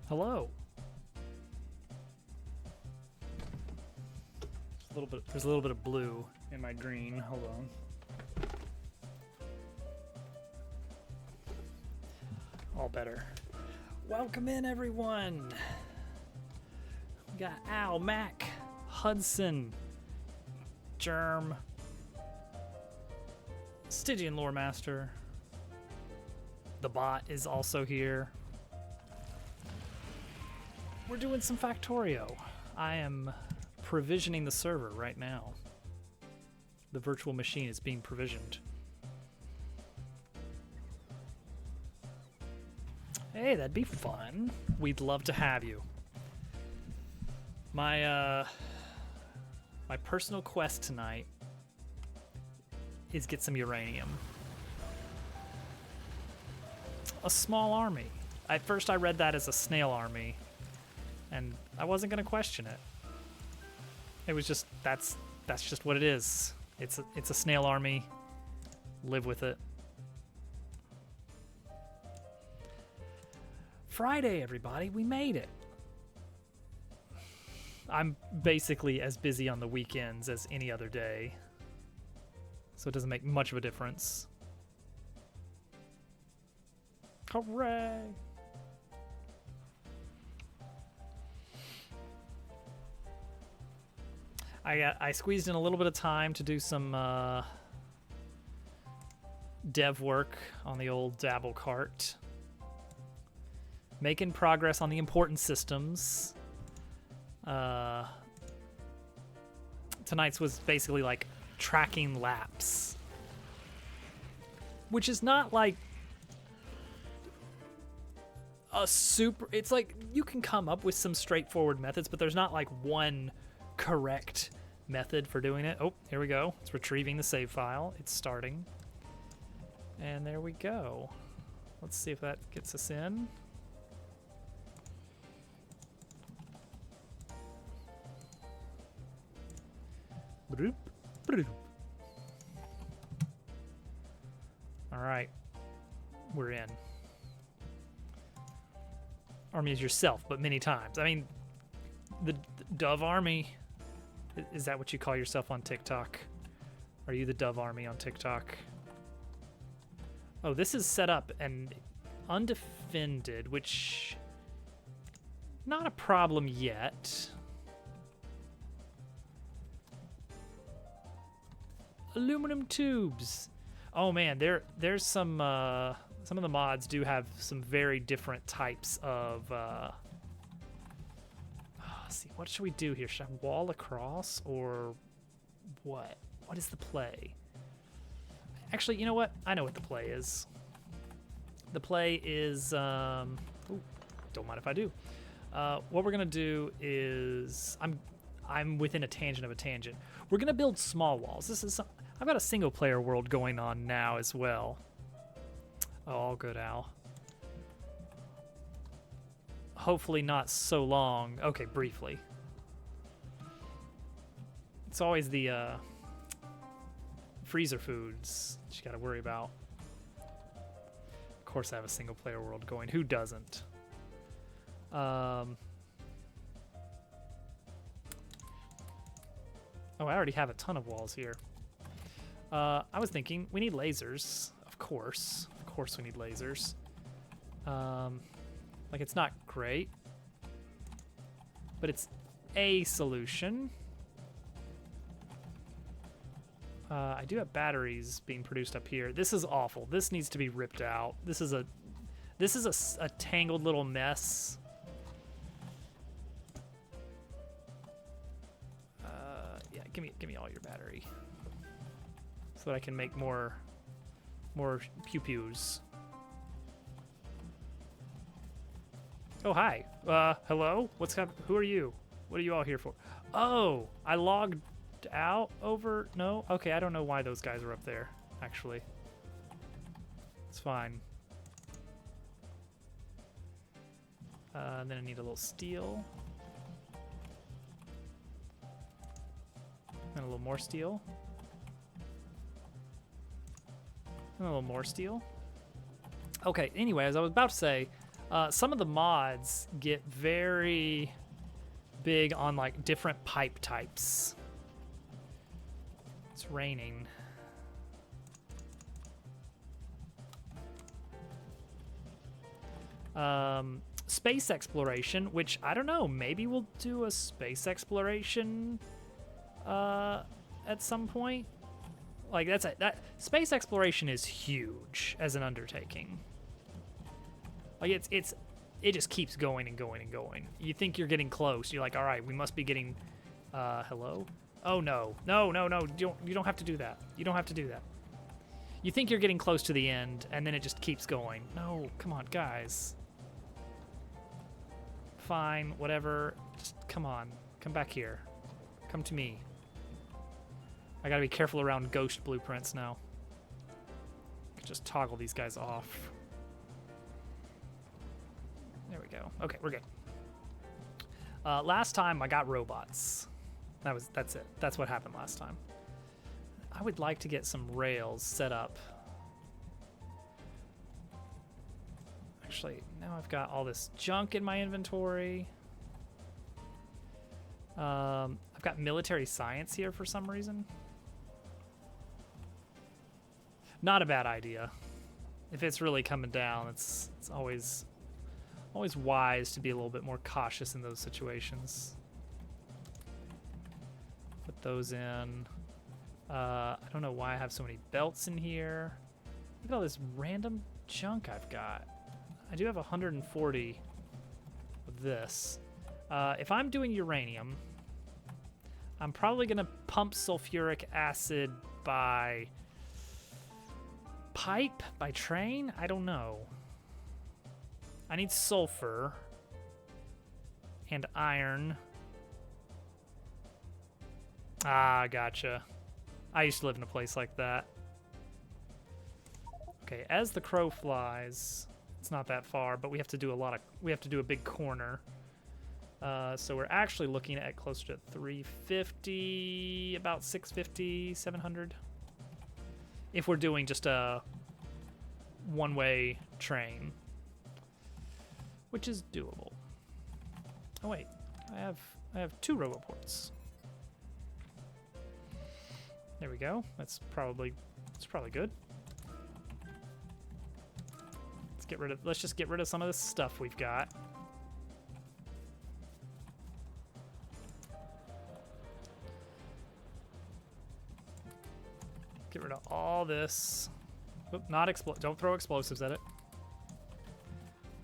Hello. There's a little bit of blue in my green. Hold on. All better. Welcome in, everyone. We got Al, Mac, Hudson, Germ, Stygian Lore Master. The bot is also here. We're doing some Factorio. I am provisioning the server right now. The virtual machine is being provisioned. Hey, that'd be fun. We'd love to have you. My personal quest tonight is get some uranium. A small army. At first I read that as a snail army, and I wasn't gonna question it. It was just that's just what it is. It's a snail army. Live with it. Friday, everybody, we made it. I'm basically as busy on the weekends as any other day, so it doesn't make much of a difference. Hooray! I squeezed in a little bit of time to do some dev work on the old Dabble cart. Making progress on the important systems. Tonight's was basically like tracking laps, which is not like a super. It's like you can come up with some straightforward methods, but there's not like one correct method for doing it. Oh, here we go. It's retrieving the save file. It's starting. And there we go. Let's see if that gets us in. All right, we're in. Army is yourself, but many times. I mean, the Dove Army, is that what you call yourself on TikTok? Are you the Dove Army on TikTok? Oh, this is set up and undefended, which not a problem yet. Aluminum tubes. Oh man, there's some of the mods do have some very different types of let's see, what should we do here? Should I wall across or what? What is the play? Actually, you know what? I know what the play is. The play is ooh, don't mind if I do. What we're gonna do is I'm within a tangent of a tangent. We're gonna build small walls. I've got a single player world going on now as well. Oh, all good, Al. Hopefully not so long. Okay, briefly. It's always the freezer foods that you gotta worry about. Of course I have a single player world going. Who doesn't? Oh, I already have a ton of walls here. I was thinking we need lasers, of course. Of course we need lasers. Like, it's not great, but it's a solution. I do have batteries being produced up here. This is awful. This needs to be ripped out. This is a tangled little mess. Yeah, give me all your battery, so that I can make more pew-pews. Oh, hi. Hello? Who are you? What are you all here for? Oh, I logged out over... No? Okay, I don't know why those guys are up there, actually. It's fine. And then I need a little steel. And a little more steel. And a little more steel. Okay, anyway, as I was about to say, Some of the mods get very big on like different pipe types. It's raining. Space exploration, which I don't know, maybe we'll do a space exploration at some point. Like that space exploration is huge as an undertaking. Like it just keeps going and going and going. You think you're getting close. You're like, all right, we must be getting. Hello? Oh no, no, no, no! You don't have to do that. You don't have to do that. You think you're getting close to the end, and then it just keeps going. No, come on, guys. Fine, whatever. Just come on, come back here. Come to me. I gotta be careful around ghost blueprints now. Just toggle these guys off. There we go. Okay, we're good. Last time I got robots. That's it. That's what happened last time. I would like to get some rails set up. Actually, now I've got all this junk in my inventory. I've got military science here for some reason. Not a bad idea. If it's really coming down, it's always wise to be a little bit more cautious in those situations. Put those in. I don't know why I have so many belts in here. Look at all this random junk I've got. I do have 140 of this. If I'm doing uranium, I'm probably going to pump sulfuric acid by pipe? By train? I don't know. I need sulfur and iron. Ah, gotcha. I used to live in a place like that. Okay, as the crow flies, it's not that far, but we have to do a big corner. So we're actually looking at closer to 350, about 650, 700. If we're doing just a one-way train, which is doable. Oh wait, I have 2 roboports. There we go. That's probably good. Let's just get rid of some of this stuff we've got. Get rid of all this. Oop, don't throw explosives at it.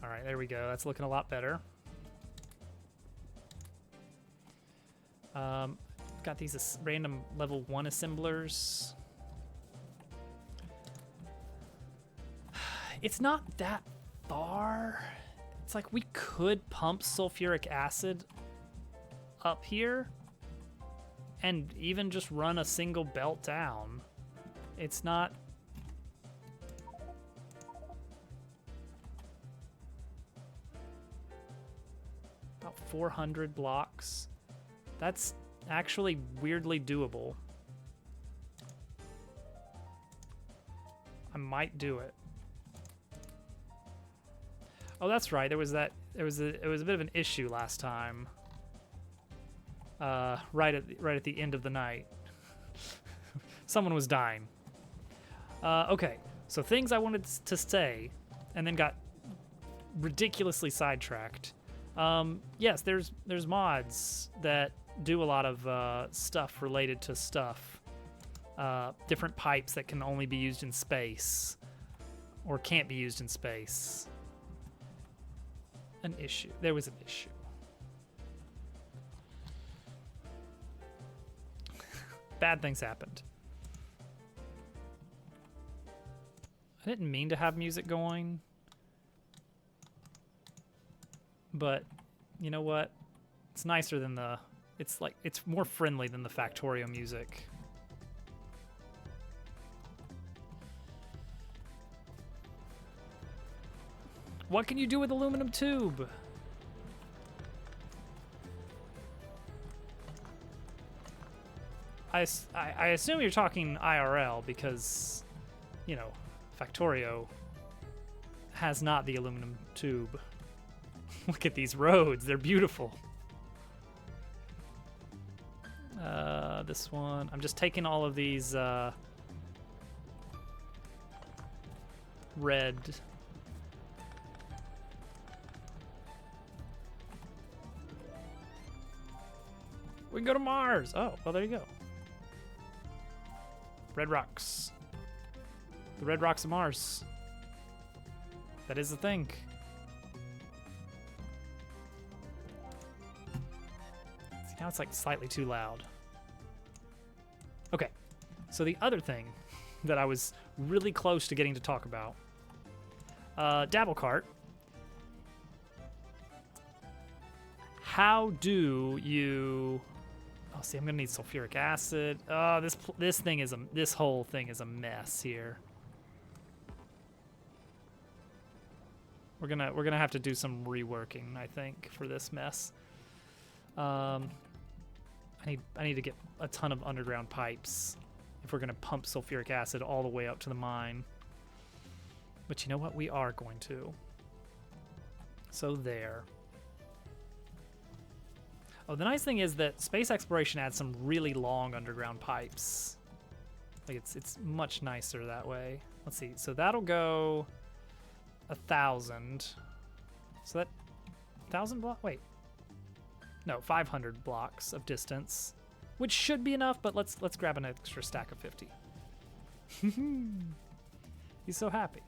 All right, there we go. That's looking a lot better. Got these random level 1 assemblers. It's not that far. It's like we could pump sulfuric acid up here and even just run a single belt down. It's not... About 400 blocks. That's actually weirdly doable. I might do it. Oh, that's right. It was a bit of an issue last time. Right at the end of the night. Someone was dying. Okay, so things I wanted to say and then got ridiculously sidetracked. Yes, there's mods that do a lot of stuff related to stuff. Different pipes that can only be used in space or can't be used in space. An issue. There was an issue. Bad things happened. I didn't mean to have music going, but you know what? It's nicer than it's more friendly than the Factorio music. What can you do with aluminum tube? I assume you're talking IRL because, you know, Factorio has not the aluminum tube Look at these roads. They're beautiful. This one. I'm just taking all of these red. We can go to Mars. Oh, well, there you go. Red rocks. The red rocks of Mars. That is the thing. See, now it's like slightly too loud. Okay, so the other thing that I was really close to getting to talk about, Dabble Cart. How do you? Oh, see, I'm gonna need sulfuric acid. Oh, this whole thing is a mess here. We're gonna have to do some reworking, I think, for this mess. I need to get a ton of underground pipes if we're gonna pump sulfuric acid all the way up to the mine. But you know what? We are going to. So there. Oh, the nice thing is that space exploration adds some really long underground pipes. Like it's much nicer that way. Let's see. So that'll go 1,000. So that 1,000 block. Wait. No, 500 blocks of distance, which should be enough. But let's grab an extra stack of 50. He's so happy.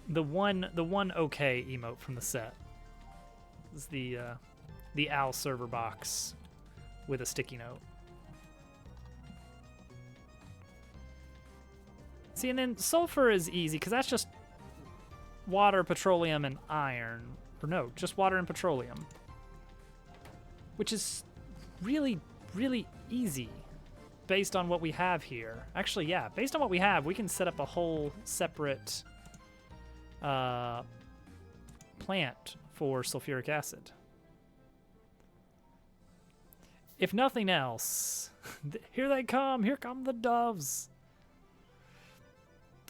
The one okay emote from the set is the owl server box with a sticky note. See, and then sulfur is easy because that's just water, petroleum, and iron. Or no, just water and petroleum, which is really, really easy based on what we have here. Actually, yeah, based on what we have, we can set up a whole separate plant for sulfuric acid. If nothing else, here they come. Here come the doves.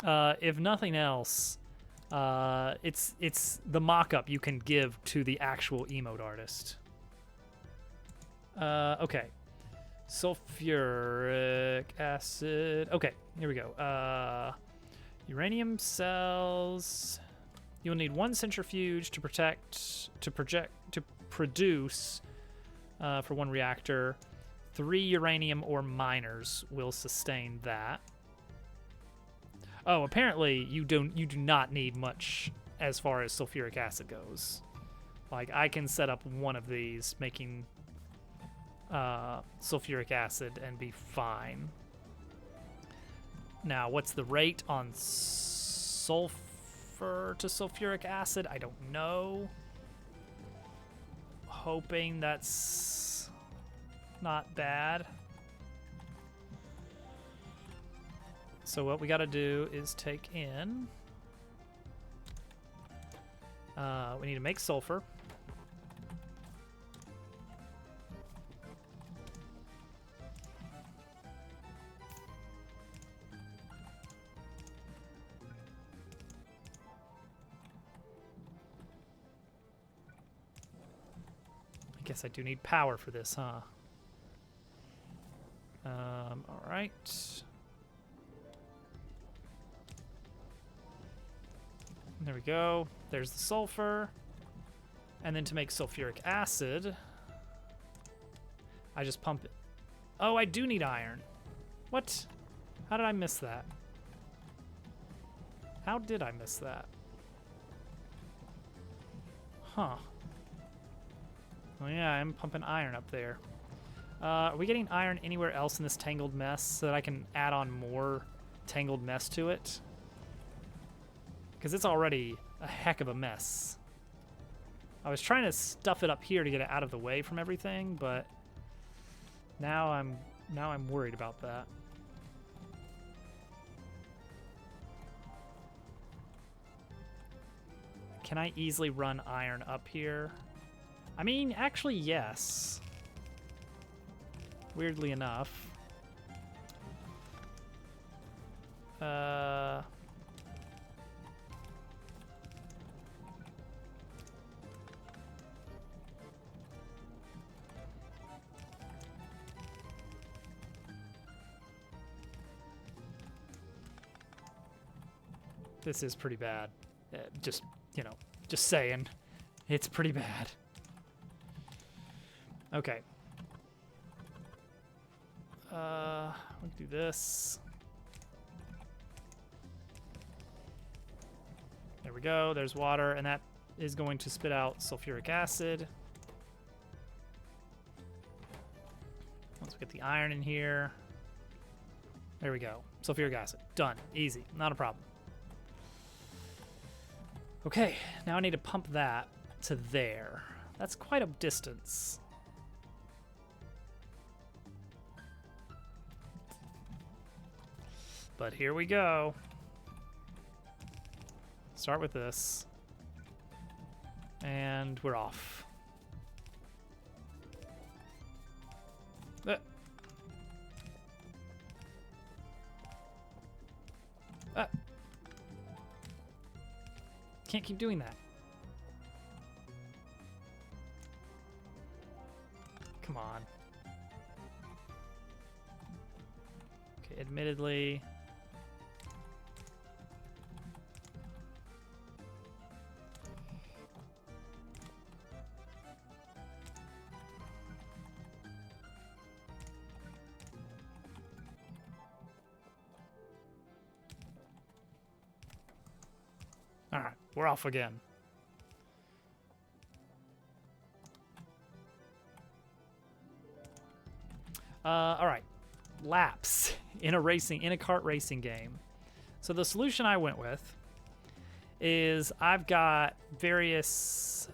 If nothing else, it's the mock-up you can give to the actual emote artist. Okay. Sulfuric acid. Okay, here we go. Uranium cells. You'll need 1 centrifuge to produce for 1 reactor. 3 uranium ore miners will sustain that. Oh, apparently you do not need much as far as sulfuric acid goes. Like I can set up one of these making sulfuric acid and be fine. Now, what's the rate on sulfur to sulfuric acid? I don't know. Hoping that's not bad. So what we got to do is take in. We need to make sulfur. I guess I do need power for this, huh? All right. There we go. There's the sulfur. And then to make sulfuric acid, I just pump it. Oh, I do need iron. What? How did I miss that? How did I miss that? Huh. Oh yeah, I'm pumping iron up there. Are we getting iron anywhere else in this tangled mess so that I can add on more tangled mess to it? Because it's already a heck of a mess. I was trying to stuff it up here to get it out of the way from everything, but now I'm worried about that. Can I easily run iron up here? I mean, actually, yes. Weirdly enough. This is pretty bad. Just, you know, just saying. It's pretty bad. Okay. We'll do this. There we go. There's water, and that is going to spit out sulfuric acid. Once we get the iron in here. There we go. Sulfuric acid. Done. Easy. Not a problem. Okay, now I need to pump that to there. That's quite a distance. But here we go. Start with this. And we're off. Can't keep doing that. Come on. Okay, admittedly. All right, we're off again. All right, laps in a kart racing game. So the solution I went with is I've got various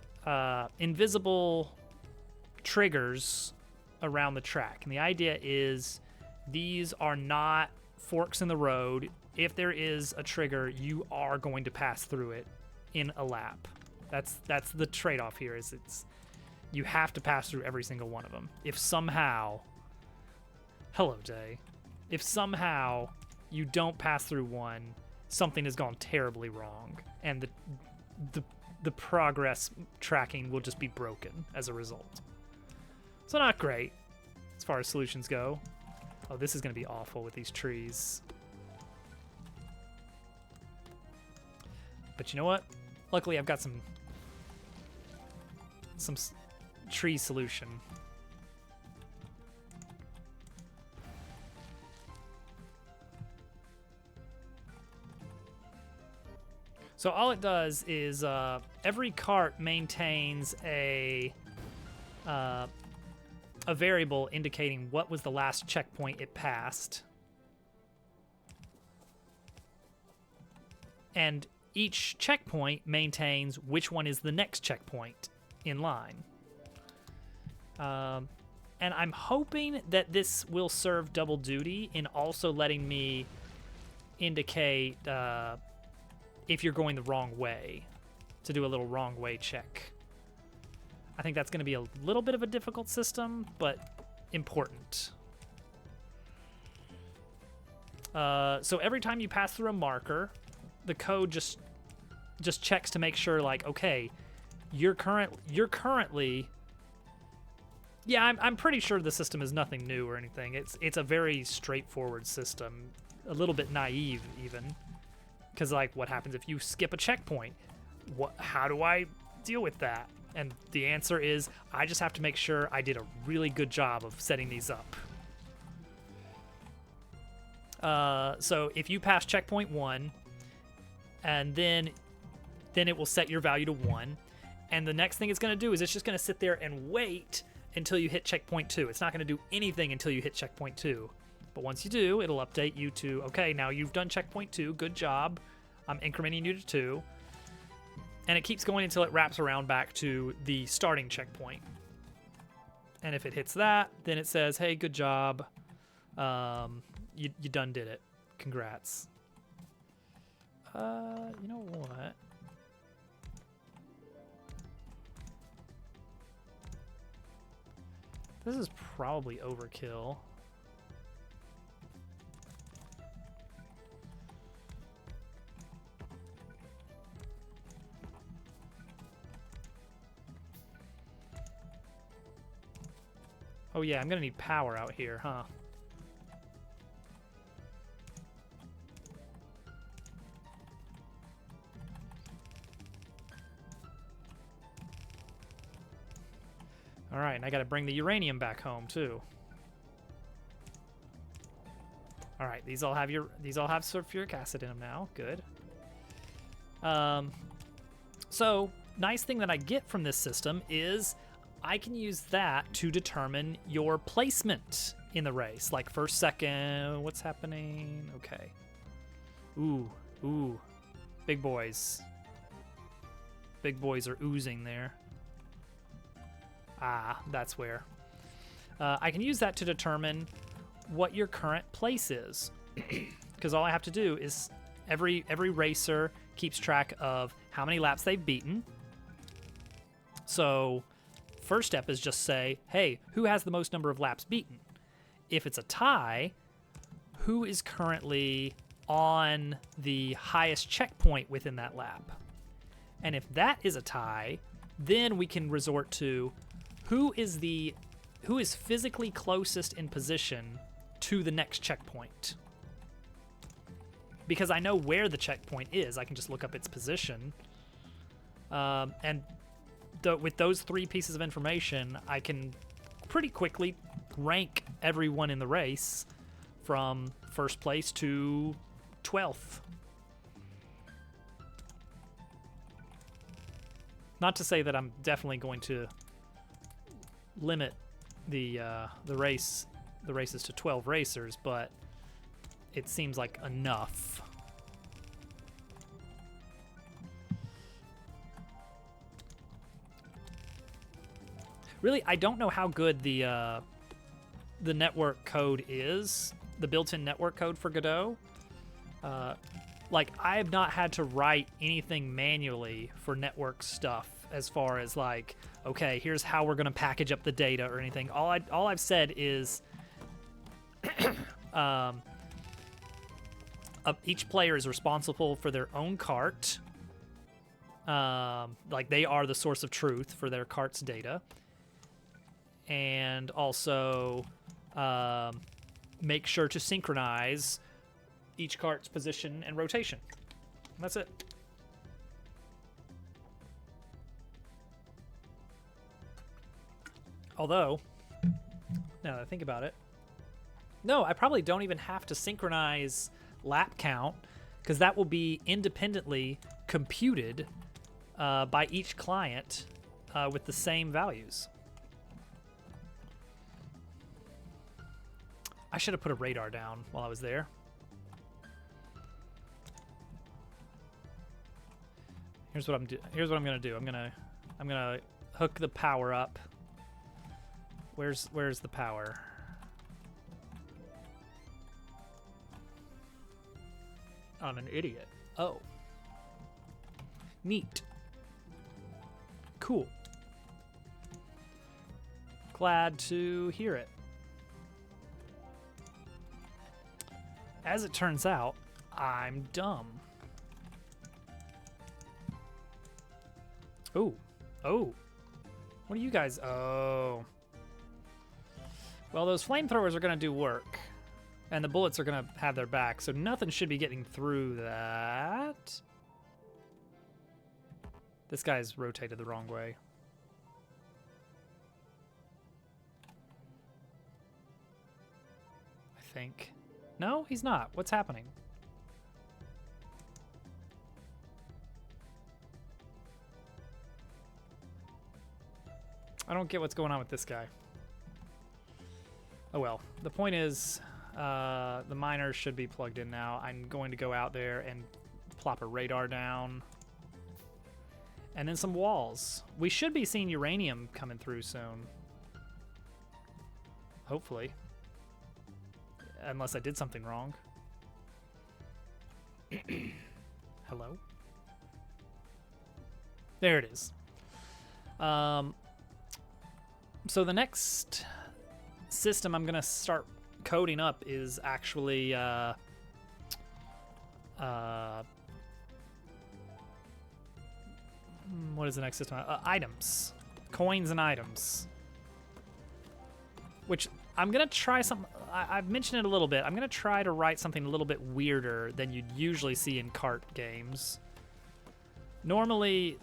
invisible triggers around the track, and the idea is these are not forks in the road. If there is a trigger, you are going to pass through it in a lap. That's the trade-off here. Is you have to pass through every single one of them. If somehow, hello Day, if somehow you don't pass through one, something has gone terribly wrong, and the progress tracking will just be broken as a result. So not great as far as solutions go. Oh, this is going to be awful with these trees. But you know what? Luckily, I've got some tree solution. So all it does is every cart maintains a variable indicating what was the last checkpoint it passed. And each checkpoint maintains which one is the next checkpoint in line. And I'm hoping that this will serve double duty in also letting me indicate if you're going the wrong way, to do a little wrong way check. I think that's going to be a little bit of a difficult system, but important. So every time you pass through a marker, the code just checks to make sure, like, okay, you're currently. Yeah, I'm pretty sure the system is nothing new or anything. It's a very straightforward system, a little bit naive even, because like, what happens if you skip a checkpoint? How do I deal with that? And the answer is, I just have to make sure I did a really good job of setting these up. So if you pass checkpoint 1, and then it will set your value to 1, and the next thing it's going to do is it's just going to sit there and wait until you hit checkpoint 2. It's not going to do anything until you hit checkpoint 2. But once you do, it'll update you to, okay, now you've done checkpoint 2, good job. I'm incrementing you to 2. And it keeps going until it wraps around back to the starting checkpoint. And if it hits that, then it says, hey, good job. You done did it. Congrats. You know what? This is probably overkill. Oh yeah, I'm gonna need power out here, huh? All right, and I got to bring the uranium back home too. All right, these all have sulfuric acid in them now. Good. So nice thing that I get from this system is I can use that to determine your placement in the race. Like first, second, what's happening? Okay. Ooh. Big boys. Big boys are oozing there. Ah, that's where. I can use that to determine what your current place is. Because all I have to do is every racer keeps track of how many laps they've beaten. So first step is just say, hey, who has the most number of laps beaten? If it's a tie, who is currently on the highest checkpoint within that lap? And if that is a tie, then we can resort to who is physically closest in position to the next checkpoint. Because I know where the checkpoint is, I can just look up its position. And with those 3 pieces of information, I can pretty quickly rank everyone in the race from first place to 12th. Not to say that I'm definitely going to limit the races to 12 racers, but it seems like enough. Really, I don't know how good the network code is, the built-in network code for Godot. Like, I have not had to write anything manually for network stuff as far as like, okay, here's how we're going to package up the data or anything. All I've said is each player is responsible for their own cart. Like, they are the source of truth for their cart's data. And also make sure to synchronize each cart's position and rotation. And that's it. Although, now that I think about it, no, I probably don't even have to synchronize lap count, because that will be independently computed by each client with the same values. I should have put a radar down while I was there. Here's what I'm gonna do. I'm gonna hook the power up. Where's the power? I'm an idiot. Oh. Neat. Cool. Glad to hear it. As it turns out, I'm dumb. Oh. Oh. What are you guys? Oh. Well, those flamethrowers are going to do work. And the bullets are going to have their back, so nothing should be getting through that. This guy's rotated the wrong way. I think. No, he's not. What's happening? I don't get what's going on with this guy. Oh well. The point is, the miners should be plugged in now. I'm going to go out there and plop a radar down. And then some walls. We should be seeing uranium coming through soon. Hopefully. Unless I did something wrong. Hello? There it is. So the next system I'm going to start coding up is actually what is the next system? Items. Coins and items. Which I'm going to try some. I've mentioned it a little bit. I'm going to try to write something a little bit weirder than you'd usually see in cart games. Normally,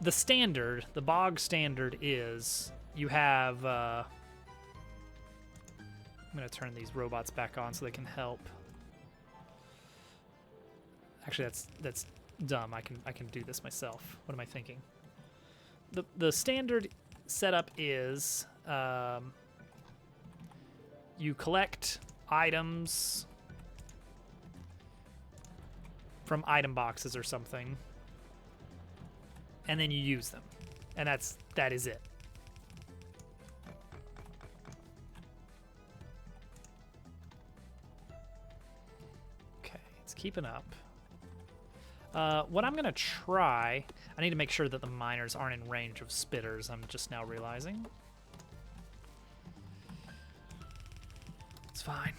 the standard, the bog standard is you have... I'm going to turn these robots back on so they can help. Actually, that's dumb. I can do this myself. What am I thinking? The standard setup is you collect items from item boxes or something, and then you use them, and that is it. Okay, it's keeping up. What I'm gonna try, I need to make sure that the miners aren't in range of spitters, I'm just now realizing. It's fine.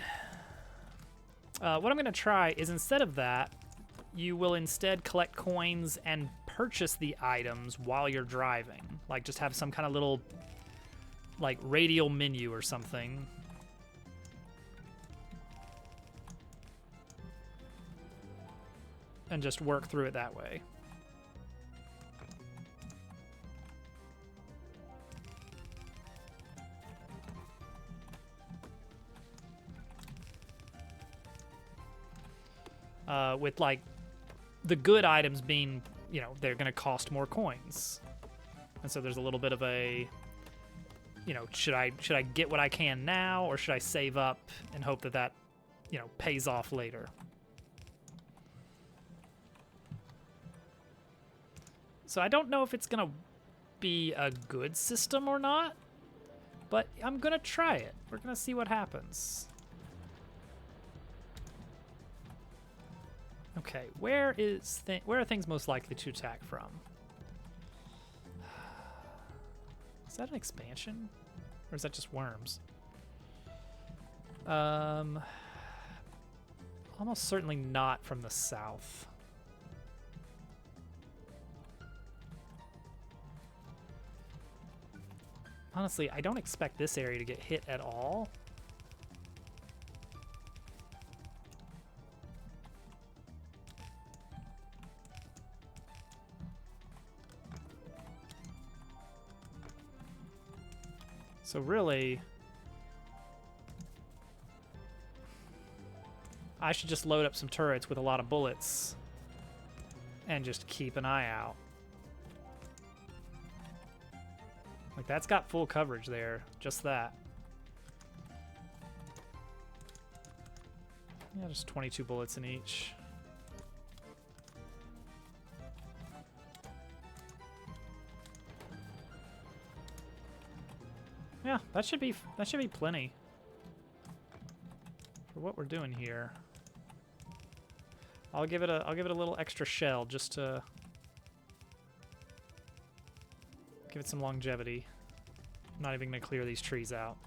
What I'm gonna try is, instead of that, you will instead collect coins and purchase the items while you're driving. Like, just have some kind of little, like, radial menu or something. And just work through it that way. With, like, the good items being, you know, they're going to cost more coins. And so there's a little bit of a, you know, should I get what I can now, or should I save up and hope that, you know, pays off later? So I don't know if it's going to be a good system or not, but I'm going to try it. We're going to see what happens. Okay, where are things most likely to attack from? Is that an expansion? Or is that just worms? Almost certainly not from the south. Honestly, I don't expect this area to get hit at all. So really, I should just load up some turrets with a lot of bullets and just keep an eye out. Like, that's got full coverage there, just that. Yeah, just 22 bullets in each. Yeah, that should be plenty for what we're doing here. I'll give it a little extra shell just to give it some longevity. I'm not even gonna clear these trees out.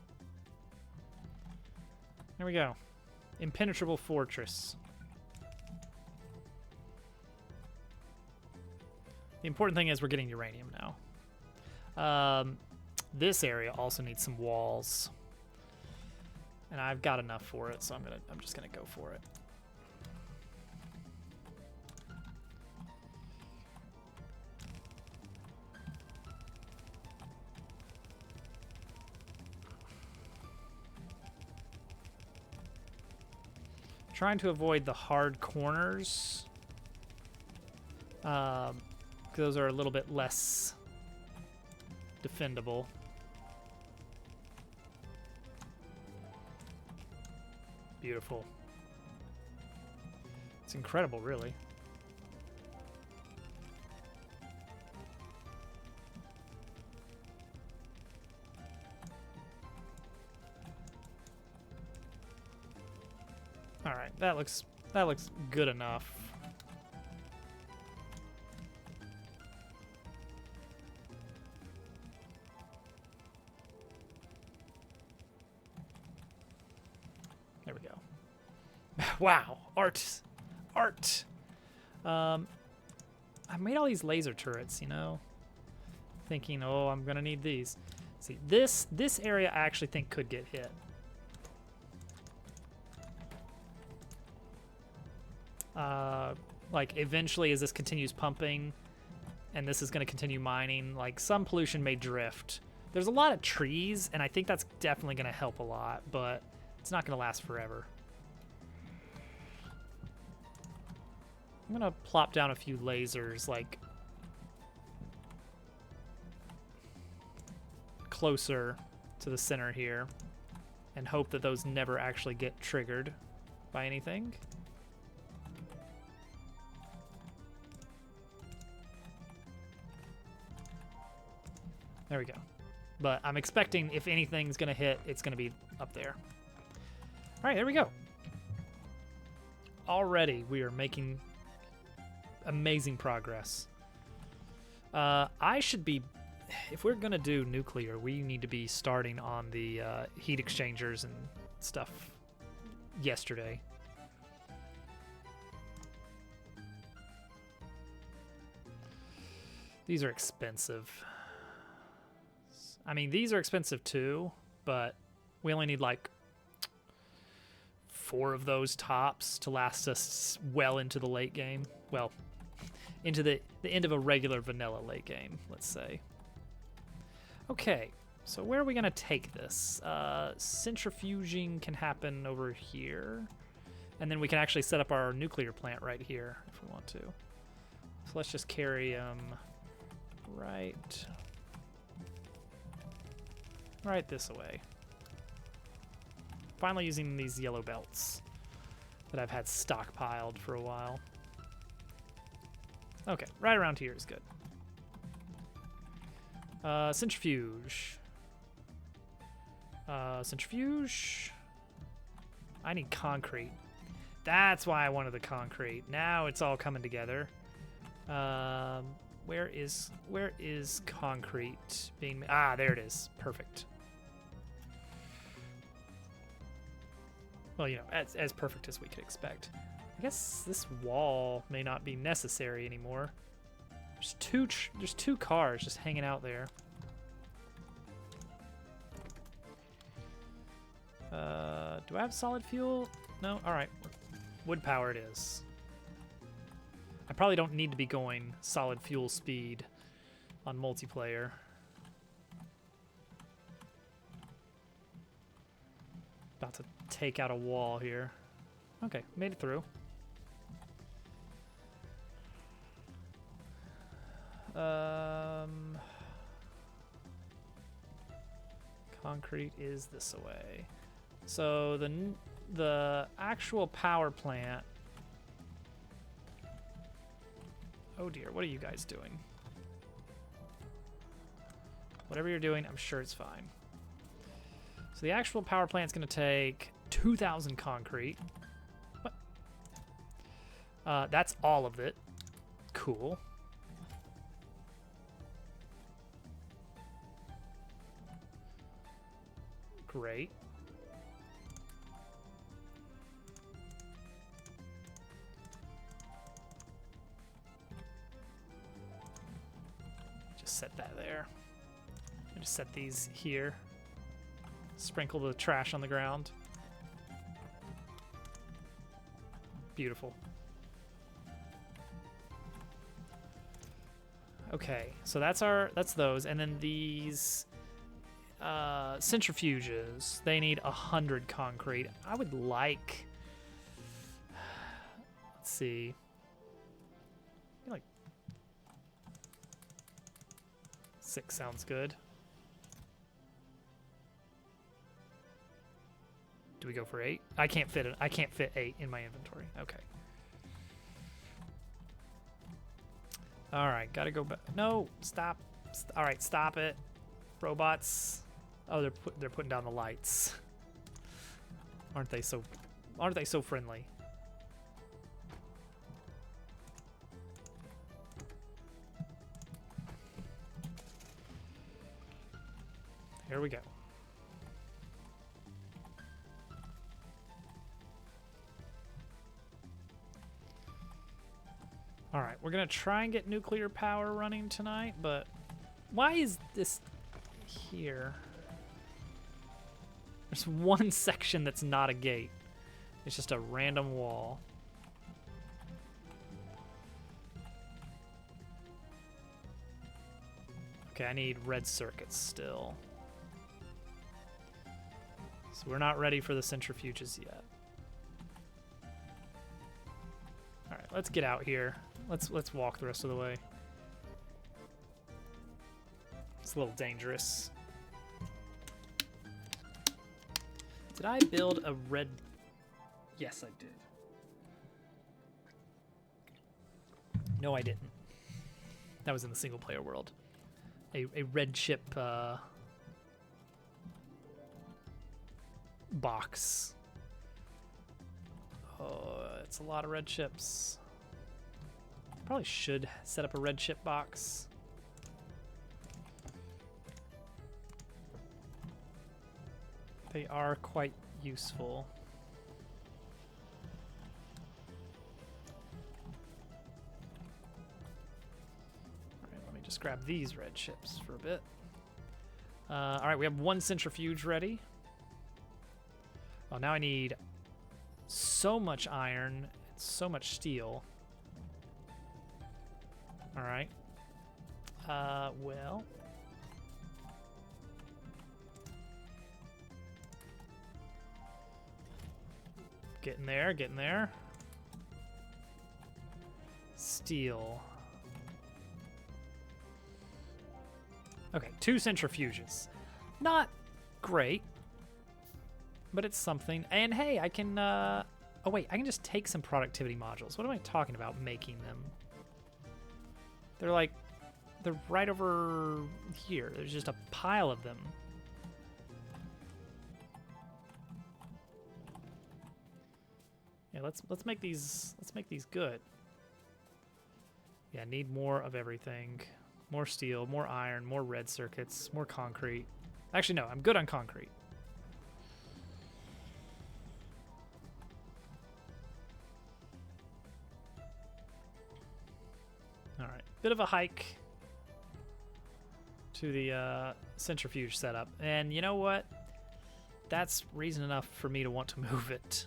There we go. Impenetrable fortress. The important thing is we're getting uranium now. This area also needs some walls, and I've got enough for it, so I'm just gonna go for it. Trying to avoid the hard corners. Those are a little bit less defendable. Beautiful. It's incredible, really. All right, that looks good enough. There we go. Wow, art. I made all these laser turrets, you know, thinking, oh, I'm gonna need these. See, this area I actually think could get hit. Like, eventually, as this continues pumping, and this is going to continue mining, like, some pollution may drift There's a lot of trees, and I think that's definitely going to help a lot, but it's not going to last forever. I'm going to plop down a few lasers, like, closer to the center here, and hope that those never actually get triggered by anything. There we go. But I'm expecting if anything's going to hit, it's going to be up there. All right, there we go. Already we are making amazing progress. I should be, if we're going to do nuclear, we need to be starting on the heat exchangers and stuff yesterday. These are expensive. I mean, these are expensive too, but we only need like 4 of those tops to last us well into the late game. Well, into the end of a regular vanilla late game, let's say. Okay, so where are we going to take this? Centrifuging can happen over here, and then we can actually set up our nuclear plant right here if we want to. So let's just carry right this way. Finally using these yellow belts that I've had stockpiled for a while. Okay, right around here is good. Centrifuge. Centrifuge. I need concrete. That's why I wanted the concrete. Now it's all coming together. Where is concrete being made? Ah, there it is. Perfect. Well, you know, as perfect as we could expect. I guess this wall may not be necessary anymore. There's two cars just hanging out there. Do I have solid fuel? No? All right. Wood power it is. I probably don't need to be going solid fuel speed on multiplayer. About to take out a wall here. Okay, made it through. Concrete is this way. So the actual power plant. Oh dear, what are you guys doing? Whatever you're doing, I'm sure it's fine. So the actual power plant's going to take 2,000 concrete. What? That's all of it. Cool. Great. Just set that there. I just set these here. Sprinkle the trash on the ground. Beautiful. Okay, so that's those, and then these centrifuges. They need 100 concrete. I would like. Let's see. Like 6 sounds good. Do we go for 8? I can't fit it. I can't fit 8 in my inventory. Okay. All right, gotta go back. No, stop. All right, stop it, robots. Oh, they're putting down the lights. Aren't they so friendly? Here we go. All right, we're gonna try and get nuclear power running tonight, but why is this here? There's one section that's not a gate. It's just a random wall. Okay, I need red circuits still. So we're not ready for the centrifuges yet. All right, let's get out here. Let's walk the rest of the way. It's a little dangerous. Did I build a red? Yes, I did. No, I didn't. That was in the single player world. A red ship box. Oh, it's a lot of red ships. Probably should set up a red ship box. They are quite useful. All right, let me just grab these red ships for a bit. All right, we have one centrifuge ready. Oh, now I need so much iron and so much steel. All right. Well. Getting there, getting there. Steel. Okay, 2 centrifuges. Not great, but it's something. And hey, I can, oh wait, I can just take some productivity modules. What am I talking about making them? They're right over here. There's just a pile of them. Yeah, let's make these good. Yeah, need more of everything. More steel, more iron, more red circuits, more concrete. Actually, no, I'm good on concrete. All right, bit of a hike to the centrifuge setup. And you know what? That's reason enough for me to want to move it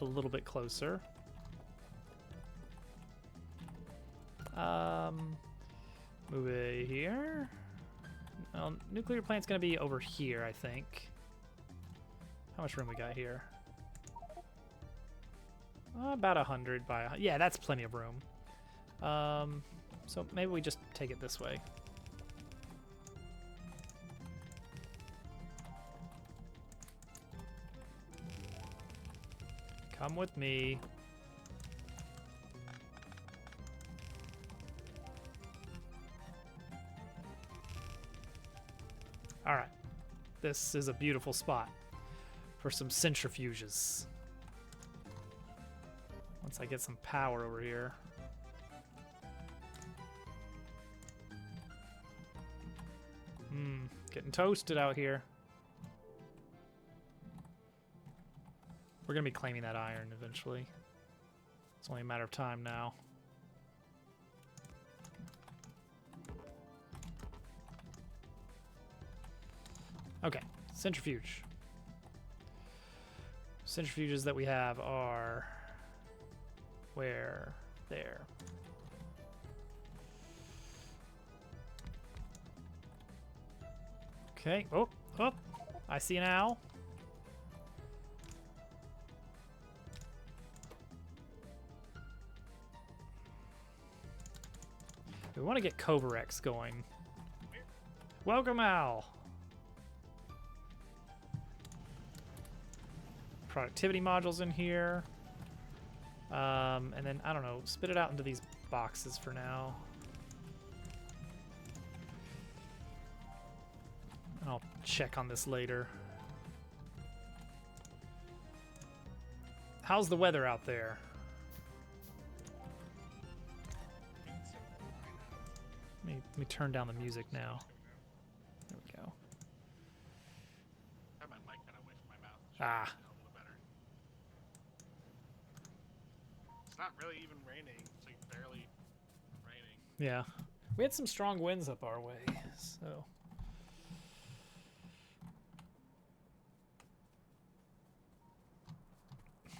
a little bit closer. Move it here. Well, nuclear plant's gonna be over here, I think. How much room we got here? About 100 by 100. Yeah, that's plenty of room. So maybe we just take it this way. Come with me. All right. This is a beautiful spot for some centrifuges. Once I get some power over here. Getting toasted out here. We're gonna be claiming that iron eventually. It's only a matter of time now. Okay, centrifuge. Centrifuges that we have are where? There. Okay. Oh, I see now. We want to get Kovarex going. Welcome, Al. Productivity modules in here. And then, I don't know, spit it out into these boxes for now. I'll check on this later. How's the weather out there? Let me turn down the music now. There we go. I have my mic kind of away from my mouth. Ah. A little better. It's not really even raining. It's like barely raining. Yeah. We had some strong winds up our way, so.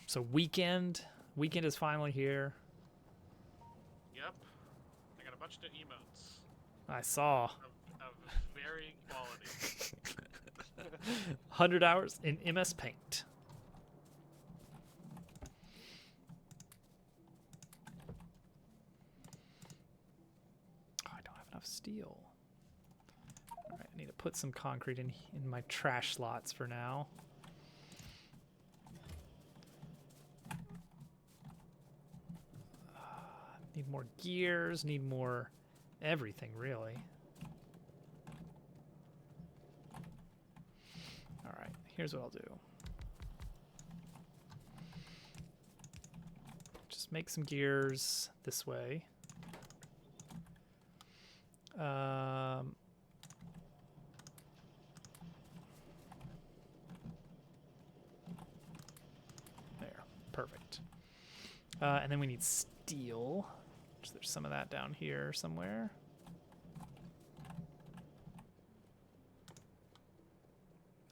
So weekend is finally here. Yep. I got a bunch of emotes. I saw. Of varying quality. 100 hours in MS Paint. Oh, I don't have enough steel. All right, I need to put some concrete in my trash slots for now. Need more gears, need more everything, really. All right, here's what I'll do. Just make some gears this way. There, perfect. And then we need steel. So there's some of that down here somewhere.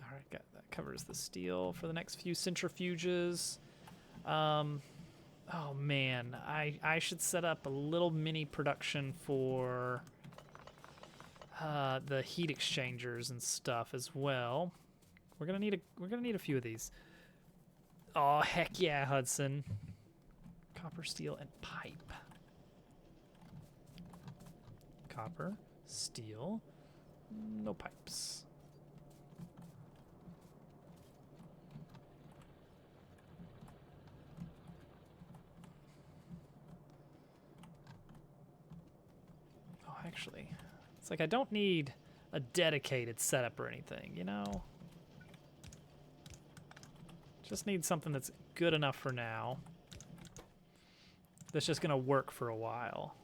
All right, that covers the steel for the next few centrifuges. Oh man, I should set up a little mini production for the heat exchangers and stuff as well. We're gonna need a few of these. Oh heck yeah, Hudson! Copper, steel, and pipe. Copper, steel, no pipes. Oh, actually, it's like I don't need a dedicated setup or anything, you know? Just need something that's good enough for now. That's just gonna work for a while.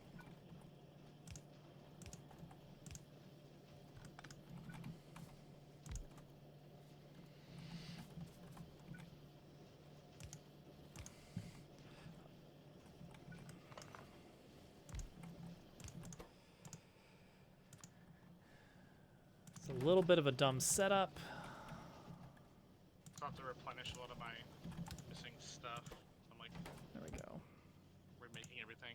It's a little bit of a dumb setup. So I have to replenish a lot of my missing stuff. So I'm like, There we go. remaking everything.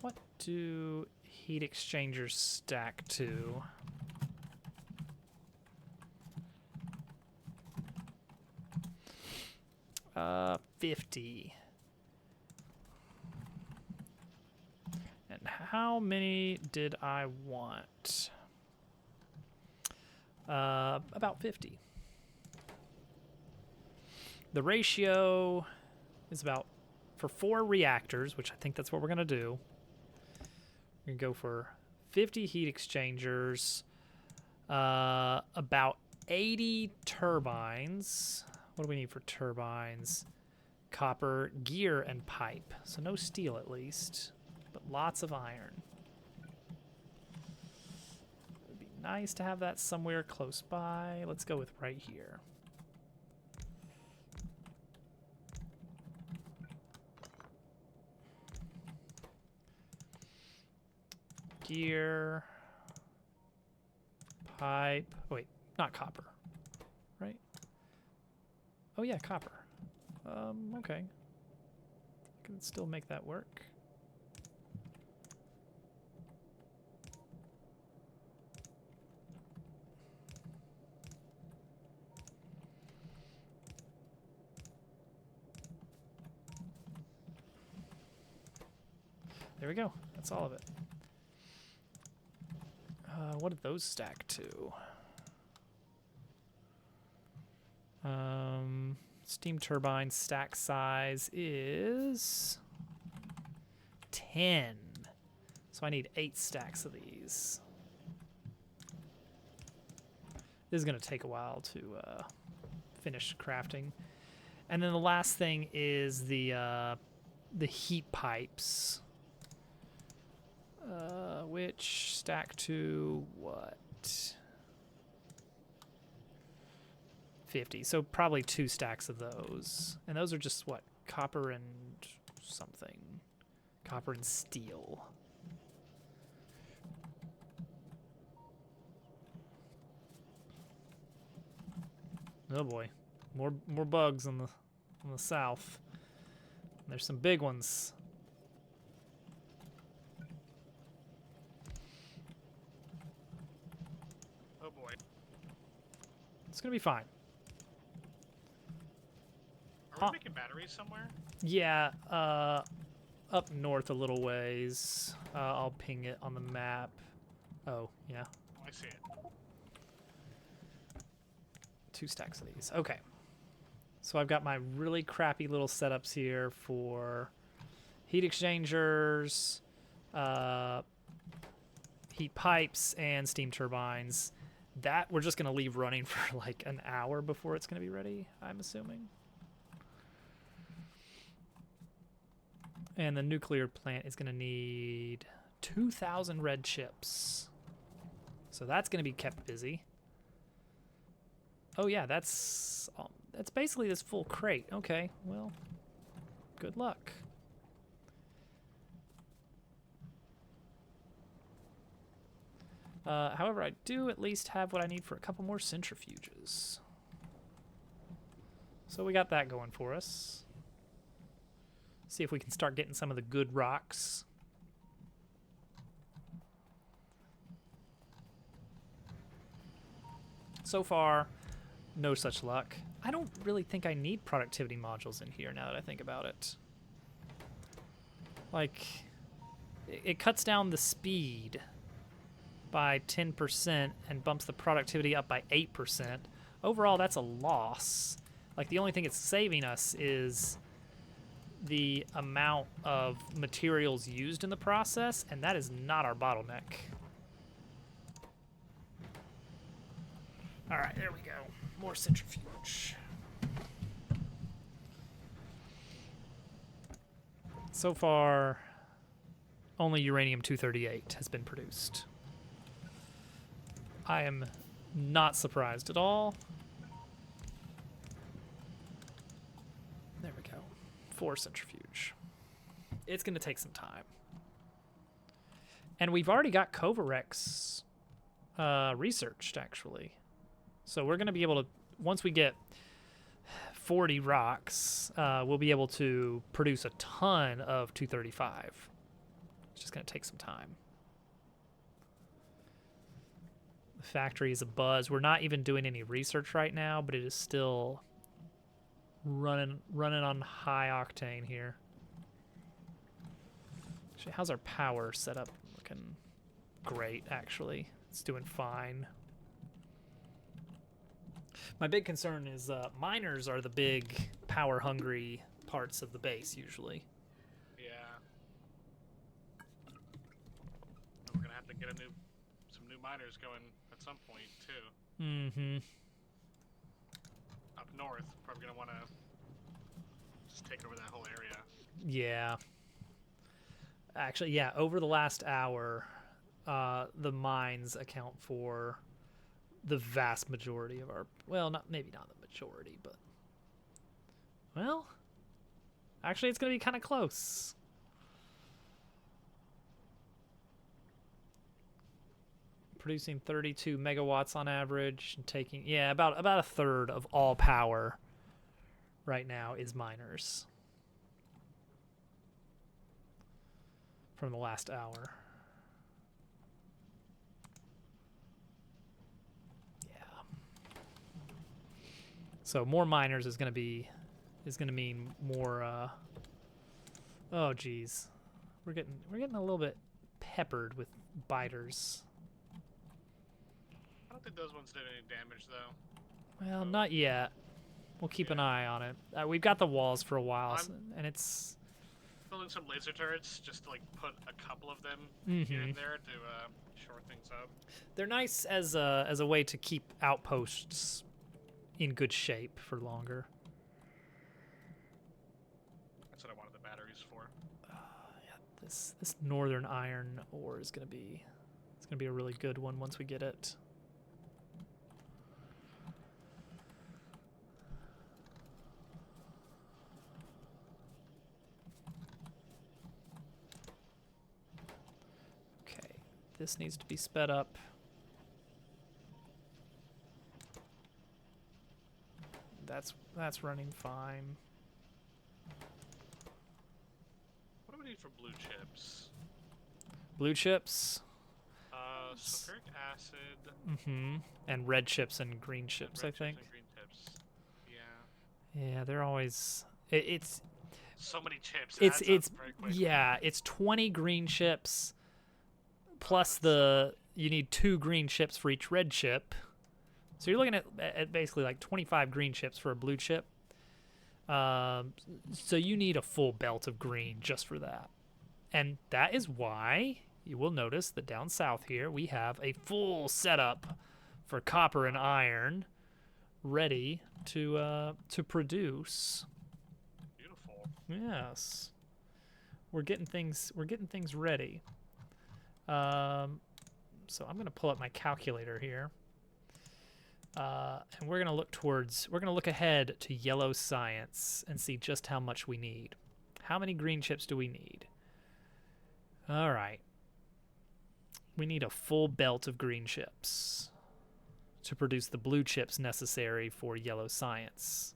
What do heat exchangers stack to? Uh, 50. And how many did I want? About 50. The ratio is about, for 4 reactors, which I think that's what we're going to do. We're going to go for 50 heat exchangers, about 80 turbines. What do we need for turbines? Copper, gear, and pipe. So no steel at least, but lots of iron. It would be nice to have that somewhere close by. Let's go with right here. Gear, pipe. Oh, wait, not copper, right? Oh yeah, copper. Okay. I can still make that work. There we go. That's all of it. What did those stack to? Steam turbine stack size is 10. So I need 8 stacks of these. This is going to take a while to finish crafting. And then the last thing is the heat pipes. Which stack to what? 50. So probably 2 stacks of those. And those are just what? Copper and something. Copper and steel. Oh boy. More bugs on the south. There's some big ones. It's gonna be fine. Are we making batteries somewhere? Yeah, up north a little ways. I'll ping it on the map. Oh, yeah. Oh, I see it. 2 stacks of these. Okay. So I've got my really crappy little setups here for heat exchangers, heat pipes, and steam turbines. That we're just going to leave running for like an hour before it's going to be ready, I'm assuming. And the nuclear plant is going to need 2,000 red chips. So that's going to be kept busy. Oh yeah, that's basically this full crate. Okay, well, good luck. However, I do at least have what I need for a couple more centrifuges. So we got that going for us. See if we can start getting some of the good rocks. So far, no such luck. I don't really think I need productivity modules in here now that I think about it. Like, it cuts down the speed by 10% and bumps the productivity up by 8%. Overall, that's a loss. Like, the only thing it's saving us is the amount of materials used in the process, and that is not our bottleneck. All right, there we go. More centrifuge. So far, only uranium-238 has been produced. I am not surprised at all. There we go. 4 centrifuge. It's going to take some time. And we've already got Kovarex researched, actually. So we're going to be able to, once we get 40 rocks, we'll be able to produce a ton of 235. It's just going to take some time. The factory is a buzz. We're not even doing any research right now, but it is still running on high octane here. Actually, how's our power set up? Looking great, actually. It's doing fine. My big concern is miners are the big power-hungry parts of the base, usually. Yeah. We're gonna have to get some new miners going at some point too. Mm-hmm. Up north, probably gonna want to just take over that whole area. Yeah. Actually, yeah. Over the last hour, the mines account for the vast majority of our, well, maybe not the majority, but, well, actually it's going to be kind of close. Producing 32 megawatts on average and taking, yeah, about a third of all power right now is miners from the last hour. So more miners is going to mean more. Oh geez, we're getting a little bit peppered with biters. I don't think those ones did any damage though. Well, not yet. We'll keep an eye on it. We've got the walls for a while, and it's building some laser turrets just to like put a couple of them here and there to short things up. They're nice as a way to keep outposts in good shape for longer. That's what I wanted the batteries for. Yeah, this northern iron ore is gonna be a really good one once we get it. Okay, this needs to be sped up. That's running fine. What do we need for blue chips? Blue chips? Sulfuric acid. Mm-hmm. And red chips and green chips, I think. And green chips. Yeah. Yeah, they're always. It's so many chips. It's Adds up very quickly. yeah. It's 20 green chips plus you need 2 green chips for each red chip. So you're looking at basically like 25 green chips for a blue chip. So you need a full belt of green just for that. And that is why you will notice that down south here we have a full setup for copper and iron ready to produce. Beautiful. Yes. We're getting things ready. So I'm going to pull up my calculator here. And we're going to look ahead to yellow science and see just how much we need. How many green chips do we need? All right. We need a full belt of green chips to produce the blue chips necessary for yellow science.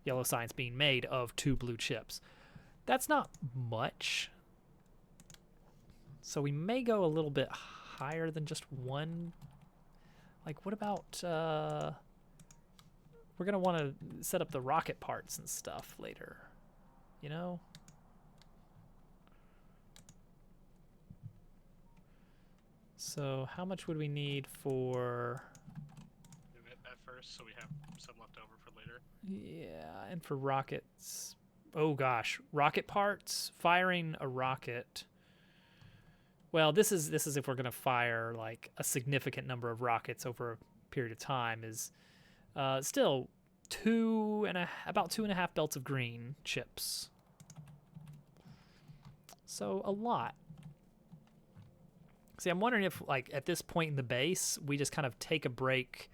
Yellow science being made of 2 blue chips. That's not much. So we may go a little bit higher than just 1. Like, what about, we're going to want to set up the rocket parts and stuff later, you know? So how much would we need for... Do it at first so we have some left over for later. Yeah, and for rockets... Oh gosh, rocket parts, firing a rocket... Well, this is if we're going to fire like a significant number of rockets over a period of time is still about 2.5 belts of green chips. So a lot. See, I'm wondering if like at this point in the base, we just kind of take a break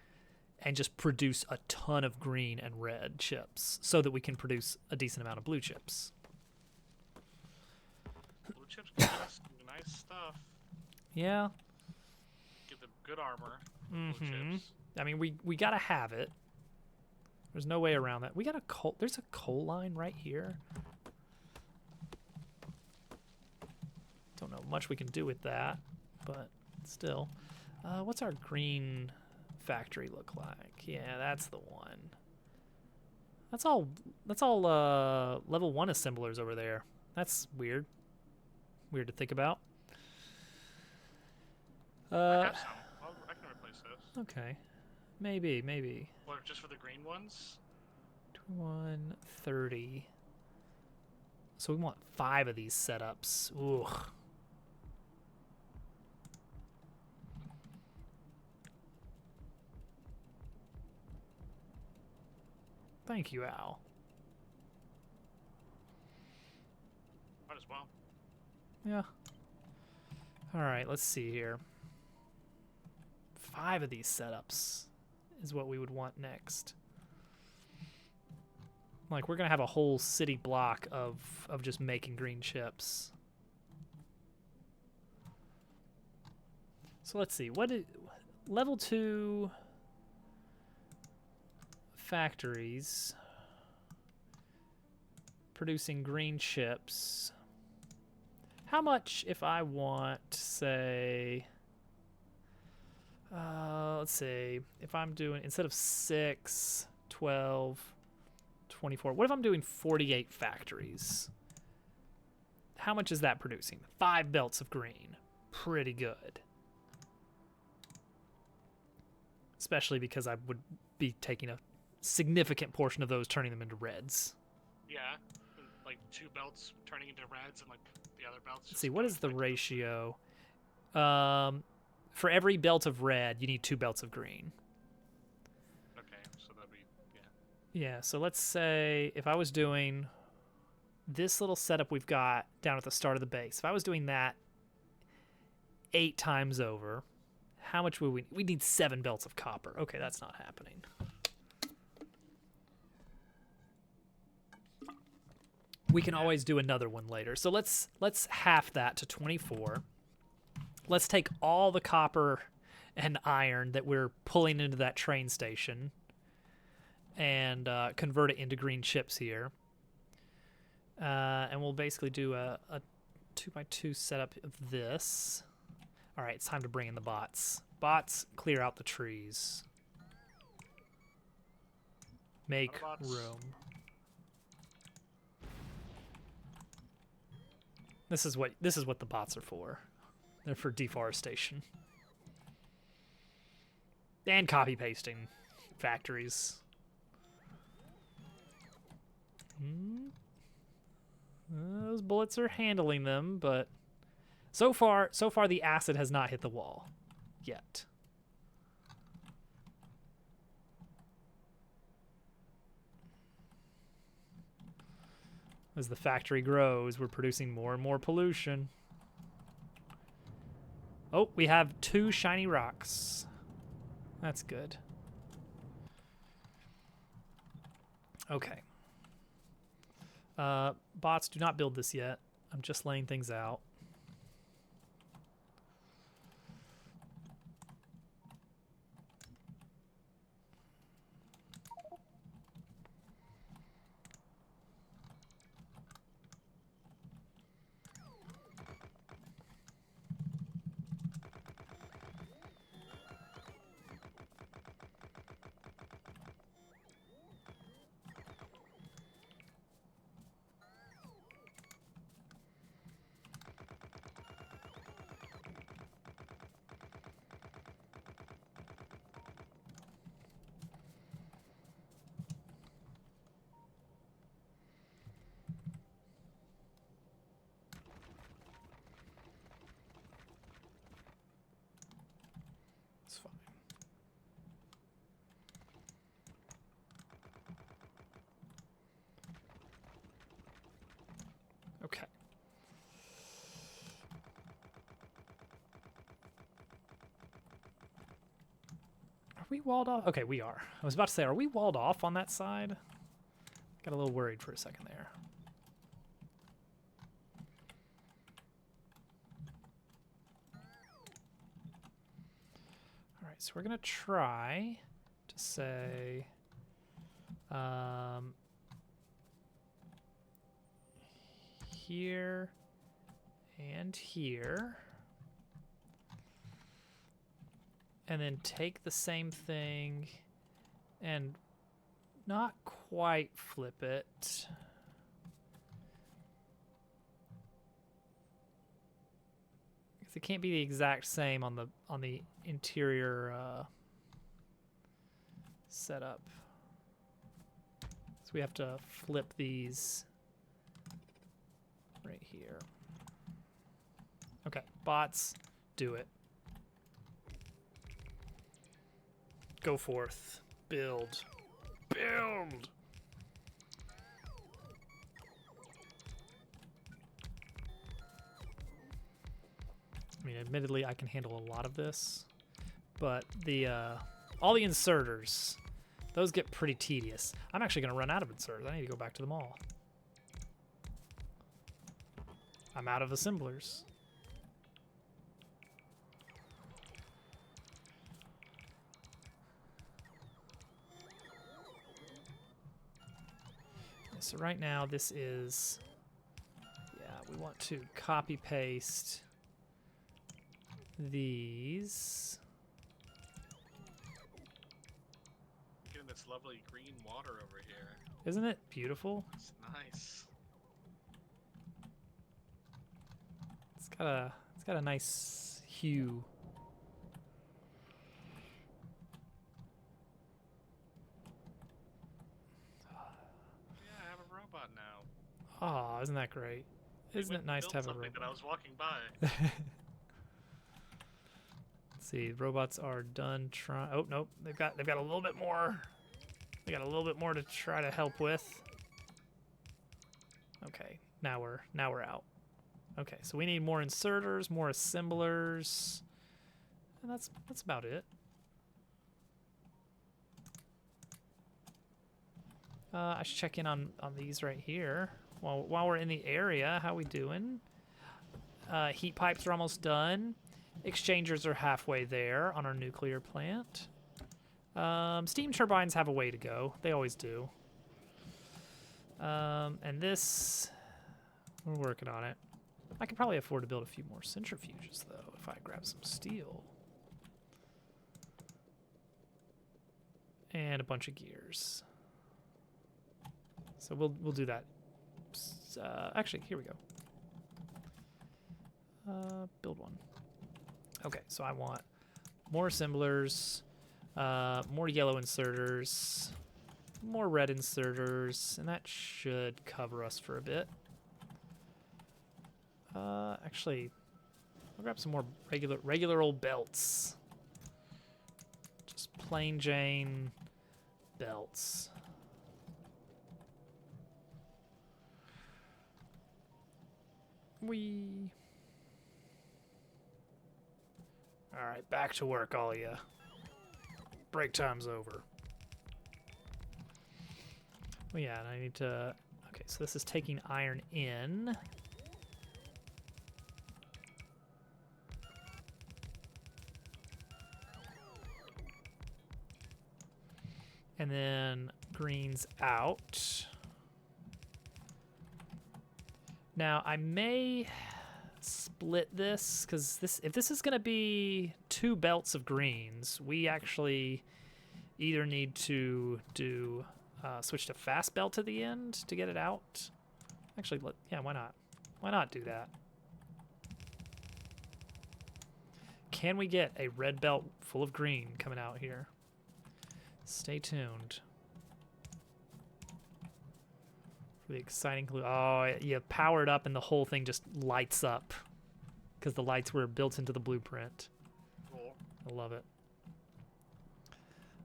and just produce a ton of green and red chips so that we can produce a decent amount of blue chips. Blue chips give us nice stuff. Yeah. Give them good armor. Mm-hmm. Blue chips. I mean, we gotta have it. There's no way around that. We got there's a coal line right here. Don't know much we can do with that, but still. What's our green factory look like? Yeah, that's the one. That's all level 1 assemblers over there. That's weird. Weird to think about. I have some. I can replace those. Okay. Maybe. What, just for the green ones? 21, 30. So we want 5 of these setups. Ooh. Thank you, Al. Might as well. Yeah. All right, let's see here. 5 of these setups is what we would want next. Like, we're going to have a whole city block of just making green chips. So let's see. Level 2 factories producing green chips. How much if I want, say, let's see, if I'm doing, instead of 6, 12, 24, what if I'm doing 48 factories? How much is that producing? 5 belts of green. Pretty good. Especially because I would be taking a significant portion of those, turning them into reds. Yeah, like 2 belts turning into reds and like the other belts. Let's see, what is the ratio? For every belt of red, you need 2 belts of green. Okay, so that'd be, yeah. Yeah, so let's say if I was doing this little setup we've got down at the start of the base, if I was doing that 8 times over, how much would we need 7 belts of copper. Okay, that's not happening. We can always do another one later. So let's half that to 24. Let's take all the copper and iron that we're pulling into that train station and convert it into green chips here. And we'll basically do a 2x2 setup of this. All right, it's time to bring in the bots. Bots, clear out the trees. Make room. This is what the bots are for. They're for deforestation. And copy pasting factories. Those bullets are handling them, but so far the acid has not hit the wall yet. As the factory grows, we're producing more and more pollution. Oh, we have 2 shiny rocks. That's good. Okay. Bots, do not build this yet. I'm just laying things out. It's fine. Okay. Are we walled off? Okay, we are. I was about to say, are we walled off on that side? Got a little worried for a second there. All right, so we're gonna try to say, here and here. And then take the same thing and not quite flip it. Because it can't be the exact same on the interior setup. So we have to flip these right here. Okay, bots, do it. Go forth. Build. Build! I mean, admittedly, I can handle a lot of this, but all the inserters, those get pretty tedious. I'm actually going to run out of inserters. I need to go back to the mall. I'm out of assemblers. So right now this is, yeah, we want to copy paste these. Getting this lovely green water over here. Isn't it beautiful? It's nice. It's got a nice hue. Oh, isn't that great? Isn't it nice to have a robot? That I was walking by. Let's see, robots are done trying. Oh nope, they've got a little bit more. They got a little bit more to try to help with. Okay, now we're out. Okay, so we need more inserters, more assemblers, and that's about it. I should check in on these right here. While we're in the area, how we doing? Heat pipes are almost done. Exchangers are halfway there on our nuclear plant. Steam turbines have a way to go. They always do. And this, we're working on it. I could probably afford to build a few more centrifuges, though, if I grab some steel. And a bunch of gears. So we'll do that. Actually, here we go. Build one. Okay, so I want more assemblers, more yellow inserters, more red inserters, and that should cover us for a bit. Actually, I'll grab some more regular old belts. Just plain Jane belts. All right, back to work, all of you. Break time's over. Well, yeah, and I need to... Okay, so this is taking iron in. And then greens out. Now, I may split this, because if this is going to be 2 belts of greens, we actually either need to do switch to fast belt at the end to get it out. Actually, yeah, why not? Why not do that? Can we get a red belt full of green coming out here? Stay tuned for the exciting clue. Oh, you power it up and the whole thing just lights up because the lights were built into the blueprint. Cool. I love it.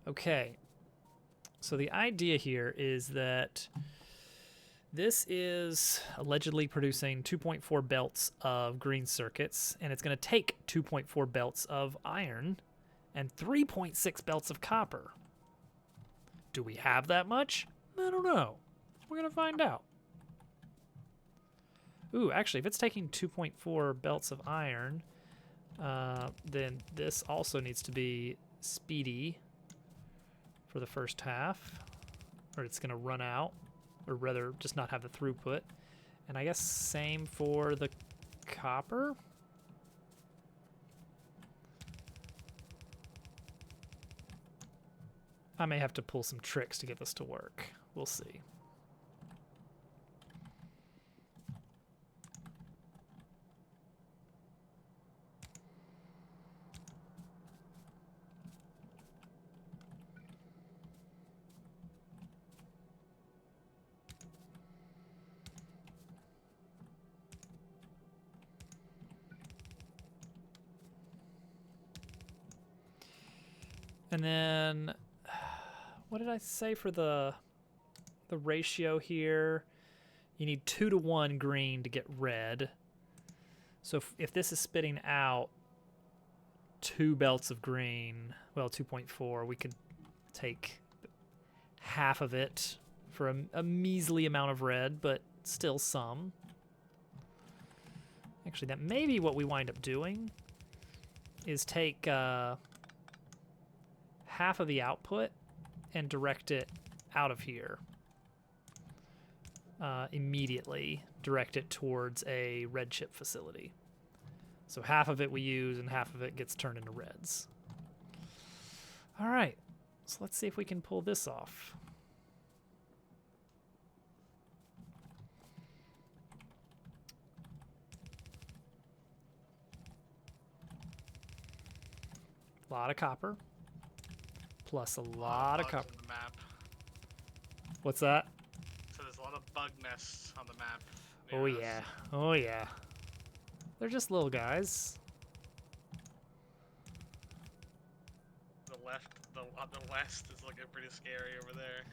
Okay. So the idea here is that this is allegedly producing 2.4 belts of green circuits, and it's going to take 2.4 belts of iron and 3.6 belts of copper. Do we have that much? I don't know. We're going to find out. Ooh, actually, if it's taking 2.4 belts of iron, then this also needs to be speedy for the first half, or it's going to run out, or rather just not have the throughput. And I guess same for the copper. I may have to pull some tricks to get this to work. We'll see. And then, what did I say for the ratio here? You need 2 to 1 green to get red. So if this is spitting out 2 belts of green, well, 2.4, we could take half of it for a measly amount of red, but still some. Actually, that may be what we wind up doing, is take half of the output and direct it out of here. Immediately direct it towards a red chip facility. So half of it we use and half of it gets turned into reds. All right, so let's see if we can pull this off. A lot of copper, plus a lot of copper. On the map. What's that? So there's a lot of bug nests on the map. Oh yeah, oh yeah. They're just little guys. The west is looking pretty scary over there.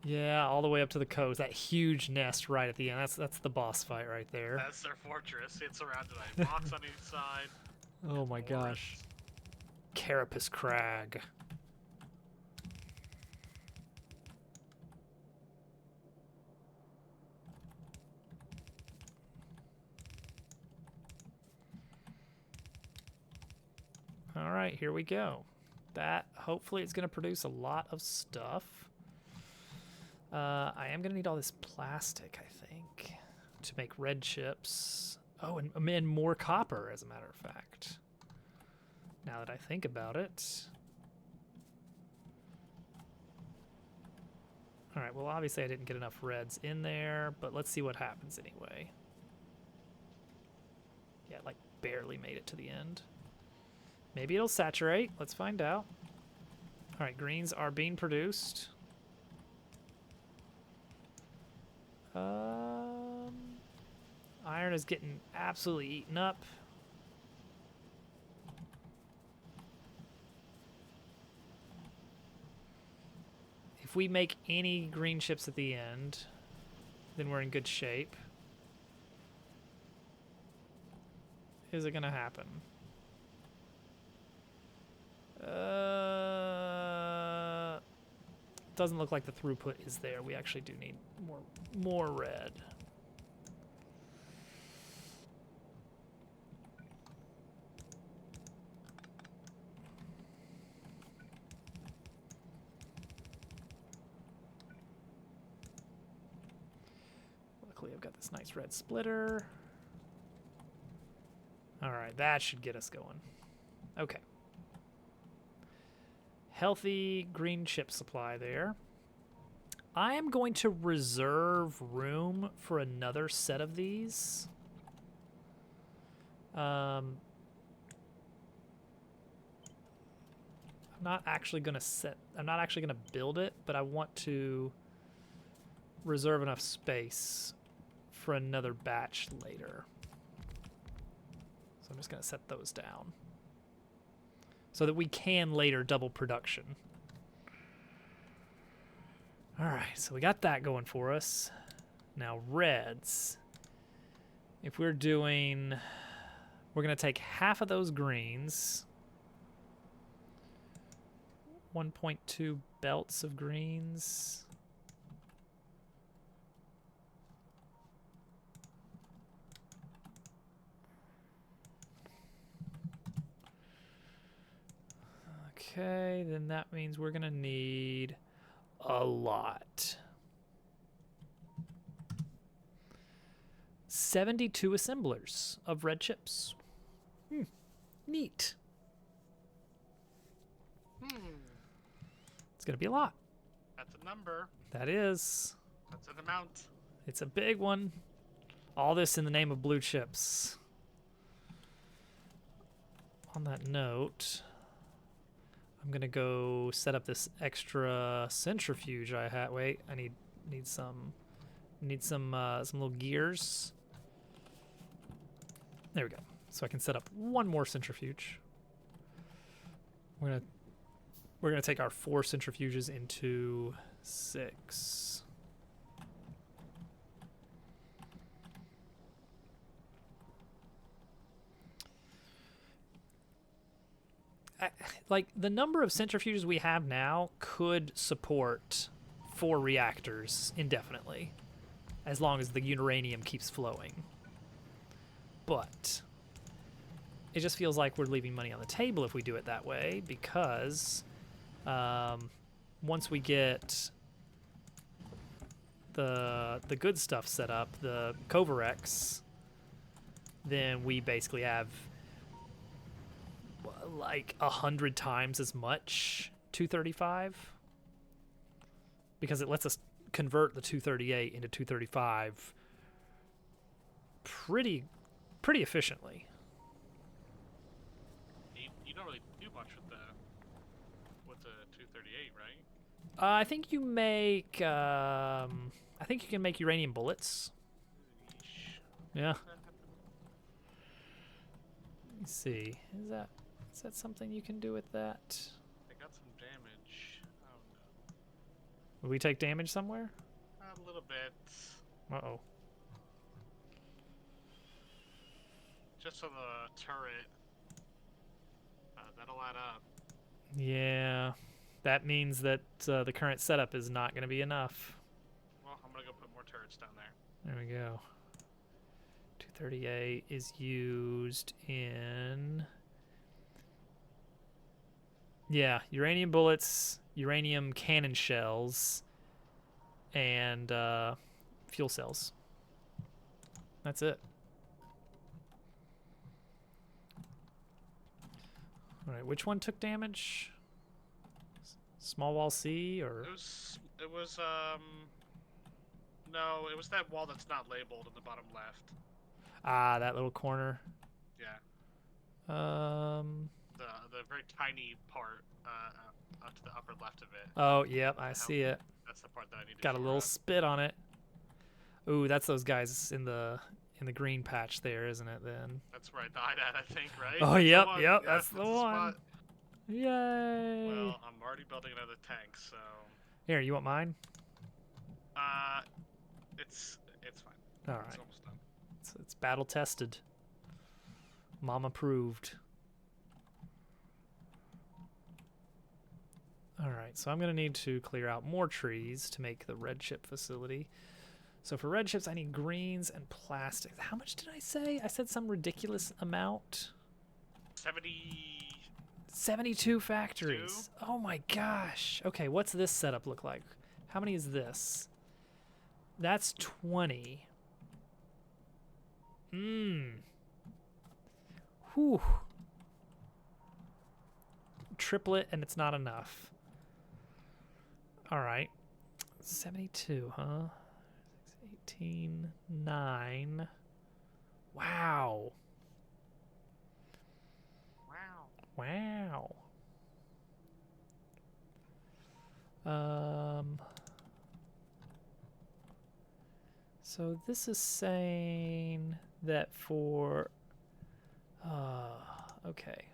Yeah, all the way up to the coast. That huge nest right at the end. That's the boss fight right there. That's their fortress. It's surrounded by rocks on each side. Oh my gosh. Carapace Crag. All right, here we go. That hopefully it's going to produce a lot of stuff. I am going to need all this plastic, I think, to make red chips. Oh, and more copper, as a matter of fact. Now that I think about it. All right, well, obviously I didn't get enough reds in there, but let's see what happens anyway. Yeah, like barely made it to the end. Maybe it'll saturate. Let's find out. All right, greens are being produced. Iron is getting absolutely eaten up. If we make any green chips at the end, then we're in good shape. Is it gonna happen? Doesn't look like the throughput is there. We actually do need more red. Luckily, I've got this nice red splitter. All right, that should get us going. Okay. Healthy green chip supply there. I am going to reserve room for another set of these. I'm not actually going to build it, but I want to reserve enough space for another batch later. So I'm just going to set those down so that we can later double production. All right, so we got that going for us. Now reds. If we're going to take half of those greens. 1.2 belts of greens. Okay, then that means we're gonna need a lot. 72 assemblers of red chips. Neat. It's gonna be a lot. That's a number. That is. That's an amount. It's a big one. All this in the name of blue chips. On that note, I'm gonna go set up this extra centrifuge I had. Wait, I need some little gears. There we go. So I can set up one more centrifuge. We're gonna take our 4 centrifuges into 6. Like, the number of centrifuges we have now could support 4 reactors indefinitely, as long as the uranium keeps flowing. But it just feels like we're leaving money on the table if we do it that way, because once we get the good stuff set up, the Covarex, then we basically have like 100 times as much 235, because it lets us convert the 238 into 235 pretty efficiently. You don't really do much with the 238, right? I think you make I think you can make uranium bullets. Yeah. Let's see. Is that something you can do with that? I got some damage. Oh no. Will we take damage somewhere? A little bit. Uh-oh. Just on the turret. That'll add up. Yeah. That means that the current setup is not going to be enough. Well, I'm gonna go put more turrets down there. There we go. 238 is used in... Yeah, uranium bullets, uranium cannon shells, and fuel cells. That's it. All right, which one took damage? Small wall C or? It was no, it was that wall that's not labeled in the bottom left. Ah, that little corner. Yeah. The very tiny part up to the upper left of it. Oh, yep, I see it. That's the part that I need to Got a little spit on it. Ooh, that's those guys in the green patch there, isn't it? Then. That's where I died at, I think, right? Oh, That's yep, the yep, yeah, that's the one. Spot. Yay! Well, I'm already building another tank, so. Here, you want mine? It's fine. All right. It's almost done. It's battle tested. Mom approved. All right, so I'm gonna need to clear out more trees to make the red chip facility. So for red chips, I need greens and plastics. How much did I say? I said some ridiculous amount. 72 factories. Oh my gosh. Okay, what's this setup look like? How many is this? That's 20. Whew. Triplet and it's not enough. All right. 72, huh? 18, 9. Wow. Wow. So this is saying that for, okay.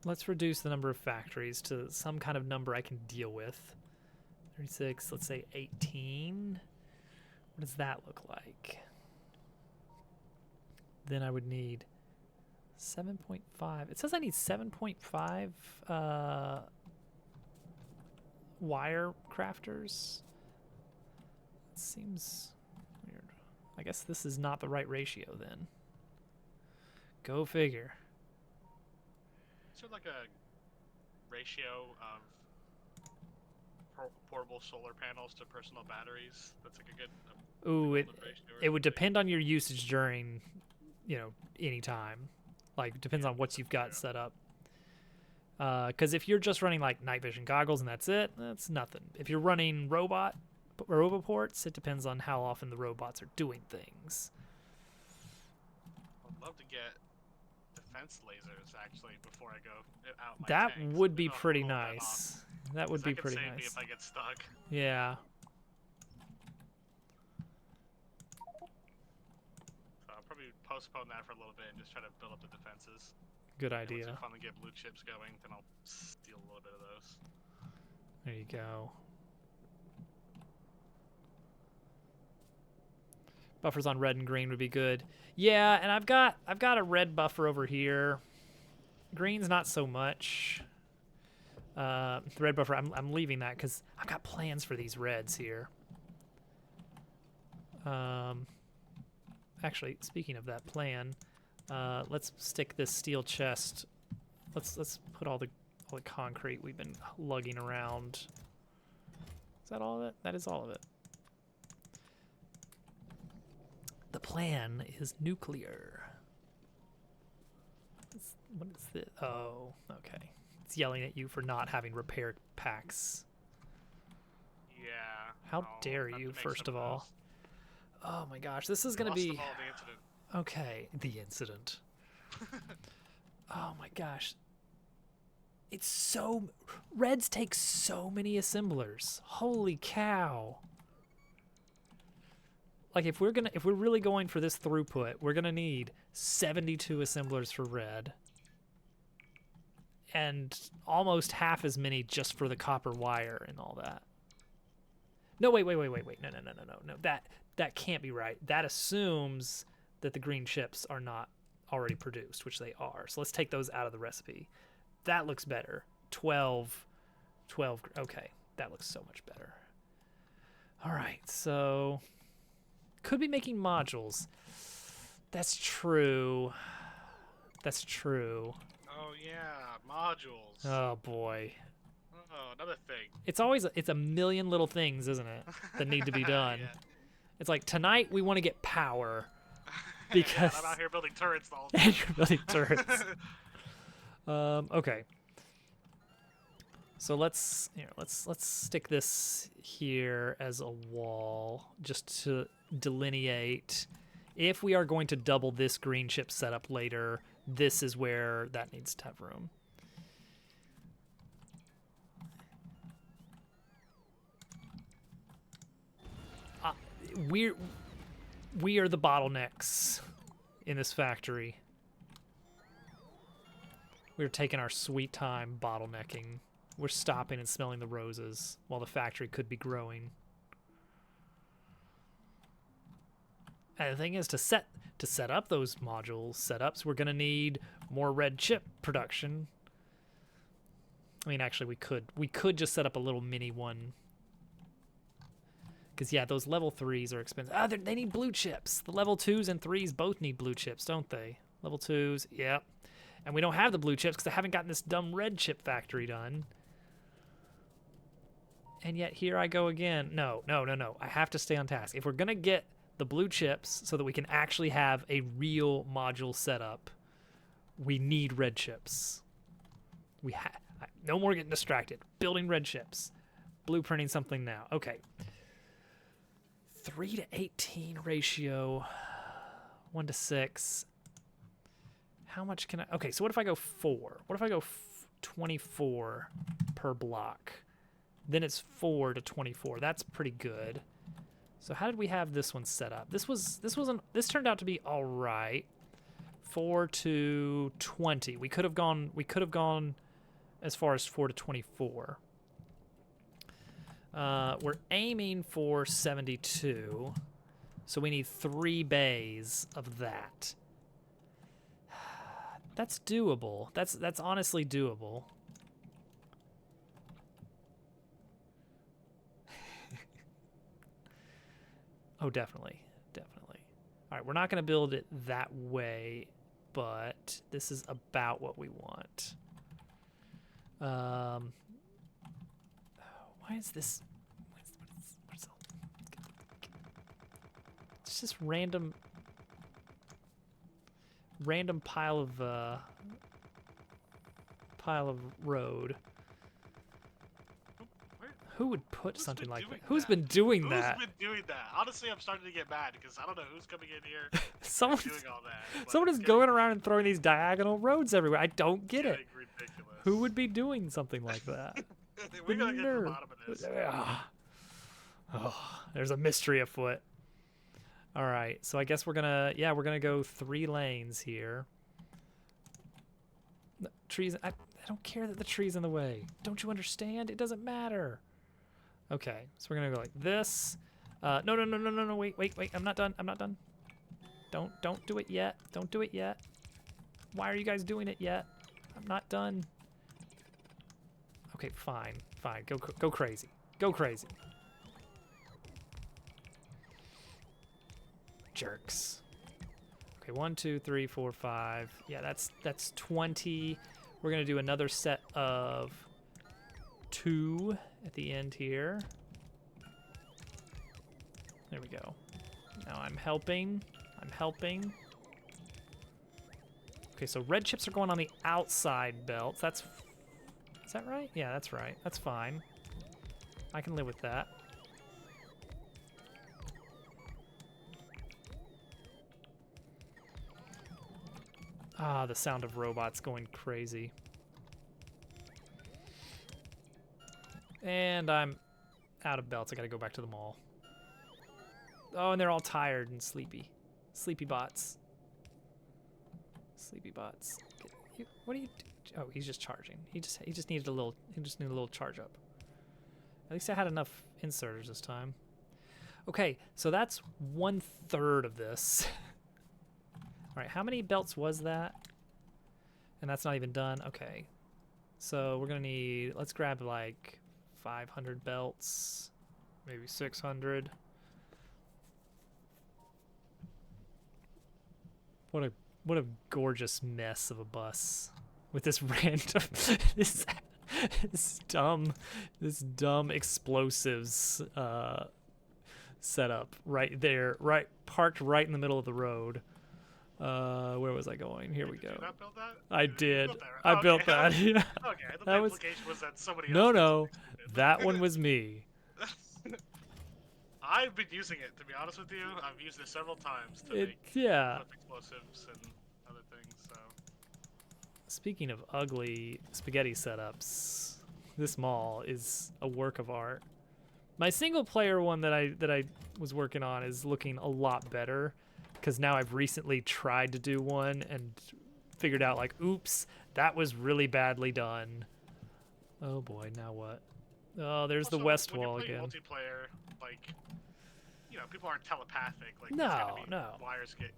Let's reduce the number of factories to some kind of number I can deal with. 36, let's say 18. What does that look like? Then I would need 7.5. It says I need 7.5 wire crafters. It seems weird. I guess this is not the right ratio then. Go figure. Is there like a ratio of portable solar panels to personal batteries? That's like a good. Ooh, it would depend on your usage during, any time. Like, depends on what you've got set up. Because if you're just running like night vision goggles and that's it, that's nothing. If you're running roboports, it depends on how often the robots are doing things. I'd love to get defense lasers actually before I go out. That would be pretty nice. That would be pretty nice. Save me if I get stuck. Yeah. So I'll probably postpone that for a little bit and just try to build up the defenses. Good idea. Once I finally get blue chips going, then I'll steal a little bit of those. There you go. Buffers on red and green would be good. Yeah, and I've got a red buffer over here. Green's not so much. The red buffer, I'm leaving that because I've got plans for these reds here. Actually, speaking of that plan, let's stick this steel chest. Let's put all the concrete we've been lugging around. Is that all of it? That is all of it. The plan is nuclear. What is this? Oh, okay. It's yelling at you for not having repair packs. Yeah. How dare you, first of all. Oh my gosh, this is going to be... the incident. Okay, the incident. Oh my gosh. It's so... Reds take so many assemblers. Holy cow. Like if we're really going for this throughput, we're gonna need 72 assemblers for red. And almost half as many just for the copper wire and all that. No, wait. No. That can't be right. That assumes that the green chips are not already produced, which they are. So let's take those out of the recipe. That looks better. 12. Okay, that looks so much better. All right, so could be making modules. That's true. Oh yeah, modules. Oh boy. Oh, another thing. It's a million little things, isn't it, that need to be done. Yeah. It's like tonight we want to get power. because I'm out here building turrets the whole and time. you're building turrets. Okay. So let's stick this here as a wall just to delineate. If we are going to double this green chip setup later, this is where that needs to have room. We are the bottlenecks in this factory. We're taking our sweet time bottlenecking. We're stopping and smelling the roses while the factory could be growing. And the thing is, to set up those module setups, we're gonna need more red chip production. I mean, actually, we could just set up a little mini one. Because yeah, those level 3s are expensive. Ah, they need blue chips. The level 2s and 3s both need blue chips, don't they? Level 2s, yep. And we don't have the blue chips because I haven't gotten this dumb red chip factory done. And yet here I go again. No. I have to stay on task. If we're going to get the blue chips so that we can actually have a real module setup, we need red chips. No more getting distracted. Building red chips. Blueprinting something now. Okay. 3 to 18 ratio. 1 to 6. How much can I... Okay, so what if I go 4? What if I go 24 per block? Then it's 4 to 24. That's pretty good. So how did we have this one set up? This turned out to be all right. 4 to 20. We could have gone as far as 4 to 24. We're aiming for 72. So we need 3 bays of that. That's doable. That's honestly doable. Oh, definitely. All right, we're not going to build it that way, but this is about what we want. Why is this? What is it's just random pile of road. Who would put something like that? Who's been doing that? Who's been doing that? Honestly, I'm starting to get mad because I don't know who's coming in here Someone's doing all that. Someone is going around and throwing these diagonal roads everywhere. I don't get it. Ridiculous. Who would be doing something like that? We're gonna get to the bottom of this. Oh, there's a mystery afoot. All right, so I guess we're gonna go 3 lanes here. The trees. I don't care that the tree's in the way. Don't you understand? It doesn't matter. Okay, so we're gonna go like this. No, wait. I'm not done. Don't do it yet. Don't do it yet. Why are you guys doing it yet? I'm not done. Okay, fine. Go crazy. Go crazy. Jerks. Okay, 1, 2, 3, 4, 5. Yeah, that's 20. We're gonna do another set of 2 at the end here. There we go. Now I'm helping. Okay, so red chips are going on the outside belts. Is that right? Yeah, that's right. That's fine. I can live with that. Ah, the sound of robots going crazy. And I'm out of belts. I gotta go back to the mall. Oh, and they're all tired and sleepy. Sleepy bots. What are you doing? Oh, he's just charging. He just needed a little charge up. At least I had enough inserters this time. Okay, so that's 1/3 of this. All right, how many belts was that? And that's not even done. Okay. So we're gonna need, let's grab like 500 belts, maybe 600. What a gorgeous mess of a bus with this random this dumb explosives setup right there, parked right in the middle of the road. Where was I going? Here we Did you go. not build that? I You did. built that, right? I Oh, built okay. that. Yeah. Okay, I thought That the was implication was that somebody else no, did no. something That stupid. one was me. I've been using it, to be honest with you. I've used it several times to make Yeah. flip explosives and other things, so. Speaking of ugly spaghetti setups, this mall is a work of art. My single player one that I was working on is looking a lot better because now I've recently tried to do one and figured out like, oops, that was really badly done. Oh boy, now what? Oh, there's Also, the west when wall you're playing again. multiplayer, like, you know, people aren't telepathic. Like, there's No, gonna be no. wires get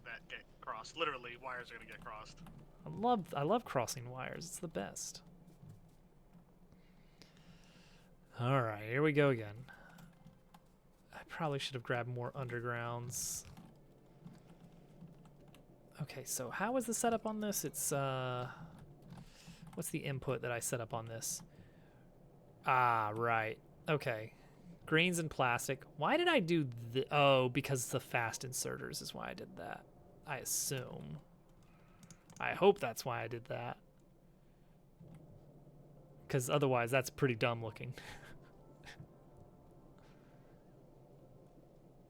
crossed. Literally, wires are gonna get crossed. I love crossing wires. It's the best. All right, here we go again. I probably should have grabbed more undergrounds. Okay, so how is the setup on this? It's what's the input that I set up on this? Ah, right. Okay. Greens and plastic. Why did I do the oh, because the fast inserters is why I did that. I assume. I hope that's why I did that. Because otherwise that's pretty dumb looking.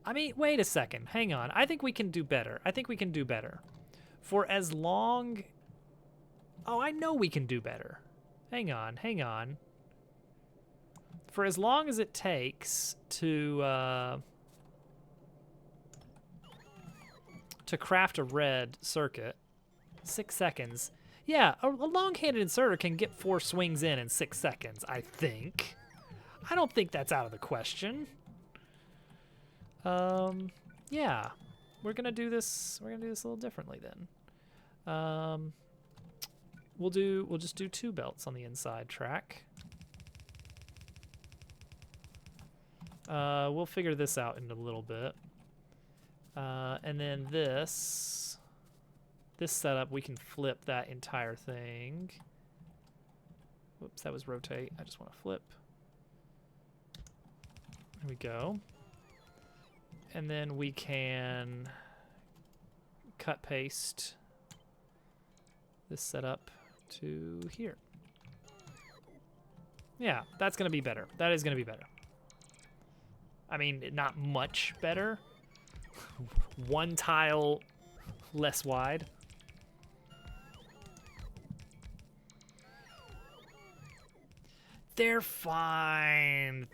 I mean, wait a second. Hang on. I think we can do better. I think we can do better. For as long... Oh, I know we can do better. Hang on, hang on. For as long as it takes to craft a red circuit, 6 seconds. Yeah, a long-handed inserter can get 4 swings in 6 seconds, I think. I don't think that's out of the question. Yeah, we're gonna do this. We're gonna do this a little differently then. We'll just do 2 belts on the inside track. We'll figure this out in a little bit. And then this setup, we can flip that entire thing. Whoops, that was rotate. I just want to flip. There we go. And then we can cut paste this setup to here. Yeah, that's gonna be better. That is gonna be better. I mean, not much better. 1 tile less wide. They're fine.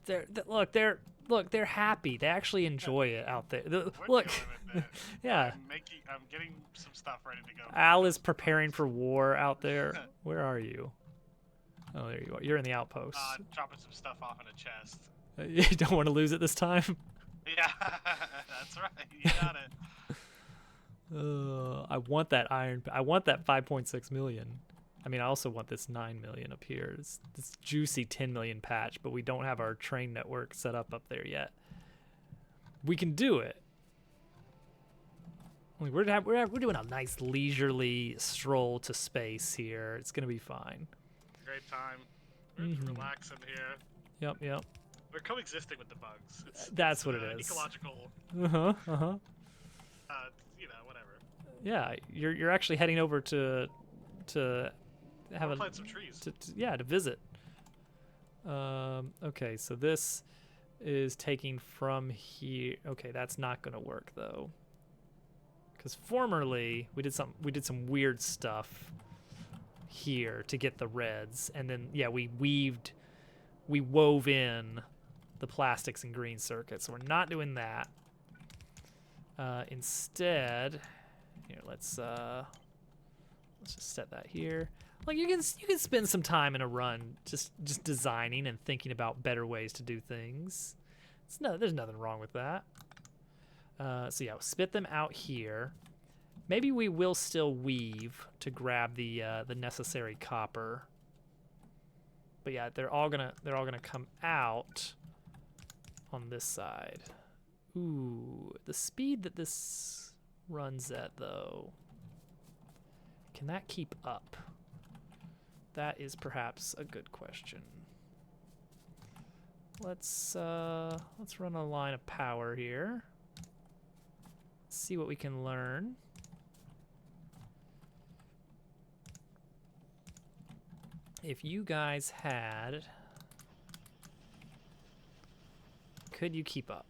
They're happy. They actually enjoy it out there. Look, yeah. I'm getting some stuff ready to go. Al is preparing for war out there. Where are you? Oh, there you are. You're in the outpost. Dropping some stuff off in a chest. You don't want to lose it this time? Yeah, that's right. You got it. I want that iron. I want that 5.6 million. I mean, I also want this 9 million up here. It's this juicy 10 million patch, but we don't have our train network set up there yet. We can do it. We're doing a nice leisurely stroll to space here. It's gonna be fine. Great time. We're just relaxing here. Yep. We're coexisting with the bugs. That's what it is. Ecological. You know, Whatever. Yeah, you're actually heading over to have plant some trees. To visit. Okay, so this is taking from here. Okay, that's not gonna work though. Because formerly we did some weird stuff here to get the reds, and then yeah, we wove in the plastics and green circuits. So we're not doing that. Instead, here let's just set that here. Like you can spend some time in a run just designing and thinking about better ways to do things. There's nothing wrong with that. So yeah, we'll spit them out here. Maybe we will still weave to grab the necessary copper. But yeah, they're all gonna come out on this side. Ooh, the speed that this runs at though. Can that keep up? That is perhaps a good question. Let's run a line of power here. See what we can learn. if you guys had, could you keep up?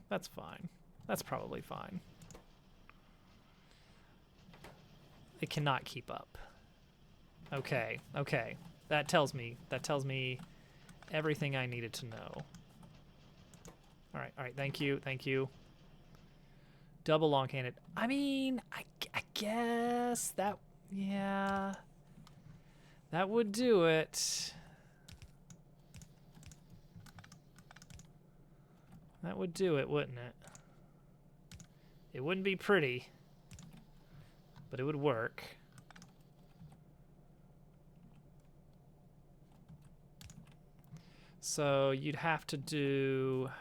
That's fine. That's probably fine. It cannot keep up. Okay, okay. That tells me everything I needed to know. All right, thank you. Double long-handed. I mean, I guess that, yeah. That would do it. That would do it, wouldn't it? It wouldn't be pretty, but it would work. So you'd have to do...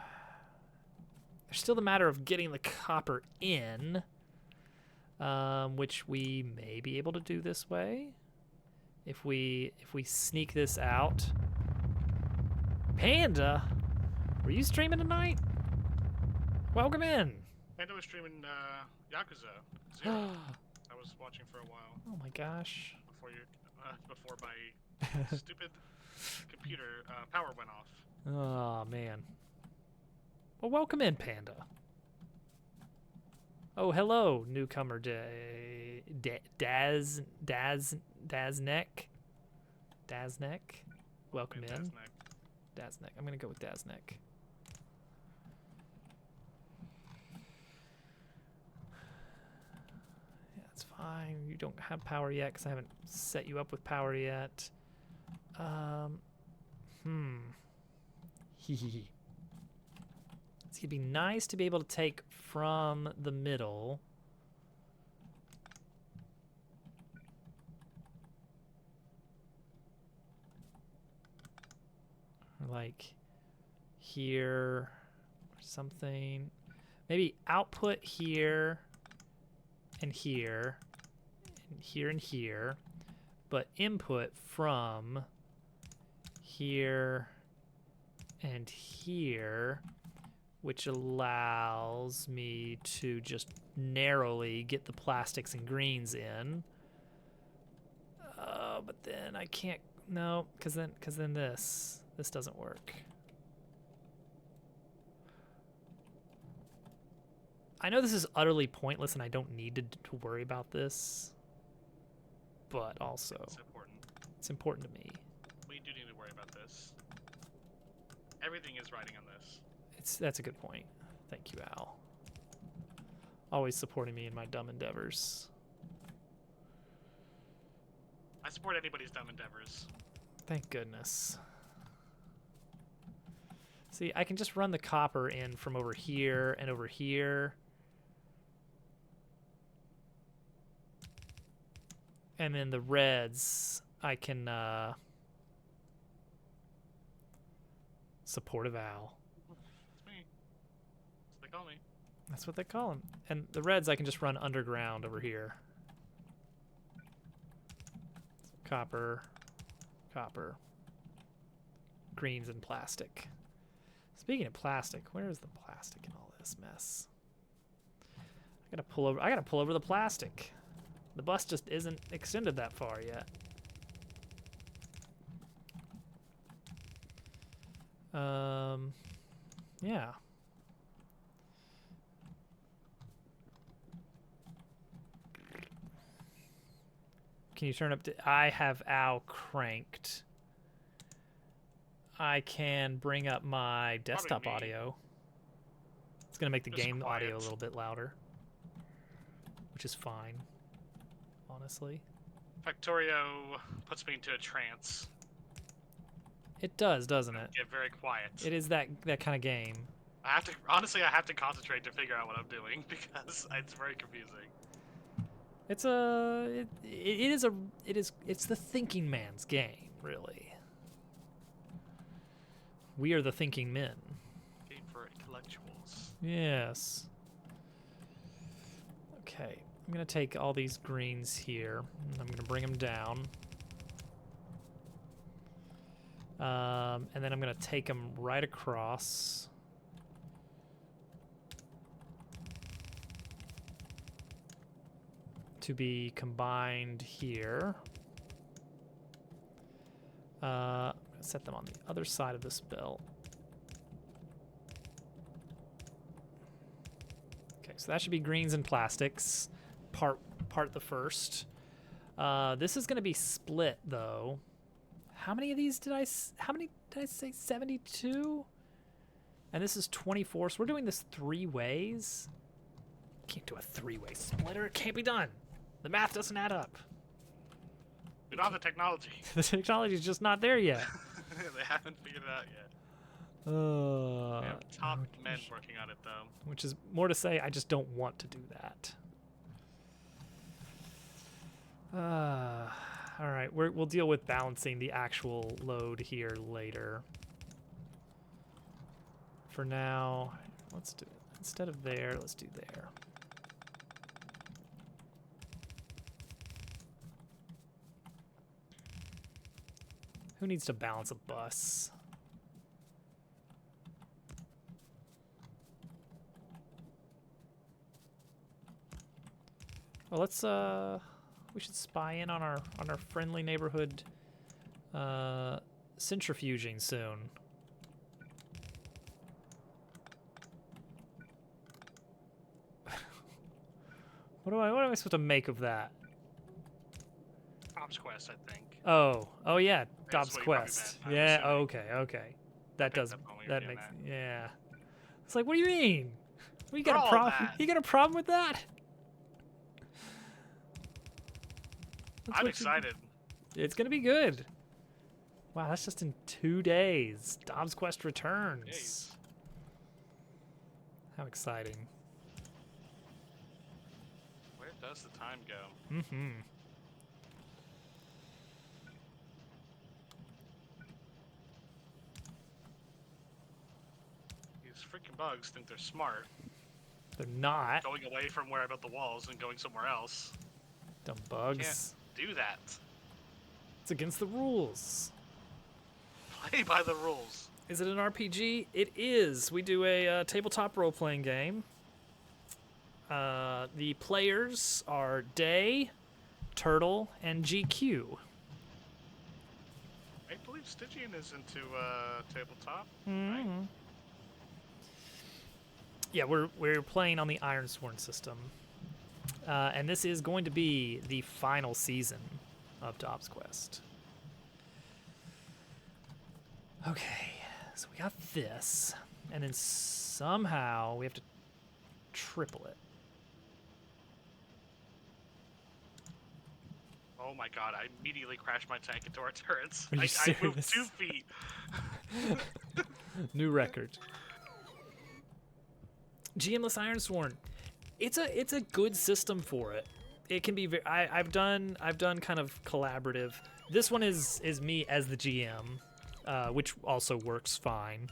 There's still the matter of getting the copper in, which we may be able to do this way. If we sneak this out. Panda, were you streaming tonight? Welcome in. Panda was streaming Yakuza 0. I was watching for a while. Oh my gosh. Before my stupid computer power went off. Oh man. Well, welcome in, Panda. Oh, hello, newcomer Daznek. Welcome in. Daznek. I'm gonna go with Daznek. Yeah, that's fine. You don't have power yet because I haven't set you up with power yet. Hehe. It's gonna be nice to be able to take from the middle. Like here or something. Maybe output here and here and here and here, but input from here and here, which allows me to just narrowly get the plastics and greens in. But then I can't, no, because then this doesn't work. I know this is utterly pointless and I don't need to worry about this, but also it's important to me. We do need to worry about this. Everything is riding on this. That's a good point. Thank you, Al. Always supporting me in my dumb endeavors. I support anybody's dumb endeavors. Thank goodness. See, I can just run the copper in from over here and over here. And then the reds, I can support a Val. That's me. That's what they call me. That's what they call him. And the reds I can just run underground over here. Copper, copper. Greens and plastic. Speaking of plastic, where is the plastic in all this mess? I gotta pull over the plastic. The bus just isn't extended that far yet. Yeah. Can you turn up to... I have Al cranked. I can bring up my desktop audio. It's going to make the game audio a little bit louder, which is fine, honestly. Factorio puts me into a trance. It does, doesn't it? Get very quiet. It is that kind of game. I have to concentrate to figure out what I'm doing because it's very confusing. It's it's the thinking man's game, really. We are the thinking men. Game for intellectuals. Yes. Okay, I'm gonna take all these greens here, and I'm gonna bring them down. And then I'm going to take them right across. To be combined here. I'm going to set them on the other side of this belt. Okay, so that should be greens and plastics. Part the first. This is going to be split though. How many of these did I say? 72? And this is 24. So we're doing this 3 ways. Can't do a 3-way splitter. It can't be done. The math doesn't add up. We don't have the technology. The technology's just not there yet. They haven't figured it out yet. We have top men working on it, though. Which is more to say, I just don't want to do that. All right, we'll deal with balancing the actual load here later. For now, let's do it. Instead of there, let's do there. Who needs to balance a bus? Well, let's we should spy in on our friendly neighborhood centrifuging soon. What am I supposed to make of that? Tom's Quest, I think. Oh yeah, That's Dobbs what you probably Quest. meant, I'm Yeah, assuming. okay. That does up on what you're that getting makes at. yeah. It's like, what do you mean? You For got a all problem? that. You got a problem with that? That's I'm what you- excited. It's gonna be good. Wow, that's just in 2 days. Dobbs Quest returns. Days. How exciting. Where does the time go? Mm-hmm. These freaking bugs think they're smart. They're not. Going away from where I built the walls and going somewhere else. Dumb bugs. Can't do that. It's against the rules. Play by the rules. Is it an RPG? It is. We do a tabletop role-playing game. The players are Day, Turtle, and GQ. I believe Stygian is into tabletop. Mm-hmm. Right? Yeah, we're playing on the Ironsworn system, and this is going to be the final season of Dobbs Quest. Okay, so we got this, and then somehow we have to triple it. Oh my god, I immediately crashed my tank into our turrets. Are you I moved serious? 2 feet. New record. GMless Ironsworn. It's a good system for it. It can be very, I've done kind of collaborative. This one is me as the GM, which also works fine.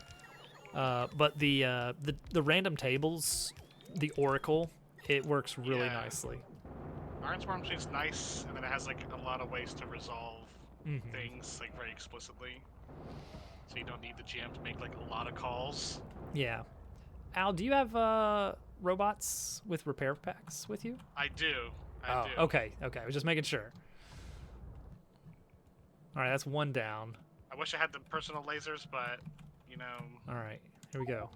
But the random tables, the Oracle, it works really Yeah. nicely. Ironsworn seems nice, and then it has like a lot of ways to resolve Mhm. things like very explicitly. So you don't need the GM to make like a lot of calls. Yeah. Al, do you have robots with repair packs with you? I do. I do. Okay. I was just making sure. All right, that's one down. I wish I had the personal lasers, but you know. All right, here we go.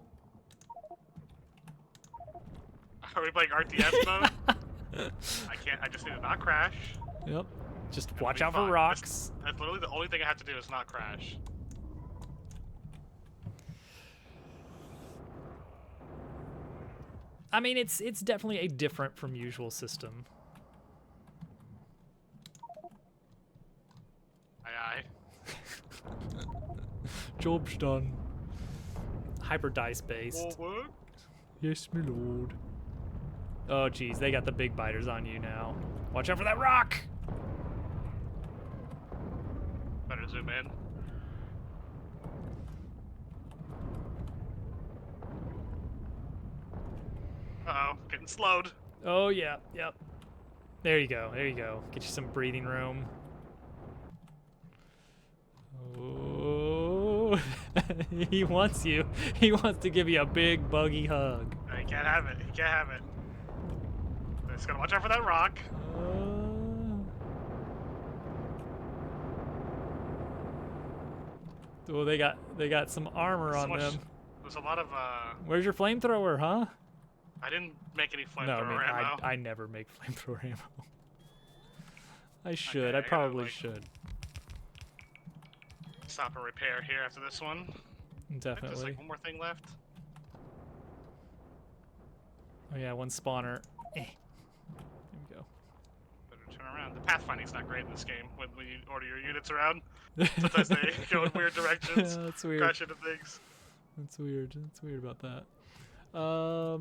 Are we playing RTS mode? I can't. I just need to not crash. Yep. Just It'll watch be out fine. for rocks. That's literally the only thing I have to do is not crash. I mean, it's definitely a different from usual system. Aye. Job's done. Hyper dice based. Forward. Yes, my lord. Oh, geez, they got the big biters on you now. Watch out for that rock! Better zoom in. Uh-oh, getting slowed. Oh, yeah, yep. There you go, there you go. Get you some breathing room. Oh. No! He wants you. He wants to give you a big buggy hug. He can't have it. He can't have it. Just gotta watch out for that rock. Well, they got some armor on them. There's a lot of Where's your flamethrower, huh? I didn't make any flamethrower No, I mean, ammo. I never make flamethrower ammo. I should. Okay, I probably should. Stop and repair here after this one. Definitely. I think there's like one more thing left. Oh yeah, one spawner. There we go. Better turn around. The pathfinding's not great in this game when you order your units around. Sometimes they go in weird directions. Yeah, that's weird. Crash into things. That's weird. That's weird about that. What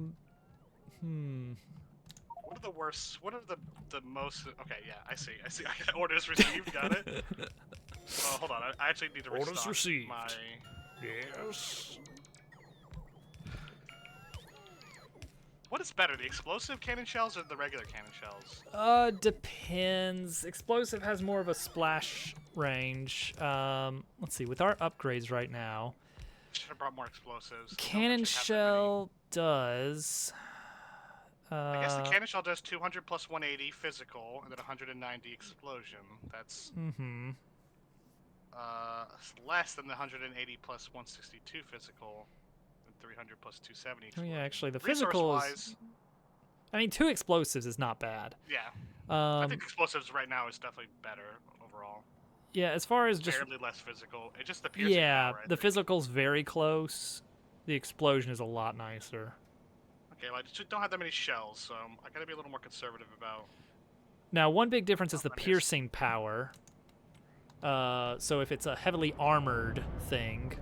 are the worst? What are the most? Okay, yeah, I see. I got orders received. Got it. Oh, hold on. I actually need to restock Orders received. my. Yes. What is better, the explosive cannon shells or the regular cannon shells? Depends. Explosive has more of a splash range. Let's see. With our upgrades right now, Should have brought more explosives. cannon shell does. I guess the cannon shell does 200 plus 180 physical, and then 190 explosion. That's less than the 180 plus 162 physical, and 300 plus 270 Oh explosion. yeah, actually the physical is. I mean, 2 explosives is not bad. Yeah. I think explosives right now is definitely better overall. Yeah, as far as just. Barely less physical. It just the piercing Yeah, power, I the think. physical's very close. The explosion is a lot nicer. Okay, well, I just don't have that many shells, so I gotta be a little more conservative about. Now, one big difference is the I missed. piercing power. So if it's a heavily armored thing,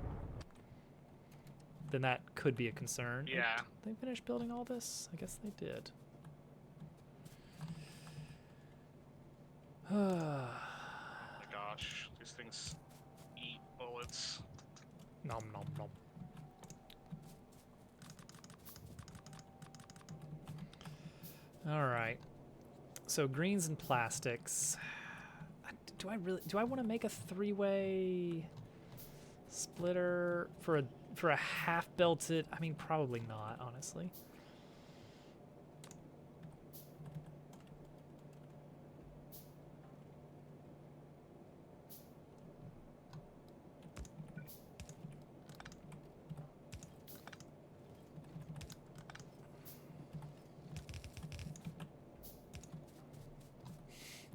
then that could be a concern. Yeah. They finished building all this? I guess they did. Oh my gosh, these things eat bullets. Nom nom nom. All right. So greens and plastics. Do I want to make a 3-way splitter for a half belted? I mean, probably not, honestly.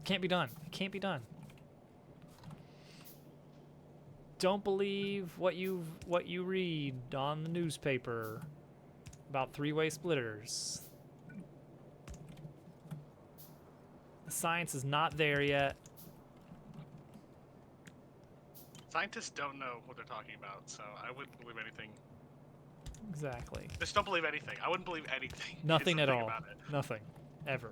Can't be done. It can't be done. Don't believe what you read on the newspaper about 3-way splitters. The science is not there yet. Scientists don't know what they're talking about, so I wouldn't believe anything. Exactly. Just don't believe anything. I wouldn't believe anything. Nothing is at the thing all. about it. Nothing. Ever.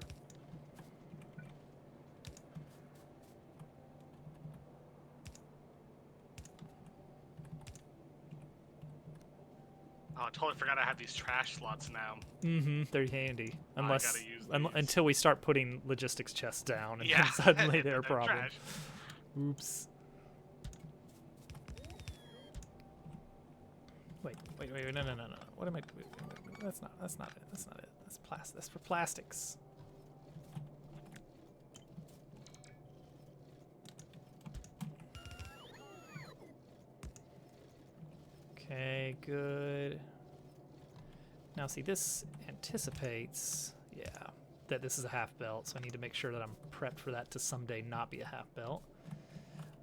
Oh, I totally forgot I have these trash slots now. Mm-hmm. They're handy. Unless gotta use these. until we start putting logistics chests down, and Yeah. then suddenly they're a They're problem. trash. Oops. Wait, no. What am I doing? That's not it. That's not it. That's for plastics. Okay, good. Now see, this anticipates, yeah, that this is a half belt, so I need to make sure that I'm prepped for that to someday not be a half belt.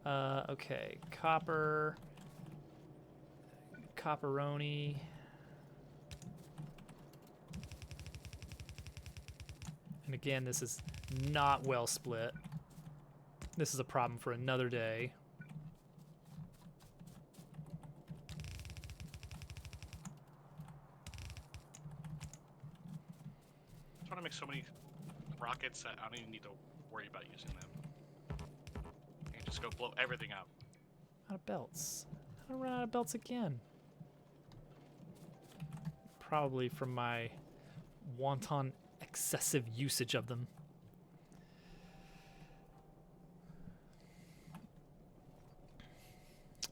Okay, copperoni. And again, this is not well split. This is a problem for another day. I'm trying to make so many rockets that I don't even need to worry about using them. I can just go blow everything up. Out of belts. I run out of belts again. Probably from my wanton excessive usage of them.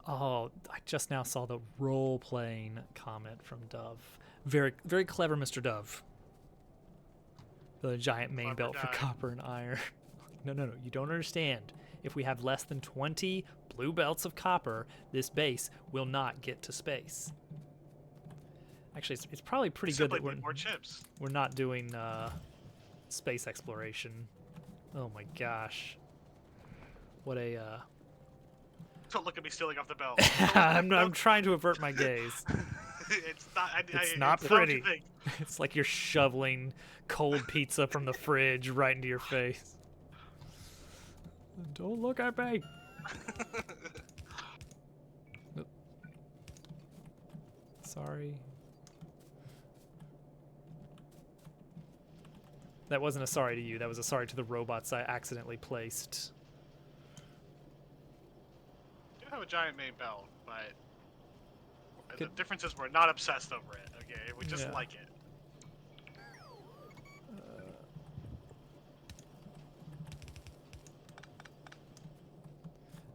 Oh, I just now saw the role-playing comment from Dove. Very, very clever, Mr. Dove. The giant main Clever belt for guy. copper and iron. No, you don't understand. If we have less than 20 blue belts of copper, this base will not get to space. Actually, it's probably pretty good Simply that need more chips. we're not doing space exploration. Oh my gosh. What a... Don't look at me stealing off the belt. I'm trying to avert my gaze. It's not. It's not it's what you pretty. think. It's like you're shoveling cold pizza from the fridge right into your face. Don't look at me. Oop. Sorry. That wasn't a sorry to you. That was a sorry to the robots I accidentally placed. I do have a giant main belt, but the Good. difference is we're not obsessed over it. Okay, we just Yeah. like it.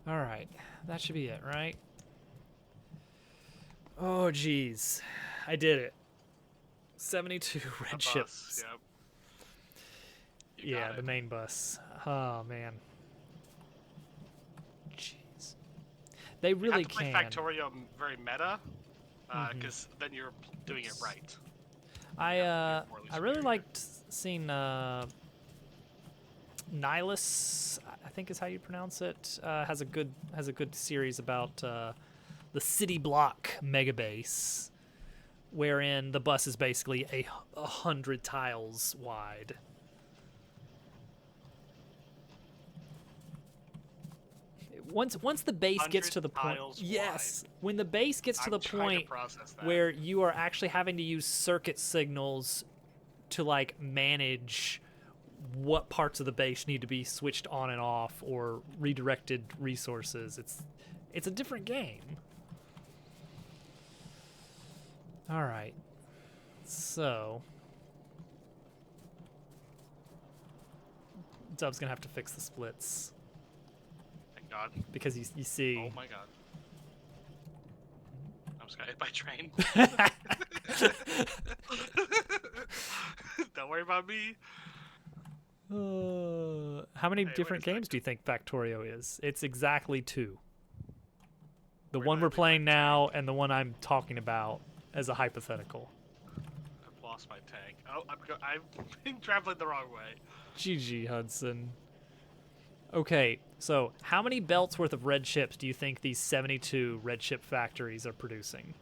All right, that should be it, right? Oh, geez, I did it. 72 red A chips. bus, yep. You Yeah, got the it. main bus. Oh man. Jeez. They You really have to play can. Factorio very meta, because then you're doing it right. I Morally really superior. liked seeing Nihilus, I think is how you pronounce it. Has a good series about the city block mega base, wherein the bus is basically 100 tiles wide. Once the base gets to the 100 point, tiles yes, when the base gets to I'm the trying to point process that. where you are actually having to use circuit signals to like manage what parts of the base need to be switched on and off or redirected resources. It's a different game. All right. So Dub's going to have to fix the splits Thank God. because you see Oh my God. I was got hit by a train. Don't worry about me. How many Hey, wait a different games second. do you think Factorio is? It's exactly 2. The Where one did I we're leave my playing tank? now and the one I'm talking about as a hypothetical. I've lost my tank. Oh, I've been traveling the wrong way. GG, Hudson. Okay, so how many belts worth of red chips do you think these 72 red chip factories are producing?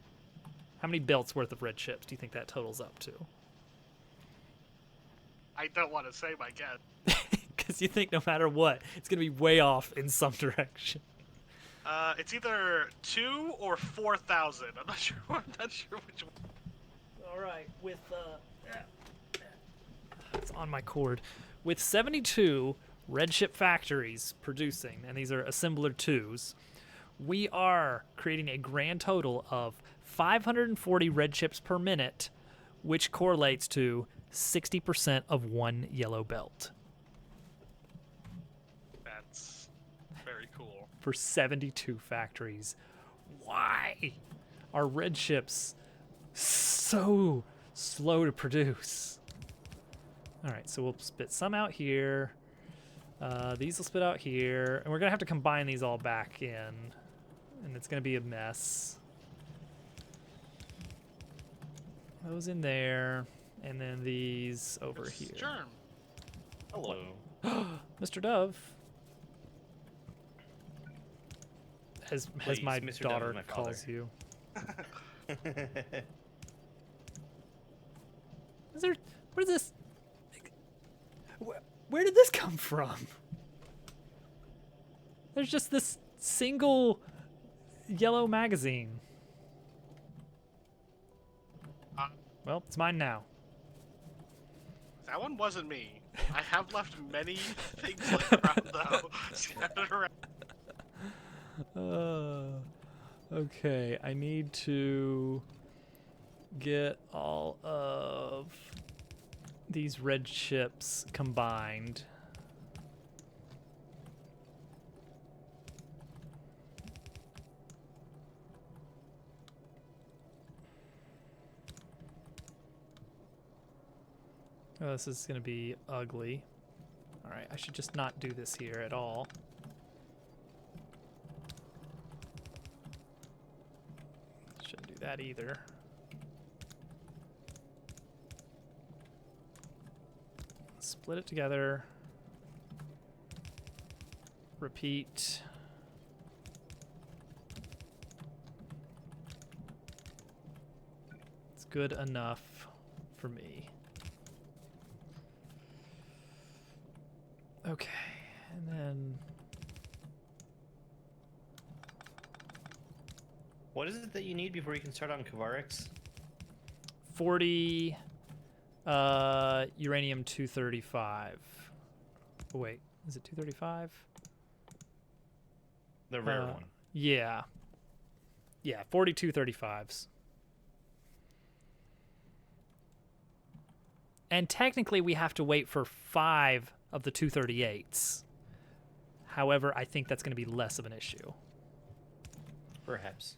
How many belts worth of red chips do you think that totals up to? I don't want to say my guess. Because you think no matter what, it's going to be way off in some direction. It's either 2 or 4,000. I'm not sure. I'm not sure which one. All right, with it's on my cord. With 72 red chip factories producing, and these are assembler 2s, we are creating a grand total of 540 red chips per minute, which correlates to 60% of one yellow belt That's very cool. for 72 factories. Why are red chips so slow to produce? All right, so we'll spit some out here. These will spit out here, and we're gonna have to combine these all back in, and it's gonna be a mess. Those in there, and then these over It's here. Germ. Hello. Mr. Dove, as Please, my Mr. Dove daughter is my calls father. you. Is there? What is this? Where did this come from? There's just this single yellow magazine. Well, it's mine now. That one wasn't me. I have left many things like around though, scattered around. Okay, I need to get all of these red chips combined. Oh, this is going to be ugly. All right, I should just not do this here at all. Shouldn't do that either. Split it together. Repeat. It's good enough for me. Okay, and then What is it that you need before you can start on Kvarix? 40 uranium 235. Oh, wait, is it 235? The rare one. Yeah. Yeah, 40 235s. And technically we have to wait for 5 of the 238s. However, I think that's going to be less of an issue. Perhaps.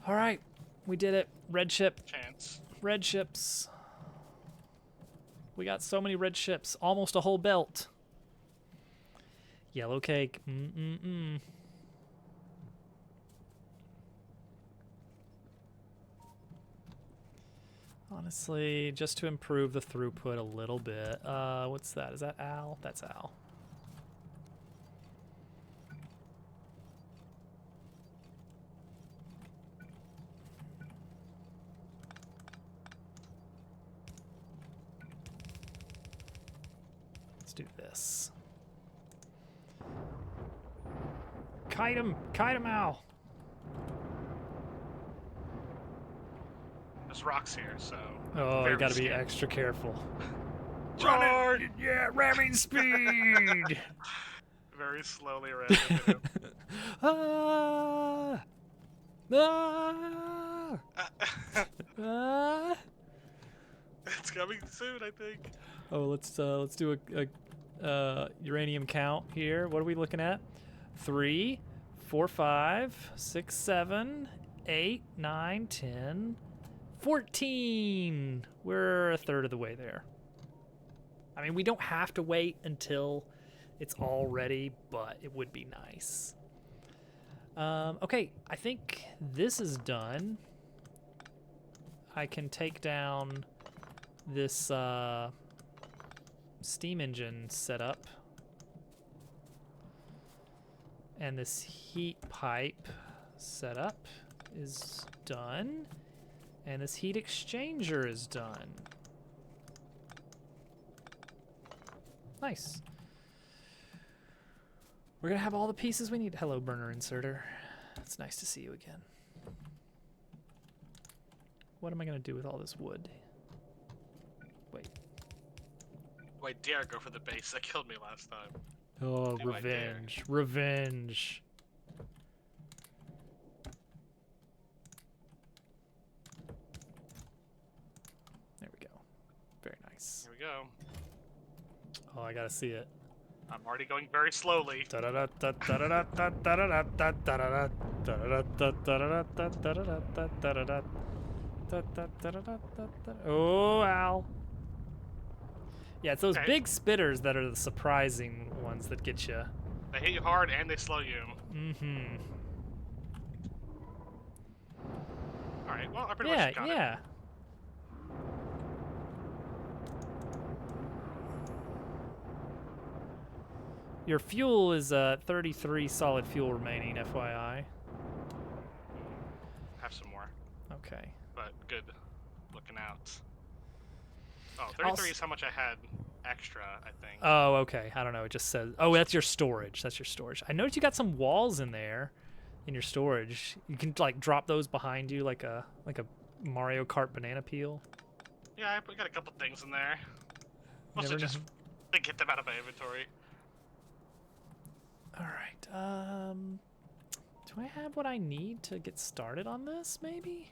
All right, we did it. Red ship. Chance. Red ships. We got so many red ships. Almost a whole belt. Yellow cake. Mm-mm-mm. Honestly, just to improve the throughput a little bit. What's that? Is that Al? That's Al. Let's do this. Kite him! Kite him, Al! There's rocks here, so. Oh, you very gotta be scary. extra careful. Charge! Yeah, ramming speed! Very slowly around him. Ah! Ah! Ah! It's coming soon, I think. Oh, let's do a uranium count here. What are we looking at? 3, 4, 5, 6, 7, 8, 9, 10, 14. We're a third of the way there. I mean, we don't have to wait until it's all ready, but it would be nice. Okay, I think this is done. I can take down this steam engine setup. And this heat pipe setup is done. And this heat exchanger is done. Nice. We're gonna have all the pieces we need. Hello, burner inserter. It's nice to see you again. What am I gonna do with all this wood? Wait. Wait, dare go for the base that killed me last time. Oh, Do I dare? revenge. Revenge. There we go. Very nice. Here we go. Oh, I gotta see it. I'm already going very slowly. Oh, ow. Yeah, it's those Okay. big spitters that are the surprising ones that get you. They hit you hard and they slow you. Mm-hmm. Alright, well, I pretty Yeah, much got yeah. it. Your fuel is 33 solid fuel remaining, FYI. Have some more, Okay. but good looking out. Oh, 33 is how much I had extra, I think. Oh, okay. I don't know. It just says. Oh, that's your storage. That's your storage. I noticed you got some walls in there, in your storage. You can like drop those behind you like a Mario Kart banana peel. Yeah, I got a couple things in there. Mostly Never just know. to get them out of my inventory. All right. Do I have what I need to get started on this? Maybe.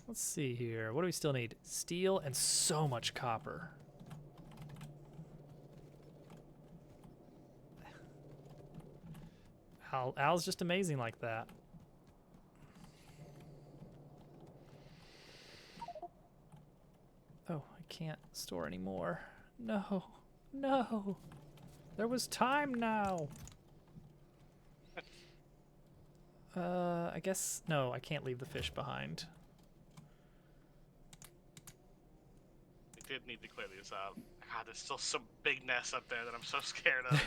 Let's see here. What do we still need? Steel and so much copper. Al's just amazing like that. Oh, I can't store anymore. No, no. There was time now. I guess, no, I can't leave the fish behind. We did need to clear these out. God, there's still some big nests up there that I'm so scared of.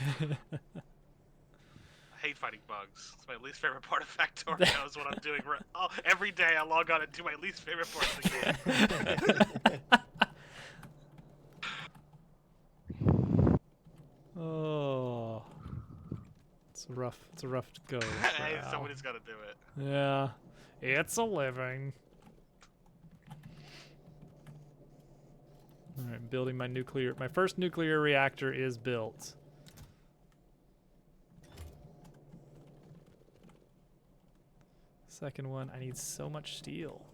I hate fighting bugs. It's my least favorite part of Factorio is what I'm doing. Oh, every day I log on and do my least favorite part of the game. Oh. It's a rough go. Hey, Al. somebody's got to do it. Yeah. It's a living. Alright, building my first nuclear reactor is built. Second one, I need so much steel.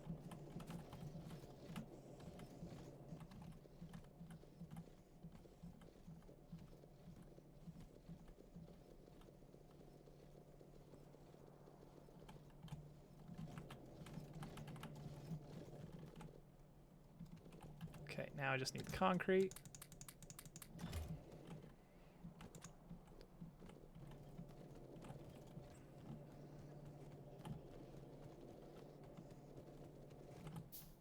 Okay, now I just need concrete.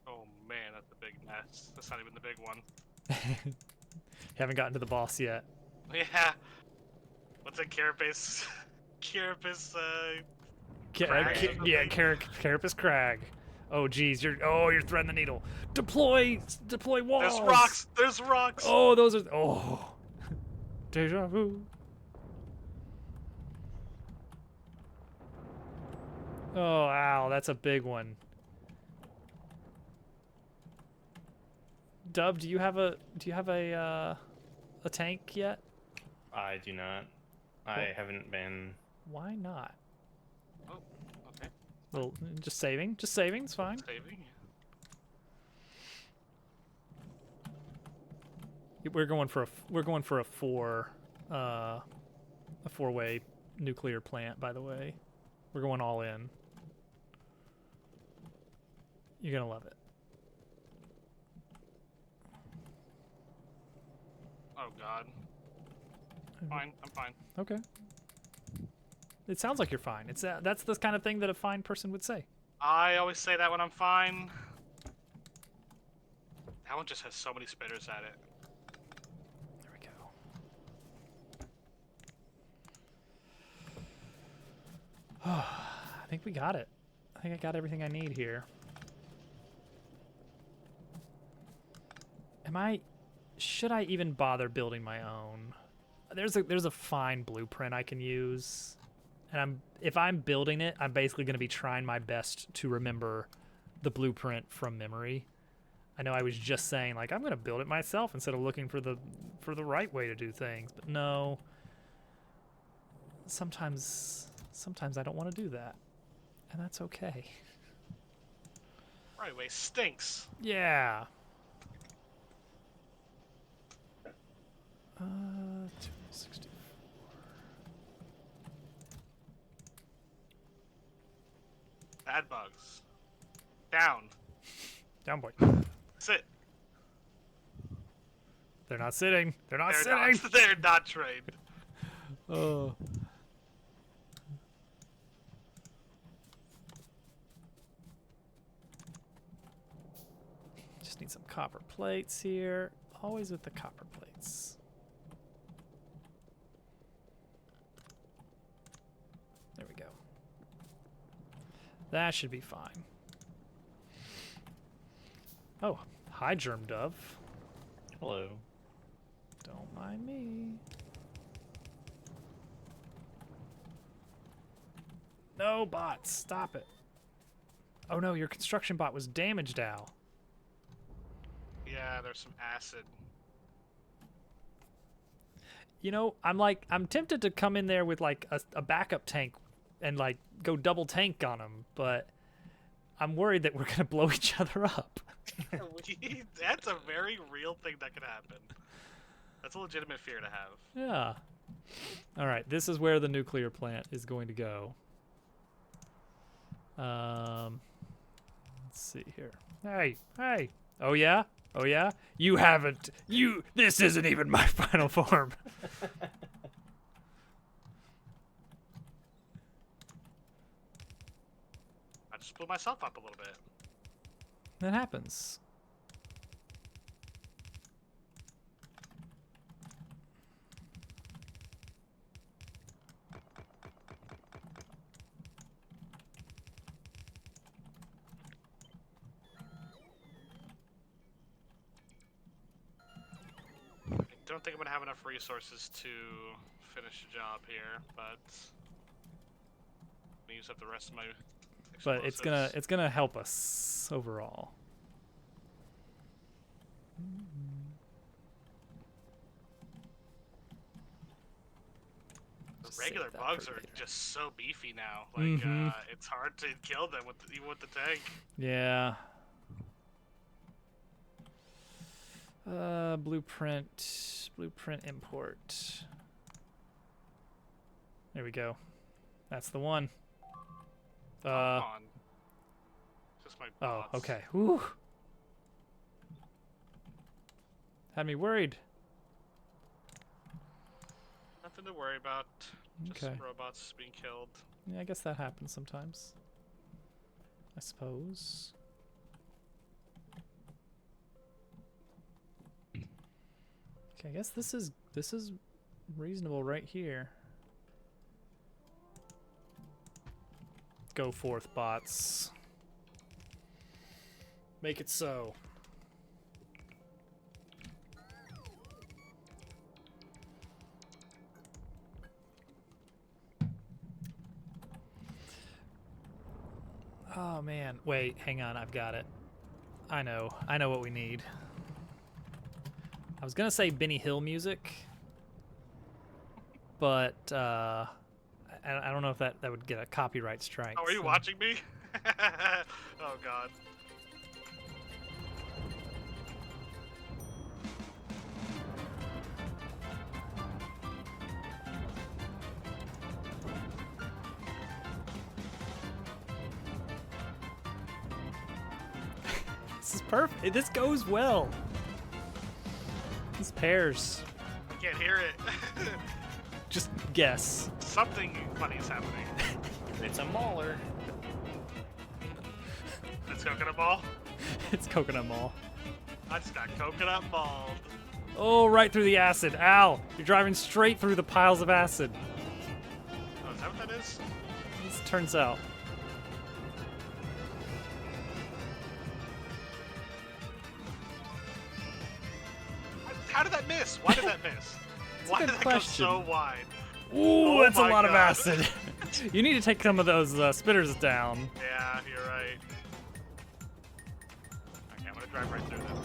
Oh man, that's a big nest. That's not even the big one. Haven't gotten to the boss yet. Yeah. What's that Carapace? Carapace, Crag? Yeah, Carapace Crag. Oh geez, you're threading the needle. Deploy walls. There's rocks! There's rocks! Oh, those are deja vu. Oh, ow, that's a big one. Dub, do you have a tank yet? I do not. I haven't been. Why not? Oh, okay. Well, just saving, it's fine. Saving. We're going for a four-way nuclear plant, by the way. We're going all in. You're gonna love it. Oh god. Fine, I'm fine. Okay. It sounds like you're fine. That's the kind of thing that a fine person would say. I always say that when I'm fine. That one just has so many spitters at it. There we go. I think we got it. I think I got everything I need here. Should I even bother building my own? There's a fine blueprint I can use. And if I'm building it, I'm basically going to be trying my best to remember the blueprint from memory. I know I was just saying, like, I'm going to build it myself instead of looking for the right way to do things. But no. Sometimes I don't want to do that. And that's okay. Right way stinks. Yeah. 264. Bad bugs. Down. Down, boy. Sit. They're not sitting. They're not They're sitting. not, they're not trained. Oh. Just need some copper plates here. Always with the copper plates. There we go. That should be fine. Oh, hi, Germ Dove. Hello. Don't mind me. No, bots, stop it. Oh no, your construction bot was damaged, Al. Yeah, there's some acid. You know, I'm tempted to come in there with like a backup tank and like go double tank on them, but I'm worried that we're gonna blow each other up. That's a very real thing that could happen. That's a legitimate fear to have. Yeah. All right, this is where the nuclear plant is going to go. Let's see here. Hey, hey. Oh yeah? Oh yeah? You haven't. This isn't even my final form. I just blew myself up a little bit. That happens. I don't think I'm gonna have enough resources to finish the job here, but I'm gonna use up the rest of my But explosives. it's gonna help us overall. The Just save regular that bugs for are later. just so beefy now. Like, Mhm. it's hard to kill them even with the tank. Yeah. Blueprint import. There we go. That's the one. Come on. Just my Oh, bots. okay. Whew. Had me worried. Nothing to worry about. Just Okay. robots being killed. Yeah, I guess that happens sometimes. I suppose. Okay, I guess this is reasonable right here. Go forth, bots. Make it so. Oh man, wait, hang on, I've got it. I know what we need. I was gonna say Benny Hill music, but I don't know if that would get a copyright strike. Oh, are you so- watching me? Oh god. This is perfect. This goes well. This pairs. I can't hear it. Just guess. Something funny is happening. It's a mauler. It's coconut ball. It's coconut mall. I just got coconut balled. Oh, right through the acid. Ow! You're driving straight through the piles of acid. Oh, is that what that is? This turns out. How did that miss? Why did that miss? Why good did that question. go so wide? Ooh, Oh that's a my lot of God. acid. You need to take some of those spitters down. Yeah, you're right. Okay, I'm gonna drive right through them.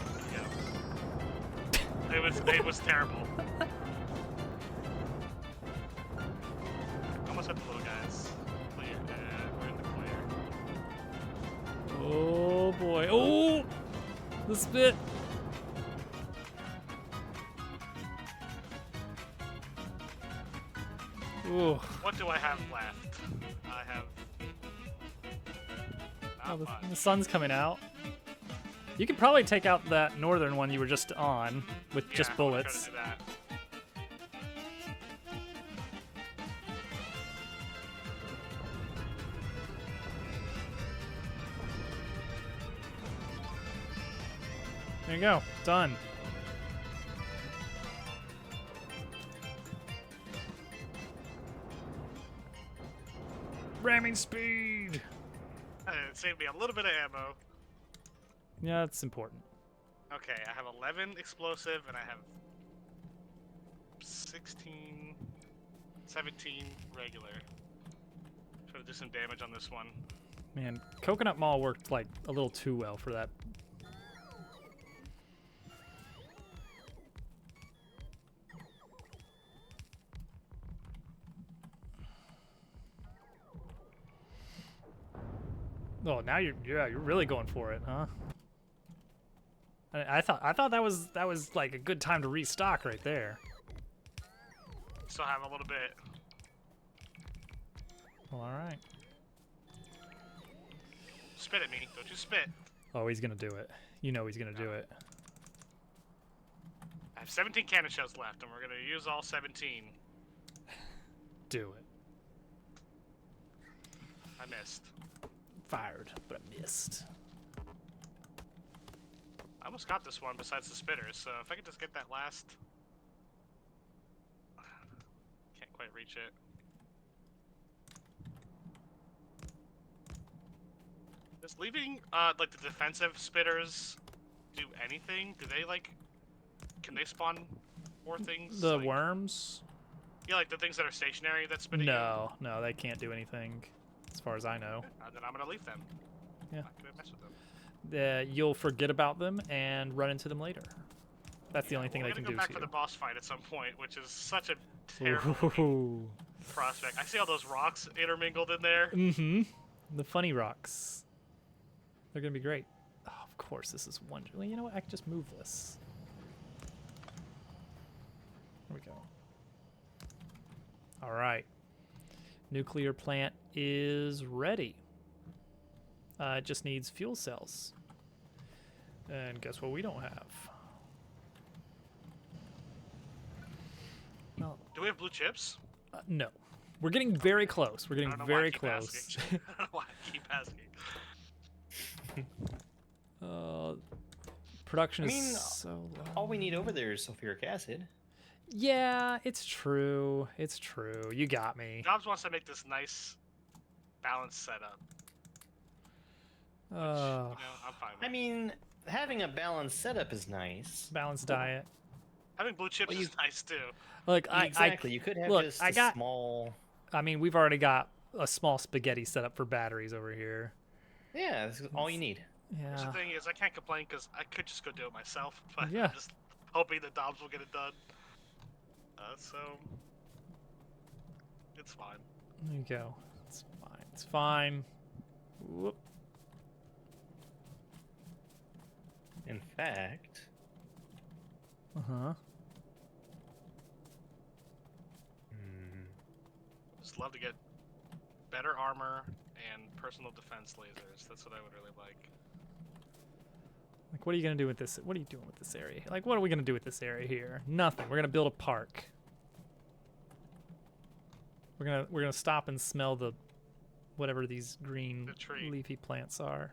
Yeah. It was terrible. Almost at the little guys. Clear. We're in the clear. Oh boy. Oh! The spit. Ooh. What do I have left? I have Oh, not much. the sun's coming out. You could probably take out that northern one you were just on with just Yeah, I'm gonna try bullets. to do that. There you go. Done. Ramming speed. It saved me a little bit of ammo. Yeah, that's important. Okay, I have 11 explosive and I have 16, 17 regular. Try to do some damage on this one. Man, Coconut Mall worked like a little too well for that. Oh, now you're really going for it, huh? I thought that was like a good time to restock right there. Still have a little bit. Well, all right. Spit at me. Don't you spit. Oh, he's gonna do it. You know he's gonna do it. I have 17 cannon shells left, and we're gonna use all 17. Do it. I missed. Fired, but I missed. I almost got this one besides the spitters, so if I could just get that last... Can't quite reach it. Does leaving, like, the defensive spitters do anything? Do they, like... Can they spawn more things? The like, worms? Yeah, like the things that are stationary that spit at you? No, no, they can't do anything, as far as I know. Then I'm gonna leave them. Yeah. I'm not gonna mess with them. You'll forget about them and run into them later. That's the only thing we're they can gonna do go back to for you. the boss fight at some point, which is such a terrible Ooh. prospect. I see all those rocks intermingled in there. Mm-hmm. The funny rocks. They're gonna be great. Oh, of course, this is one. Well, you know what? I can just move this. There we go. All right. Nuclear plant is ready. It just needs fuel cells. And guess what we don't have? Well, Do we have blue chips? no. We're getting very close. We're I getting don't know very why I keep close. asking. I don't know why I keep asking. Production I mean, is so low. All we need over there is sulfuric acid. Yeah, it's true. It's true. You got me. Jobs wants to make this nice, balanced setup. Which, I'm fine with. I mean, having a balanced setup is nice. Balanced diet. Having blue chips Well, is nice too. Look, Exactly. You could have look, just I a got- small. I mean, we've already got a small spaghetti set up for batteries over here. Yeah, that's all you need. Which Yeah. the thing is, I can't complain because I could just go do it myself, but Yeah. I'm just hoping the Dobbs will get it done. So it's fine. There you go. It's fine. It's fine. Whoop. In fact, Uh-huh. Just love to get better armor and personal defense lasers. That's what I would really like. Like, what are you gonna do with this? What are you doing with this area? Like, what are we gonna do with this area here? Nothing. We're gonna build a park. We're gonna stop and smell the whatever these green The tree. leafy plants are.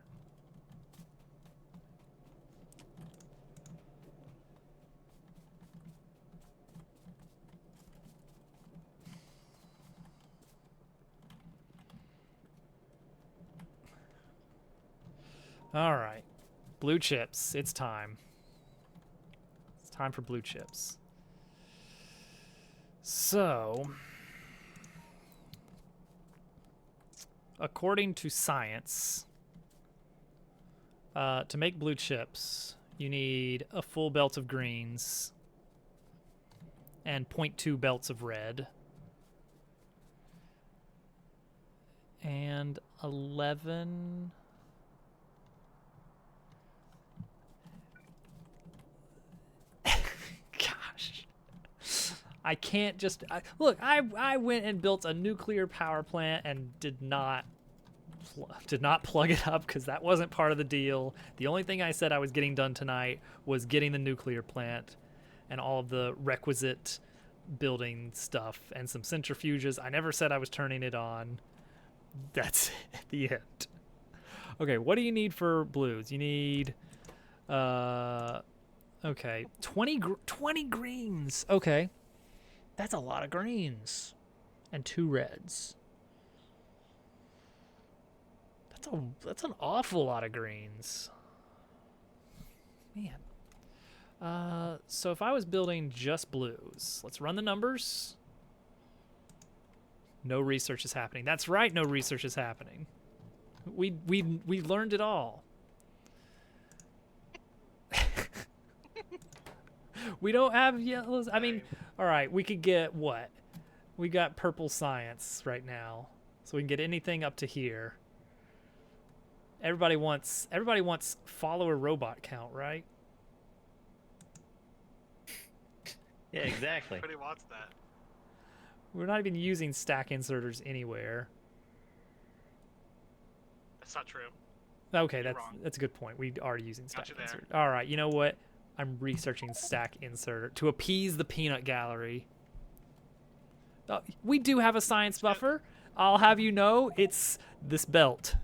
All right. Blue chips. It's time. It's time for blue chips. So, according to science, to make blue chips, you need a full belt of greens and 0.2 belts of red and 11... Gosh. I can't just look. I went and built a nuclear power plant and did not plug it up because that wasn't part of the deal. The only thing I said I was getting done tonight was getting the nuclear plant and all of the requisite building stuff and some centrifuges. I never said I was turning it on. That's it, the end. Okay, what do you need for blues? You need okay, 20 greens. Okay. That's a lot of greens. And 2 reds. That's an awful lot of greens. Man. So if I was building just blues, let's run the numbers. No research is happening. That's right, no research is happening. We learned it all. We don't have yellows. I mean, all right, we could get what? We got purple science right now. So we can get anything up to here. Everybody wants follower robot count, right? yeah, exactly. Everybody wants that. We're not even using stack inserters anywhere. That's not true. Okay, You're that's wrong. a good point. We are using stack Got you there. insert. All right, you know what? I'm researching stack inserter to appease the peanut gallery. We do have a science buffer. I'll have you know, it's this belt.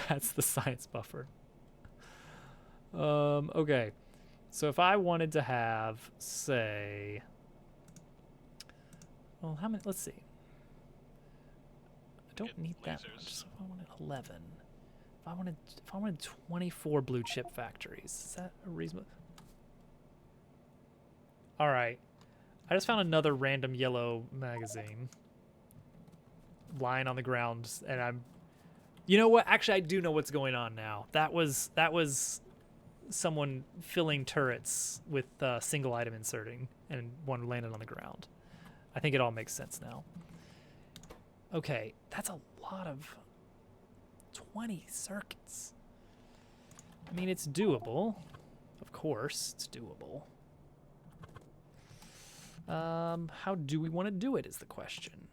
That's the science buffer. Okay. So if I wanted to have, say, well, how many? Let's see. I don't Get need that lasers. much. So if I wanted 11, if I wanted 24 blue chip factories, is that a reasonable? All right. I just found another random yellow magazine lying on the ground, and I'm. You know what? Actually, I do know what's going on now. That was someone filling turrets with single item inserting, and one landed on the ground. I think it all makes sense now. Okay, that's a lot of 20 circuits. I mean, it's doable. Of course, it's doable. How do we want to do it is the question.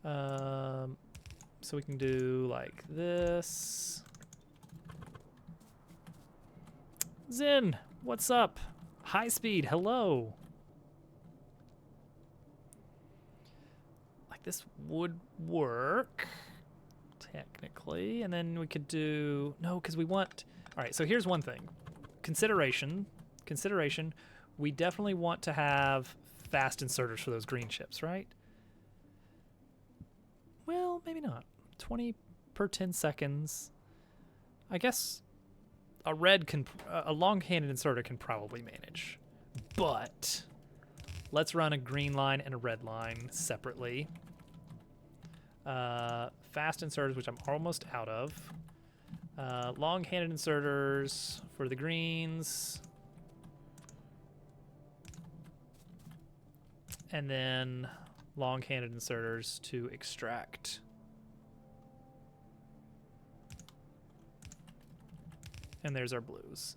So we can do like this. Zin, what's up? High speed, hello. Like this would work, technically. And then we could do, no, because we want, all right, so here's one thing. Consideration, we definitely want to have fast inserters for those green chips, right? Well, maybe not. 20 per 10 seconds. I guess a long-handed inserter can probably manage. But let's run a green line and a red line separately. Fast inserters, which I'm almost out of. Long-handed inserters for the greens. And then long-handed inserters to extract. And there's our blues.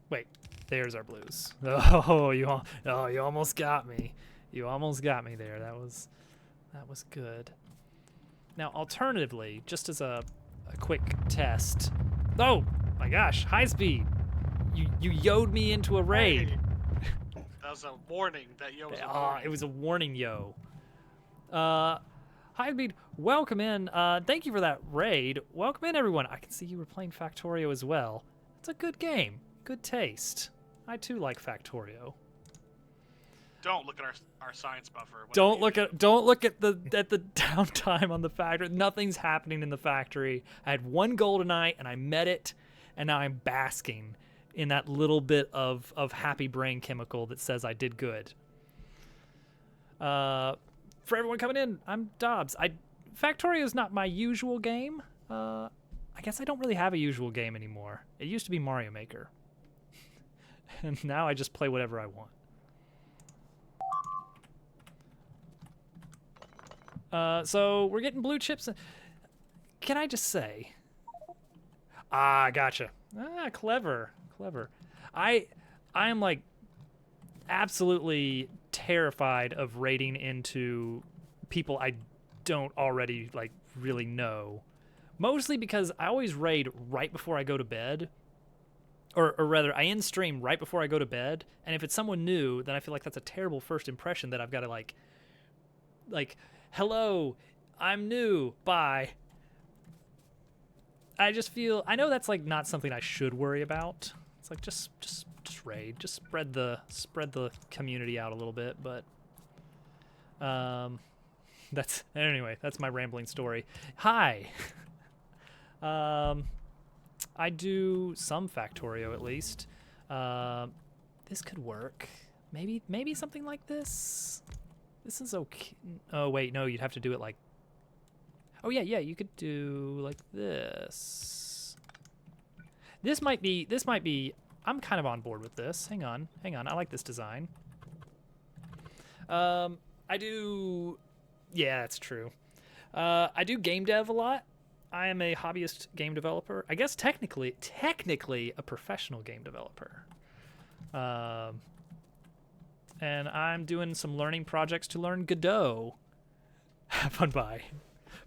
Wait, there's our blues. Oh, you almost got me. You almost got me there. That was good. Now, alternatively, just as a quick test. Oh my gosh, high speed! You yo'd me into a raid. Hey, that was a warning that yo was a warning. It was a warning, yo. High speed, welcome in. Thank you for that raid. Welcome in, everyone. I can see you were playing Factorio as well. It's a good game. Good taste. I too like Factorio. Don't look at our science buffer. Don't look at the downtime on the factory. Nothing's happening in the factory. I had one goal tonight and I met it, and now I'm basking in that little bit of happy brain chemical that says I did good. For everyone coming in, I'm Dobbs. Factorio is not my usual game. I guess I don't really have a usual game anymore. It used to be Mario Maker. And now I just play whatever I want. So we're getting blue chips. Can I just say? Gotcha. Clever. I am like absolutely terrified of raiding into people I don't already like really know. Mostly because I always raid right before I go to bed. Or rather, I end stream right before I go to bed. And if it's someone new, then I feel like that's a terrible first impression that I've got to like, hello, I'm new, bye. I just feel, I know that's like not something I should worry about. It's like just raid, just spread the community out a little bit, but that's my rambling story. Hi. I do some Factorio at least. This could work. Maybe something like this. This is okay. Oh wait, no, you'd have to do it like. Oh yeah, you could do like this. This might be. I'm kind of on board with this. Hang on. I like this design. I do. Yeah, that's true. I do game dev a lot. I am a hobbyist game developer. I guess technically a professional game developer. and I'm doing some learning projects to learn Godot. Have fun, bye.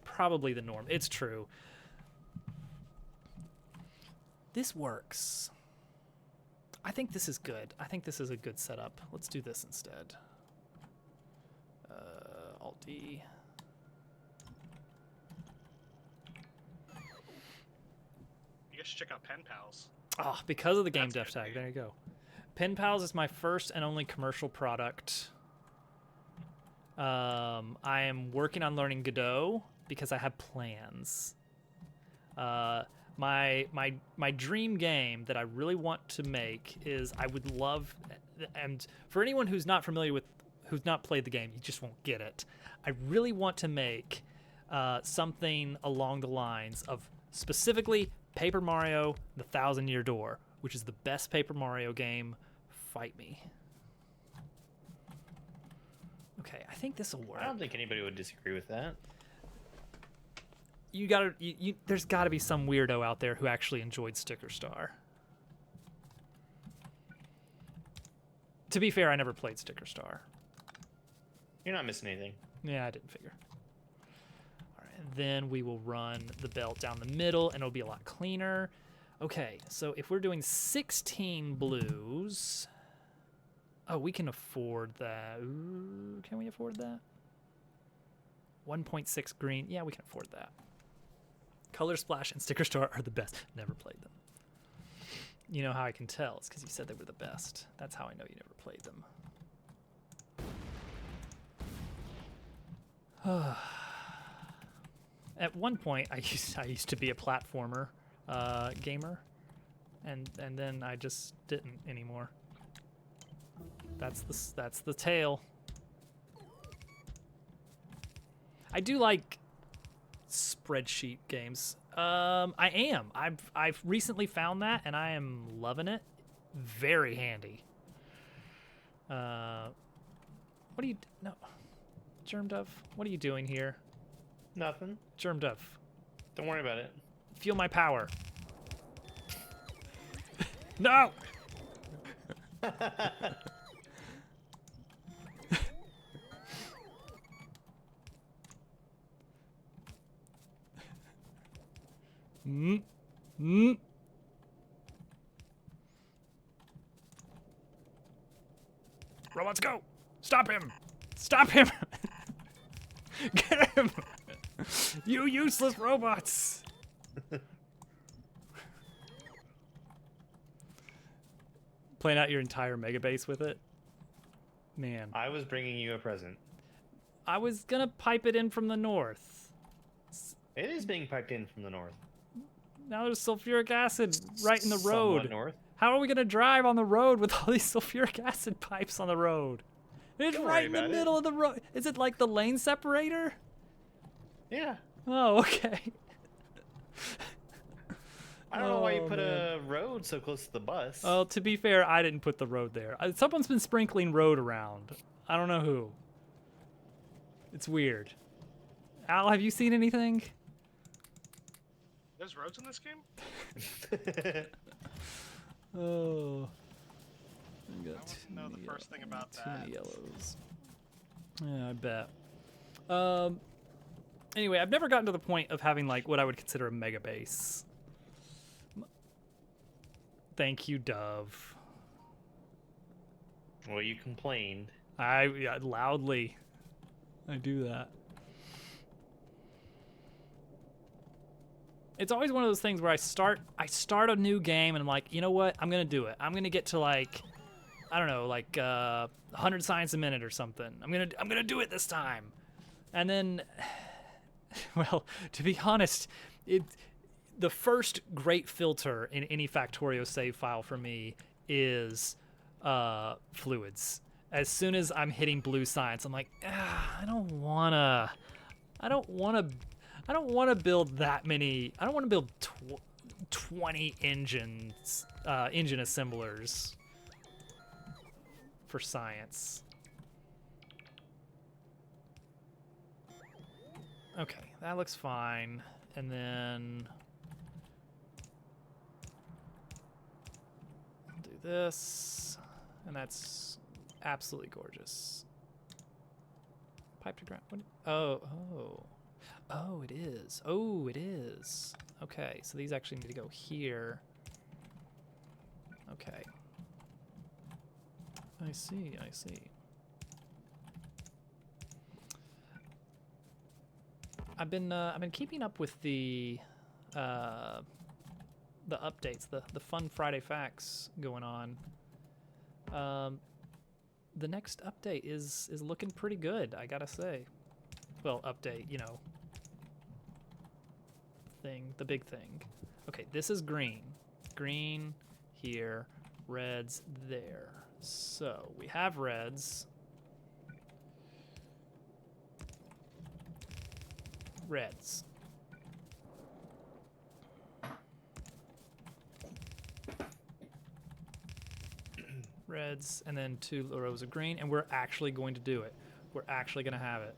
Probably the norm. It's true. This works. I think this is good. I think this is a good setup. Let's do this instead. Alt-D. You guys should check out Pen Pals. Oh, because of the game That's dev good. tag. There you go. Pen Pals is my first and only commercial product. I am working on learning Godot because I have plans. My dream game that I really want to make is I would love, and for anyone who's not familiar with, who's not played the game, you just won't get it. I really want to make something along the lines of specifically Paper Mario: The Thousand Year Door, which is the best Paper Mario game. Fight me. Okay, I think this will work. I don't think anybody would disagree with that. There's gotta be some weirdo out there who actually enjoyed Sticker Star. To be fair, I never played Sticker Star. You're not missing anything. Yeah, I didn't figure. All right, and then we will run the belt down the middle, and it'll be a lot cleaner. Okay, so if we're doing 16 blues... Oh, we can afford that. Ooh, can we afford that? 1.6 green. Yeah, we can afford that. Color Splash and Sticker Star are the best. Never played them. You know how I can tell? It's because you said they were the best. That's how I know you never played them. At one point, I used to be a platformer gamer, and then I just didn't anymore. That's the tale. I do like spreadsheet games. I've recently found that, and I am loving it. Very handy. What are you? No, Germ Dove. What are you doing here? Nothing. Germ Dove. Don't worry about it. Feel my power. No. Robots, go! Stop him! Stop him! Get him! You useless robots! Playing out your entire mega base with it? Man. I was bringing you a present. I was gonna pipe it in from the north. It is being piped in from the north. Now there's sulfuric acid right in the Somewhat road. north. How are we gonna drive on the road with all these sulfuric acid pipes on the road? It's Don't right worry in the about it. middle of the road. Is it like the lane separator? Yeah. Oh, okay. I don't know why you Oh, put man. a road so close to the bus. Well, to be fair, I didn't put the road there. Someone's been sprinkling road around. I don't know who. It's weird. Al, have you seen anything? There's roads in this game? Oh. I got wouldn't know the first thing about too many that. yellows. Yeah, I bet. Anyway, I've never gotten to the point of having like what I would consider a mega base. Thank you, Dove. Well, you complained. Yeah, loudly. I do that. It's always one of those things where I start a new game and I'm like, you know what? I'm gonna do it. I'm gonna get to like, I don't know, like 100 science a minute or something. I'm gonna do it this time. And then, well, to be honest, the first great filter in any Factorio save file for me is fluids. As soon as I'm hitting blue science, I'm like, I don't wanna build that many. I don't want to build 20 engines, engine assemblers for science. Okay, that looks fine. And then do this, and that's absolutely gorgeous. Pipe to ground. Oh, oh. Oh, it is. Oh, it is. Okay, so these actually need to go here. Okay. I see, I see. I've been keeping up with the updates, the fun Friday facts going on. The next update is looking pretty good, I gotta say. Well, update, you know, the big thing. Okay, this is green. Green here, reds there. So we have reds. Reds. Reds, and then 2 rows of green, and we're actually going to do it. We're actually going to have it.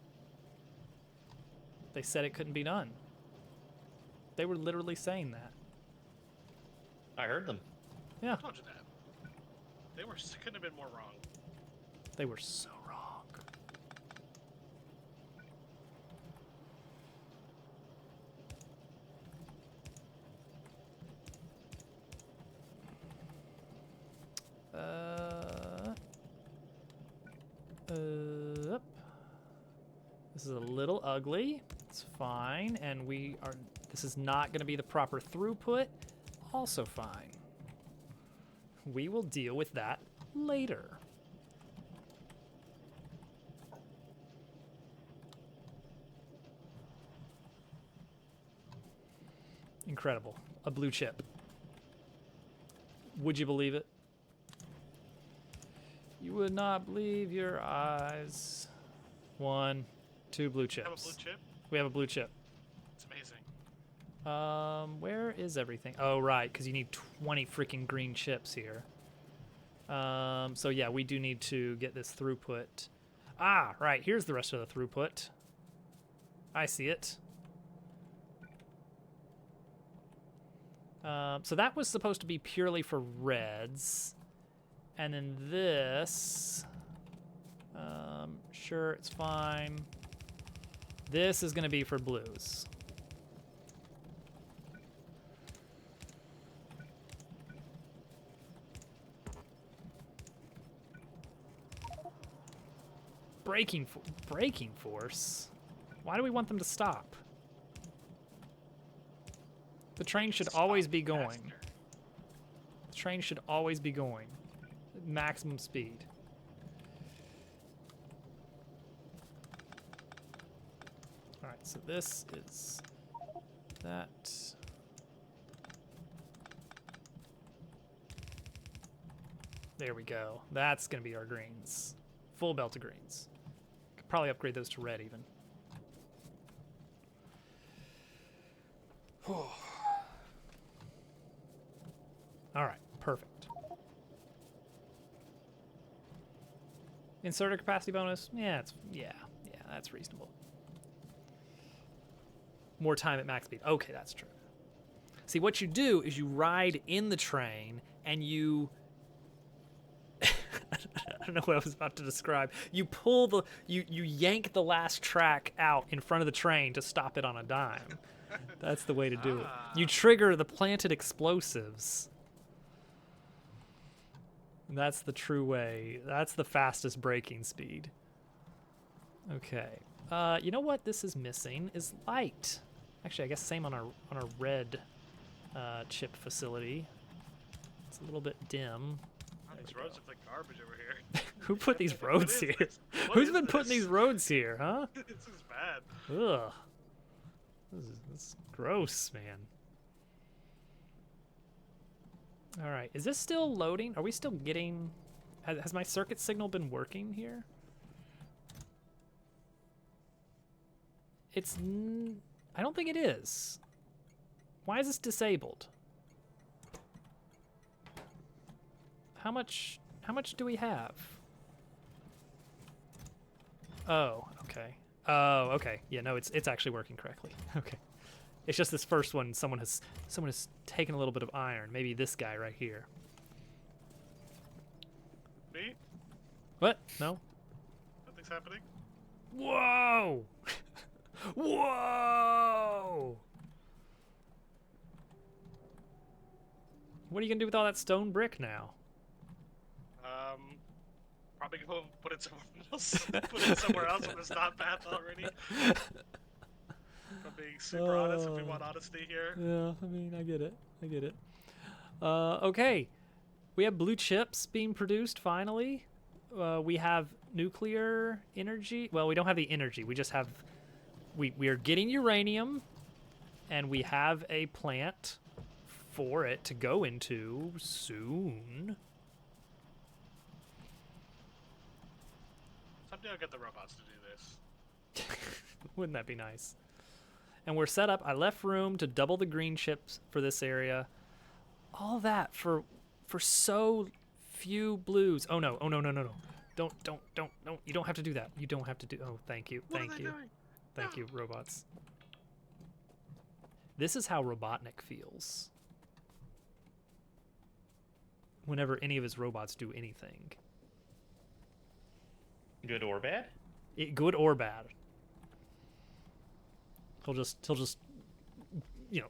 They said it couldn't be done. They were literally saying that. I heard them. Yeah, I told you that. They couldn't have been more wrong. they were so wrong. Up. This is a little ugly. It's fine, and this is not going to be the proper throughput. Also fine. We will deal with that later. Incredible. A blue chip. Would you believe it? You would not believe your eyes. 1, 2 blue chips. Have a blue chip? We have a blue chip. It's amazing. Where is everything? Oh, right, because you need 20 freaking green chips here. So yeah, we do need to get this throughput. Ah, right, here's the rest of the throughput. I see it. So that was supposed to be purely for reds. And then this, sure, it's fine. This is going to be for blues. Braking force? Why do we want them to stop? The train should always be going. Faster. The train should always be going. Maximum speed. All right, so this is that. There we go. That's gonna be our greens. Full belt of greens. Could probably upgrade those to red even. All right, perfect. Insert a capacity bonus? Yeah, that's reasonable. More time at max speed. Okay, that's true. See, what you do is you ride in the train and you I don't know what I was about to describe. You yank the last track out in front of the train to stop it on a dime. That's the way to do it. You trigger the planted explosives. And that's the true way. That's the fastest braking speed. Okay. You know what this is missing is light. Actually, I guess same on our red chip facility. It's a little bit dim. These roads look like garbage over here. Who put these roads What is here? this? What Who's is been putting this? these roads here, huh? This is bad. Ugh. This is gross, man. All right, is this still loading? Are we still getting... Has my circuit signal been working here? I don't think it is. Why is this disabled? How much do we have? Oh, okay. Oh, okay. Yeah, no, it's actually working correctly. Okay. It's just this first one, someone has taken a little bit of iron. Maybe this guy right here. Me? What? No? Nothing's happening? Whoa! Whoa! What are you gonna do with all that stone brick now? Probably go put it somewhere else. Put it somewhere else when there's not path already. If I'm being super honest, if we want honesty here. Yeah, I mean, I get it. I get it. Okay. We have blue chips being produced finally. We have nuclear energy. Well, we don't have the energy. We just have... We are getting uranium, and we have a plant for it to go into soon. Someday I'll get the robots to do this. Wouldn't that be nice? And we're set up. I left room to double the green chips for this area. All that for so few blues. Oh no! Oh no! No! No! No! Don't! You don't have to do that. You don't have to do. Oh, thank you. What Thank are they you. doing? Thank you, robots. This is how Robotnik feels. Whenever any of his robots do anything. Good or bad? Good or bad. He'll just, you know,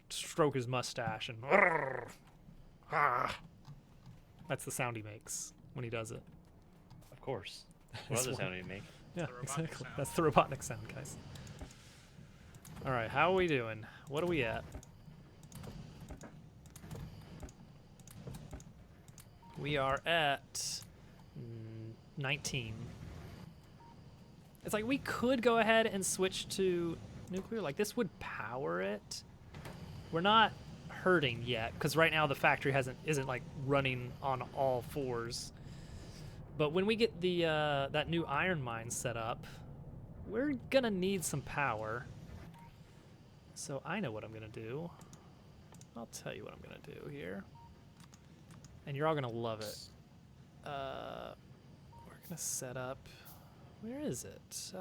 stroke his mustache and that's the sound he makes when he does it. Of course. What That's other one. sound do you make? Yeah, the Robotnik exactly. sound. That's the Robotnik sound, guys. All right, how are we doing? What are we at? We are at 19. It's like we could go ahead and switch to nuclear. Like this would power it. We're not hurting yet because right now the factory isn't like running on all fours. But when we get the that new iron mine set up, we're gonna need some power. So I know what I'm gonna do. I'll tell you what I'm gonna do here, and you're all gonna love it. We're gonna set up. Where is it? I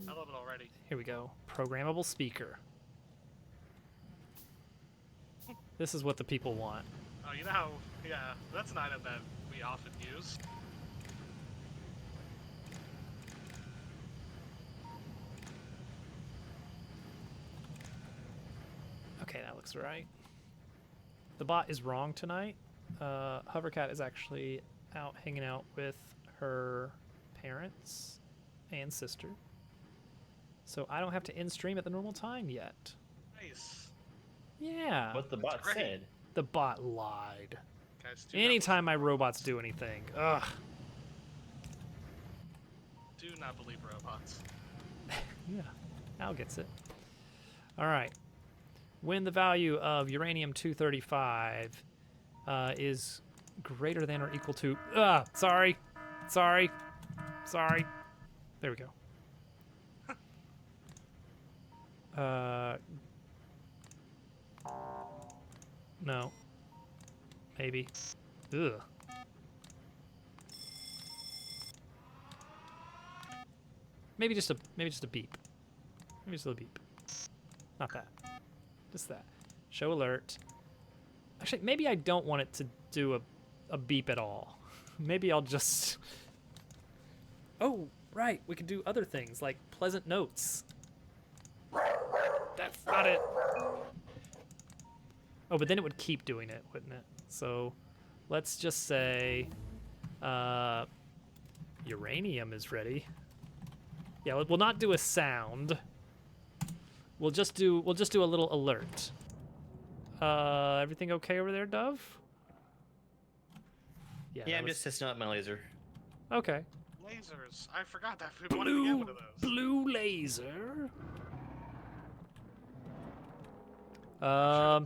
love it already. Here we go. Programmable speaker. This is what the people want. Oh, you know how? Yeah, that's an item that we often use. Okay, that looks right. The bot is wrong tonight. Hovercat is actually out hanging out with her parents and sister. So I don't have to end stream at the normal time yet. Nice. Yeah. What the bot great. said. The bot lied. Guys, do not Anytime my robots do anything. Ugh. Do not believe robots. Yeah. Al gets it. All right. When the value of uranium-235 is greater than or equal to... Sorry. There we go. No. Maybe. Ugh. Maybe just a beep. Maybe just a little beep. Not that. Just that. Show alert. Actually, maybe I don't want it to do a beep at all. Maybe I'll just... Oh, right. We can do other things like pleasant notes. That's not it. Oh, but then it would keep doing it, wouldn't it? So let's just say uranium is ready. Yeah, we'll not do a sound. We'll just do a little alert. Everything okay over there, Dove? Yeah, that I'm was- just testing out my laser. Okay. Lasers. I forgot that we wanted to get one of those. Blue laser.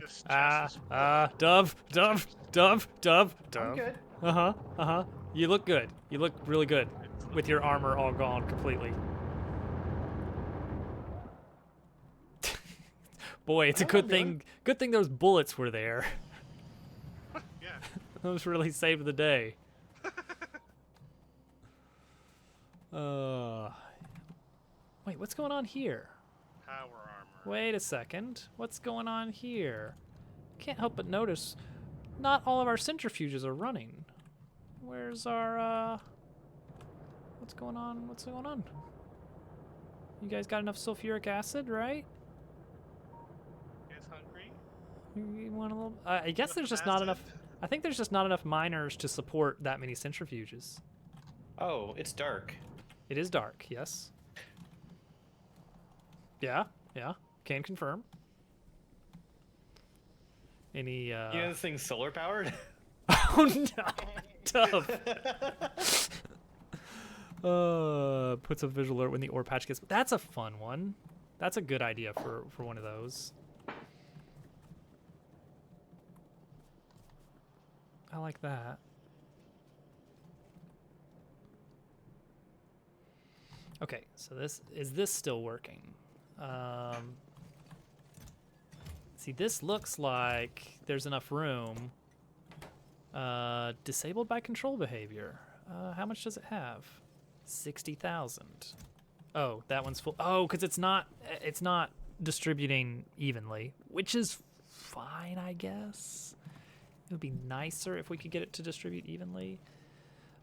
This chest is Dove. I'm good. Uh-huh. You look good. You look really good with your armor all gone completely. Boy, it's a good thing. Good thing those bullets were there. Yeah. Those really saved the day. Wait, what's going on here? Power armor. Wait a second. What's going on here? Can't help but notice not all of our centrifuges are running. Where's our, what's going on? What's going on? You guys got enough sulfuric acid, right? You guys hungry? You want a little, I guess Enough there's just acid? not enough, I think there's just not enough miners to support that many centrifuges. Oh, it's dark. It is dark, yes. Yeah, yeah, can confirm. Any, You know this thing's solar powered? oh no, tough. Puts a visual alert when the ore patch gets, that's a fun one. That's a good idea for one of those. I like that. Okay, so this still working? See, this looks like there's enough room. Disabled by control behavior. How much does it have? 60,000. Oh, that one's full. Oh, because it's not distributing evenly, which is fine, I guess. It would be nicer if we could get it to distribute evenly.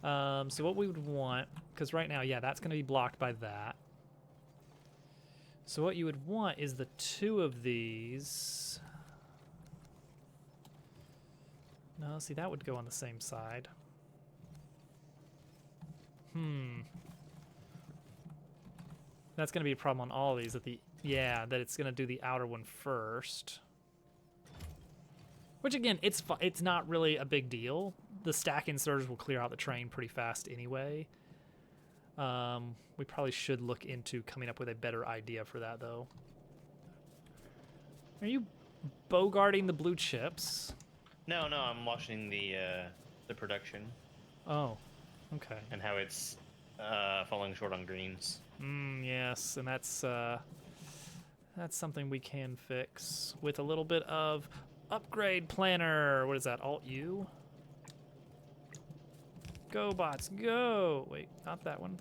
So what we would want, because right now, yeah, that's going to be blocked by that. So what you would want is the two of these. No, see, that would go on the same side. That's going to be a problem on all of these. That it's going to do the outer one first. Which again, it's not really a big deal. The stack inserters will clear out the train pretty fast anyway. We probably should look into coming up with a better idea for that, though. Are you bogarting the blue chips? No, I'm watching the production Oh, okay. and how it's falling short on greens. Yes, and that's something we can fix with a little bit of upgrade planner. What is that? Alt-U? Go, bots, go! Wait, not that one.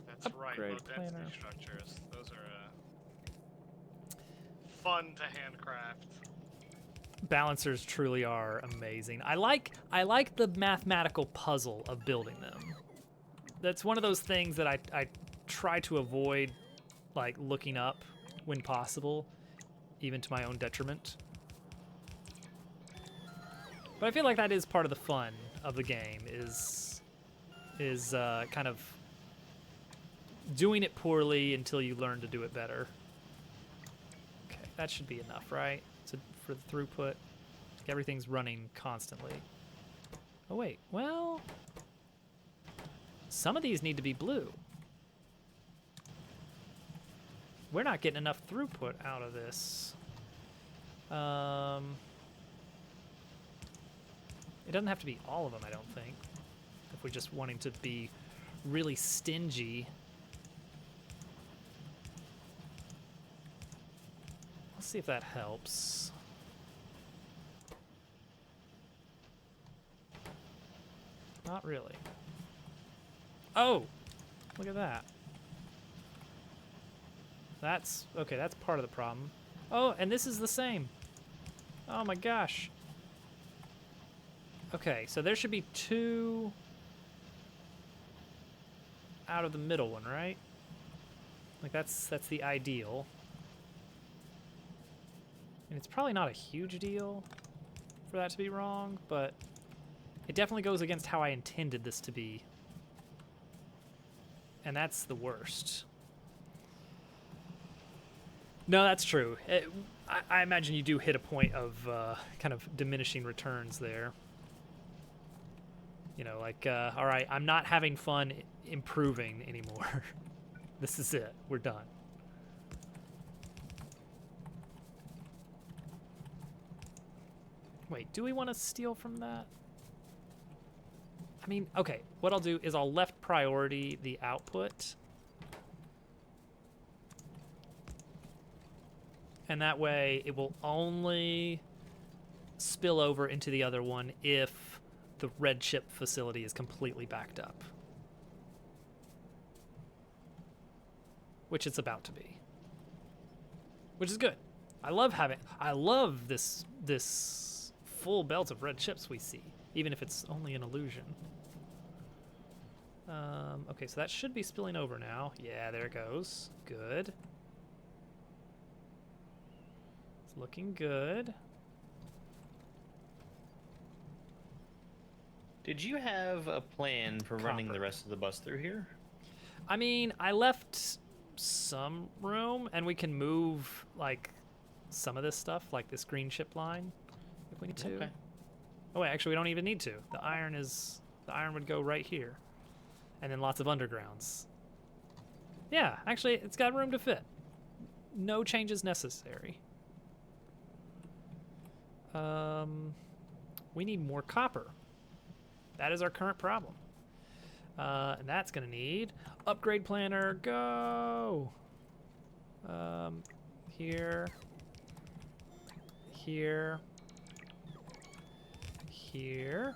That's right, Upgrade low density planner. structures. Those are fun to handcraft. Balancers truly are amazing. I like the mathematical puzzle of building them. That's one of those things that I try to avoid, like, looking up when possible, even to my own detriment. But I feel like that is part of the fun of the game, is kind of doing it poorly until you learn to do it better. Okay, that should be enough, right? For the throughput. Everything's running constantly. Oh wait, well, some of these need to be blue. We're not getting enough throughput out of this. It doesn't have to be all of them, I don't think. If we're just wanting to be really stingy. Let's see if that helps. Not really. Oh! Look at that. That's, okay, that's part of the problem. Oh, and this is the same. Oh my gosh. Okay, so there should be two out of the middle one, right? Like that's the ideal. And it's probably not a huge deal for that to be wrong, but it definitely goes against how I intended this to be. And that's the worst. No, that's true. I imagine you do hit a point of kind of diminishing returns there. You know, like, all right, I'm not having fun improving anymore. This is it. We're done. Wait, do we want to steal from that? I mean, okay, what I'll do is I'll left priority the output. And that way it will only spill over into the other one if the red chip facility is completely backed up. Which it's about to be. Which is good. I love this full belt of red chips we see. even if it's only an illusion. Okay, so that should be spilling over now. Yeah, there it goes. Good. It's looking good. Did you have a plan for running the Copper. rest of the bus through here? I mean, I left some room, and we can move, like, some of this stuff, like this green chip line, if we need to. Okay. Oh, wait, actually, we don't even need to. The iron would go right here. And then lots of undergrounds. Yeah, actually, it's got room to fit. No changes necessary. We need more copper. That is our current problem. And that's gonna need upgrade planner, go! Here. Here. Here.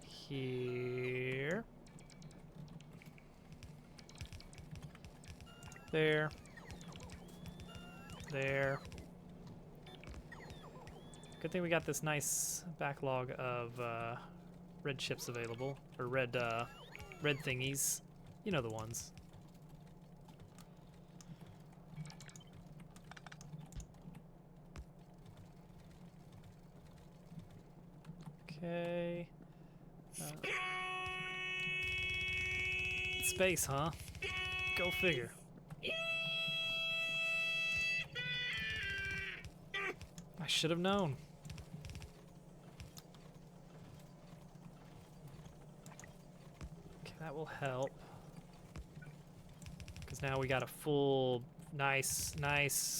Here. There. There. Good thing we got this nice backlog of red chips available, or red thingies. You know the ones. Okay. Space, huh? Go figure. I should have known. Okay, that will help. Because now we got a full, nice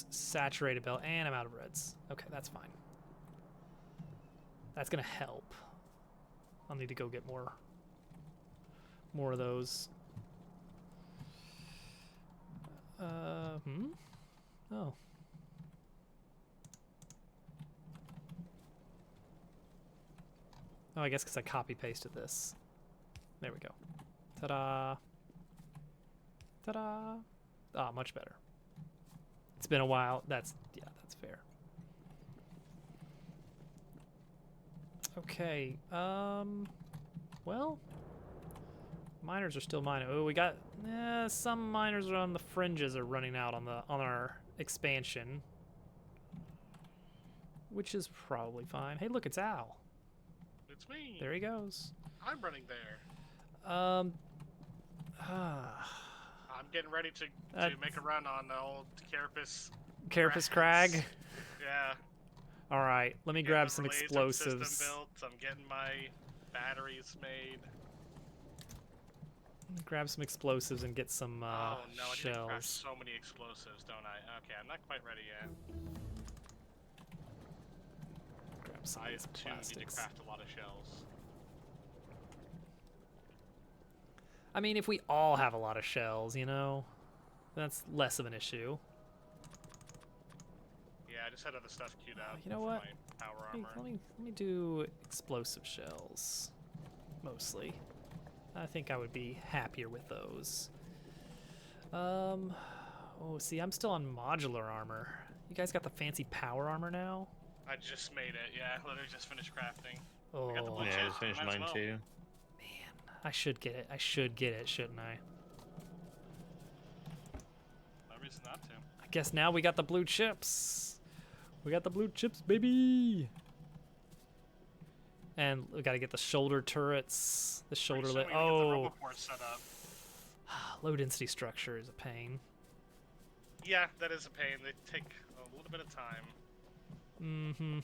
saturated belt, and I'm out of reds. Okay, that's fine. That's gonna help. I'll need to go get more of those. Oh. Oh, I guess because I copy pasted this. There we go. Ta-da. Ta-da. Ah, much better. It's been a while. That's fair. Okay, well, miners are still mining. Oh, we got, some miners are on the fringes are running out on our expansion, which is probably fine. Hey, look, it's Al. It's me. There he goes. I'm running there. Um, I'm getting ready to make a run on the old Carapace Crag. Yeah. All right, let me grab some explosives. System built. I'm getting my batteries made. Grab some explosives and get some oh no, I need to craft shells. so many explosives, don't I? Okay, I'm not quite ready yet. Grab some I of these too need to plastics. craft a lot of shells. I mean, if we all have a lot of shells, you know, that's less of an issue. Yeah, I just had other stuff queued up. You know for what? My power armor. Let me do explosive shells, mostly. I think I would be happier with those. Oh, see, I'm still on modular armor. You guys got the fancy power armor now? I just made it. Yeah, I literally just finished crafting. Oh, got the blue Yeah, I chip, just finished might as mine well. too. I should get it. I should get it, shouldn't I? No reason not to. I guess now we got the blue chips. We got the blue chips, baby. And we got to get the shoulder turrets, the shoulder Pretty lit. soon we can get the Oh, Roboport set up. low density structure is a pain. Yeah, that is a pain. They take a little bit of time. Mm-hmm.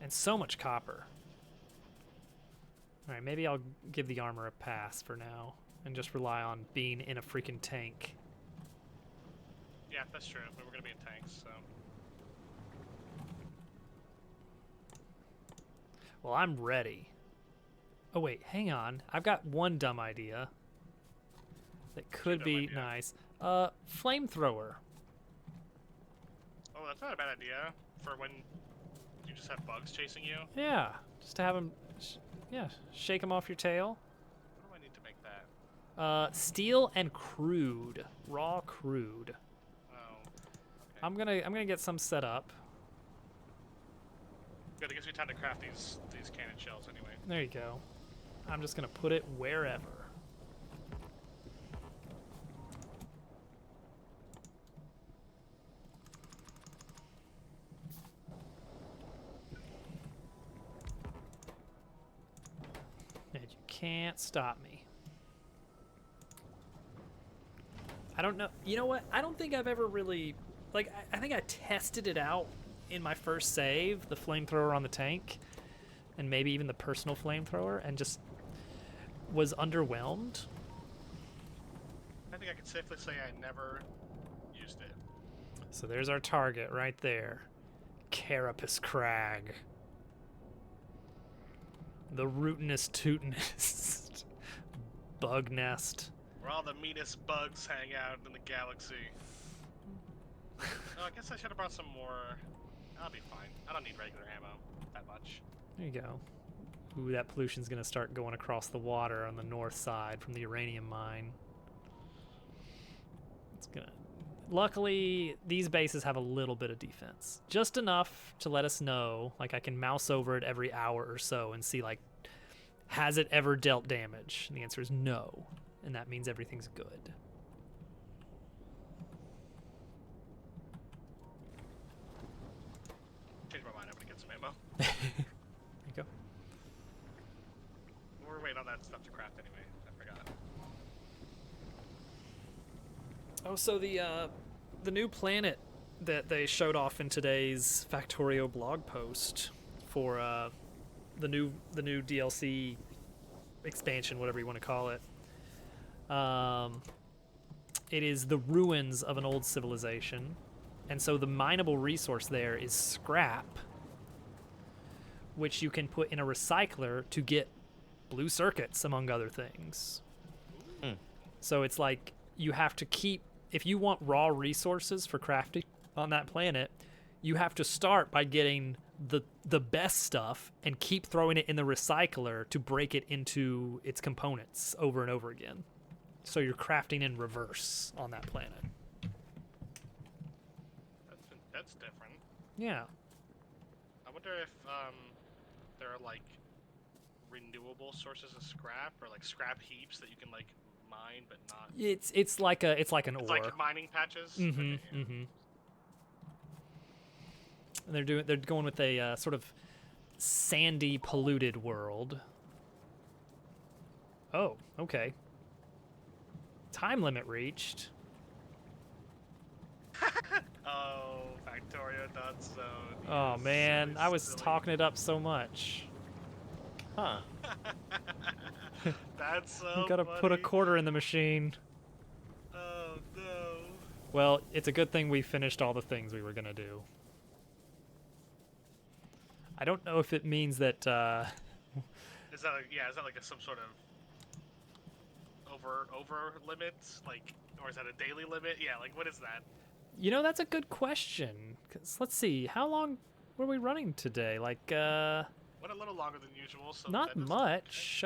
And so much copper. All right, maybe I'll give the armor a pass for now and just rely on being in a freaking tank. Yeah, that's true. But we're gonna be in tanks, so. Well, I'm ready. Oh wait, hang on. I've got one dumb idea that could dumb be idea? nice. Flamethrower. Oh, that's not a bad idea for when you just have bugs chasing you. Yeah, just to have them, shake them off your tail. What do I need to make that? Steel and crude, raw crude. Oh, okay. I'm gonna get some set up. Good, it gives me time to craft these cannon shells anyway. There you go. I'm just gonna put it wherever. And you can't stop me. I don't know. You know what? I don't think I've ever really... Like, I think I tested it out in my first save, the flamethrower on the tank, and maybe even the personal flamethrower, and just was underwhelmed. I think I can safely say I never used it. So there's our target right there. Carapace Crag. The rootinest tootinest bug nest. Where all the meanest bugs hang out in the galaxy. Oh, I guess I should have brought some more. I'll be fine. I don't need regular ammo that much. There you go. Ooh, that pollution's gonna start going across the water on the north side from the uranium mine. It's gonna... Luckily, these bases have a little bit of defense. Just enough to let us know, like I can mouse over it every hour or so and see, like, has it ever dealt damage? And the answer is no. And that means everything's good. Change my mind, I'm gonna get some ammo. There you go. We're waiting on that stuff to craft anyway. I forgot. Oh, so the new planet that they showed off in today's Factorio blog post for the new DLC expansion, whatever you want to call it. It is the ruins of an old civilization, and so the mineable resource there is scrap, which you can put in a recycler to get blue circuits, among other things. So it's like you have to keep, if you want raw resources for crafting on that planet, you have to start by getting the best stuff and keep throwing it in the recycler to break it into its components over and over again. So you're crafting in reverse on that planet. That's different. Yeah. I wonder if there are like renewable sources of scrap or like scrap heaps that you can like mine but not. It's like an It's ore. like mining patches. Mm-hmm. Okay, yeah. Mm-hmm. And they're going with a sort of sandy, polluted world. Oh, okay. Time limit reached. Oh, Factorio done so. Oh man, I was talking it up so much. Huh. That's so You gotta put a funny. quarter in the machine. Oh no. Well, it's a good thing we finished all the things we were gonna do. I don't know if it means that, Is that like, yeah? Is that like some sort of over limit? Like, or is that a daily limit? Yeah. Like, what is that? you know, that's a good question. 'Cause let's see, how long were we running today? Like, Went a little longer than usual. So not that doesn't- much.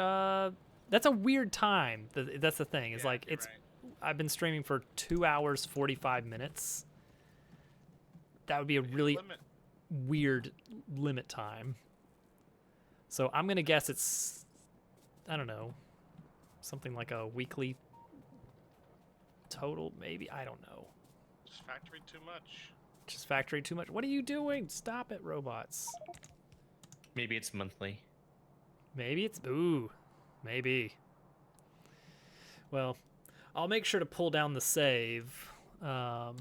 That's a weird time. That's the thing. It's Yeah, like, you're it's, right. I've been streaming for 2 hours, 45 minutes. That would be a really Limit. weird limit time. So I'm gonna guess it's, I don't know, something like a weekly total, maybe. I don't know. Just factory too much. Just factory too much. What are you doing? Stop it, robots. Maybe it's monthly. Maybe it's, ooh, maybe. Well, I'll make sure to pull down the save. Yeah.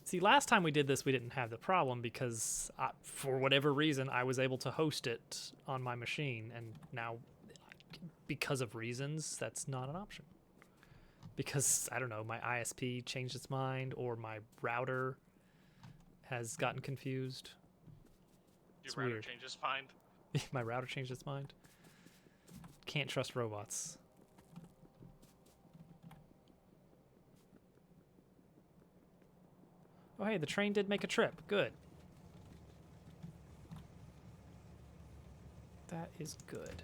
See, last time we did this, we didn't have the problem because, for whatever reason, I was able to host it on my machine, and now, because of reasons, that's not an option. Because, I don't know, my ISP changed its mind, or my router has gotten confused. Your It's router weird. changes mind. My router changed its mind. Can't trust robots. Oh, hey, the train did make a trip. Good. That is good.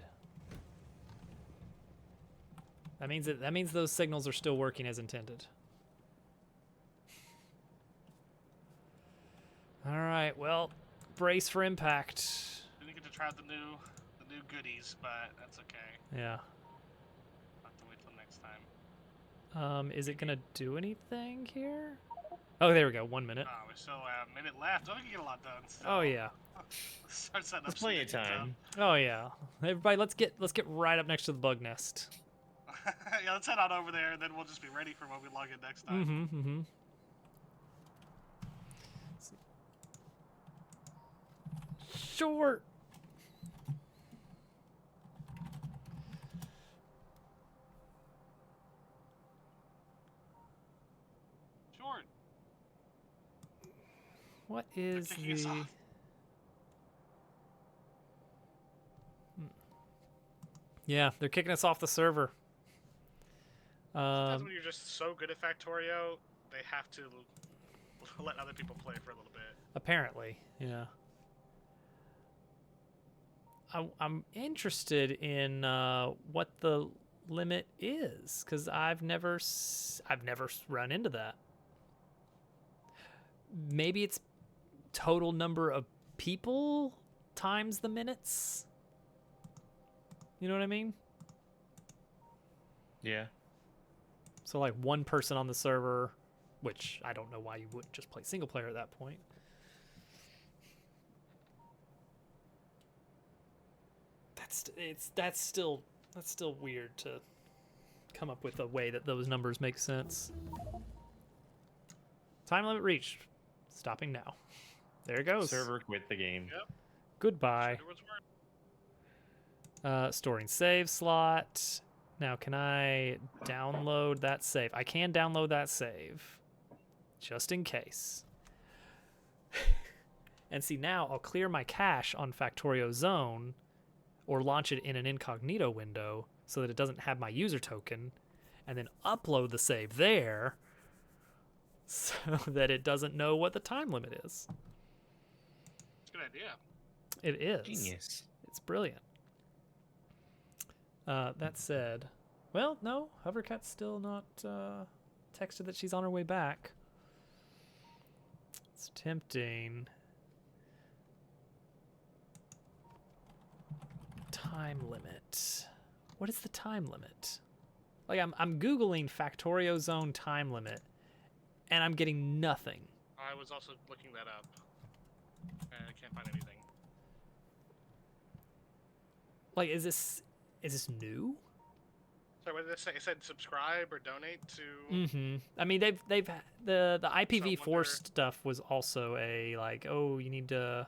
That means those signals are still working as intended. All right, well, brace for impact. Didn't get to try the new goodies, but that's okay. Yeah. I'll have to wait till next time. Is it gonna do anything here? Oh, there we go. 1 minute. Oh, we still have a minute left. Oh, we can get a lot done. Still. Oh yeah. Start setting There's up plenty of some time. Oh yeah. Everybody, let's get right up next to the bug nest. Yeah, let's head on over there, and then we'll just be ready for when we log in next time. Mm-hmm. Mm-hmm. Short. Short. What is kicking us the? off. Yeah, they're kicking us off the server. Sometimes when you're just so good at Factorio, they have to let other people play for a little bit. Apparently, yeah. I'm interested in what the limit is, because I've never run into that. Maybe it's total number of people times the minutes. You know what I mean? Yeah. So like one person on the server, which I don't know why you wouldn't just play single player at that point. That's still weird to come up with a way that those numbers make sense. Time limit reached. Stopping now. There it goes. Server quit the game. Yep. Goodbye. Sure was worth. Storing save slot. Now, can I download that save? I can download that save, just in case. And see, now I'll clear my cache on Factorio Zone, or launch it in an incognito window so that it doesn't have my user token, and then upload the save there so that it doesn't know what the time limit is. It's a good idea. It is. Genius. It's brilliant. That said, well, no, Hovercat's still not texted that she's on her way back. It's tempting. Time limit. What is the time limit? Like I'm Googling Factorio Zone time limit, and I'm getting nothing. I was also looking that up, and I can't find anything. Like, is this new? Sorry, what did it say? It said subscribe or donate to. Mm-hmm. I mean, they've the IPv4 wonder- stuff was also a like, oh, you need to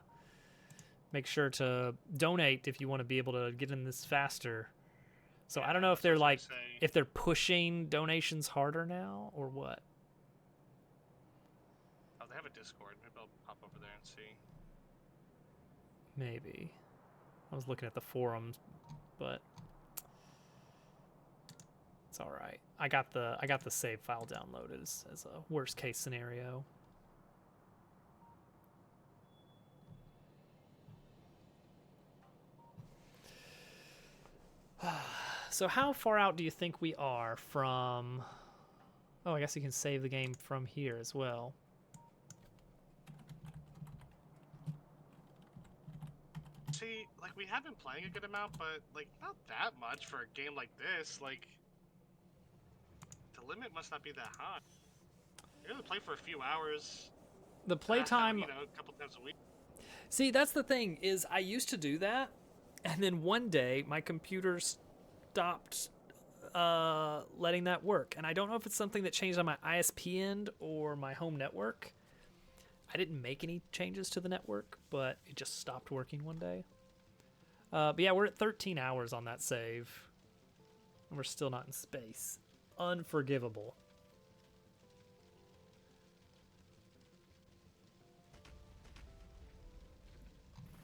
make sure to donate if you want to be able to get in this faster. So I don't know if they're like if they're pushing donations harder now or what. Oh, they have a Discord. Maybe I'll pop over there and see. Maybe. I was looking at the forums, but it's all right. I got the save file downloaded as a worst case scenario. So how far out do you think we are from... Oh, I guess you can save the game from here as well. See, like, we have been playing a good amount, but, like, not that much for a game like this. Like, the limit must not be that high. You're gonna play for a few hours. The playtime... You know, a couple times a week. See, that's the thing, is I used to do that, and then one day my computer stopped letting that work. And I don't know if it's something that changed on my ISP end or my home network. I didn't make any changes to the network, but it just stopped working one day. But yeah, we're at 13 hours on that save. And we're still not in space. Unforgivable.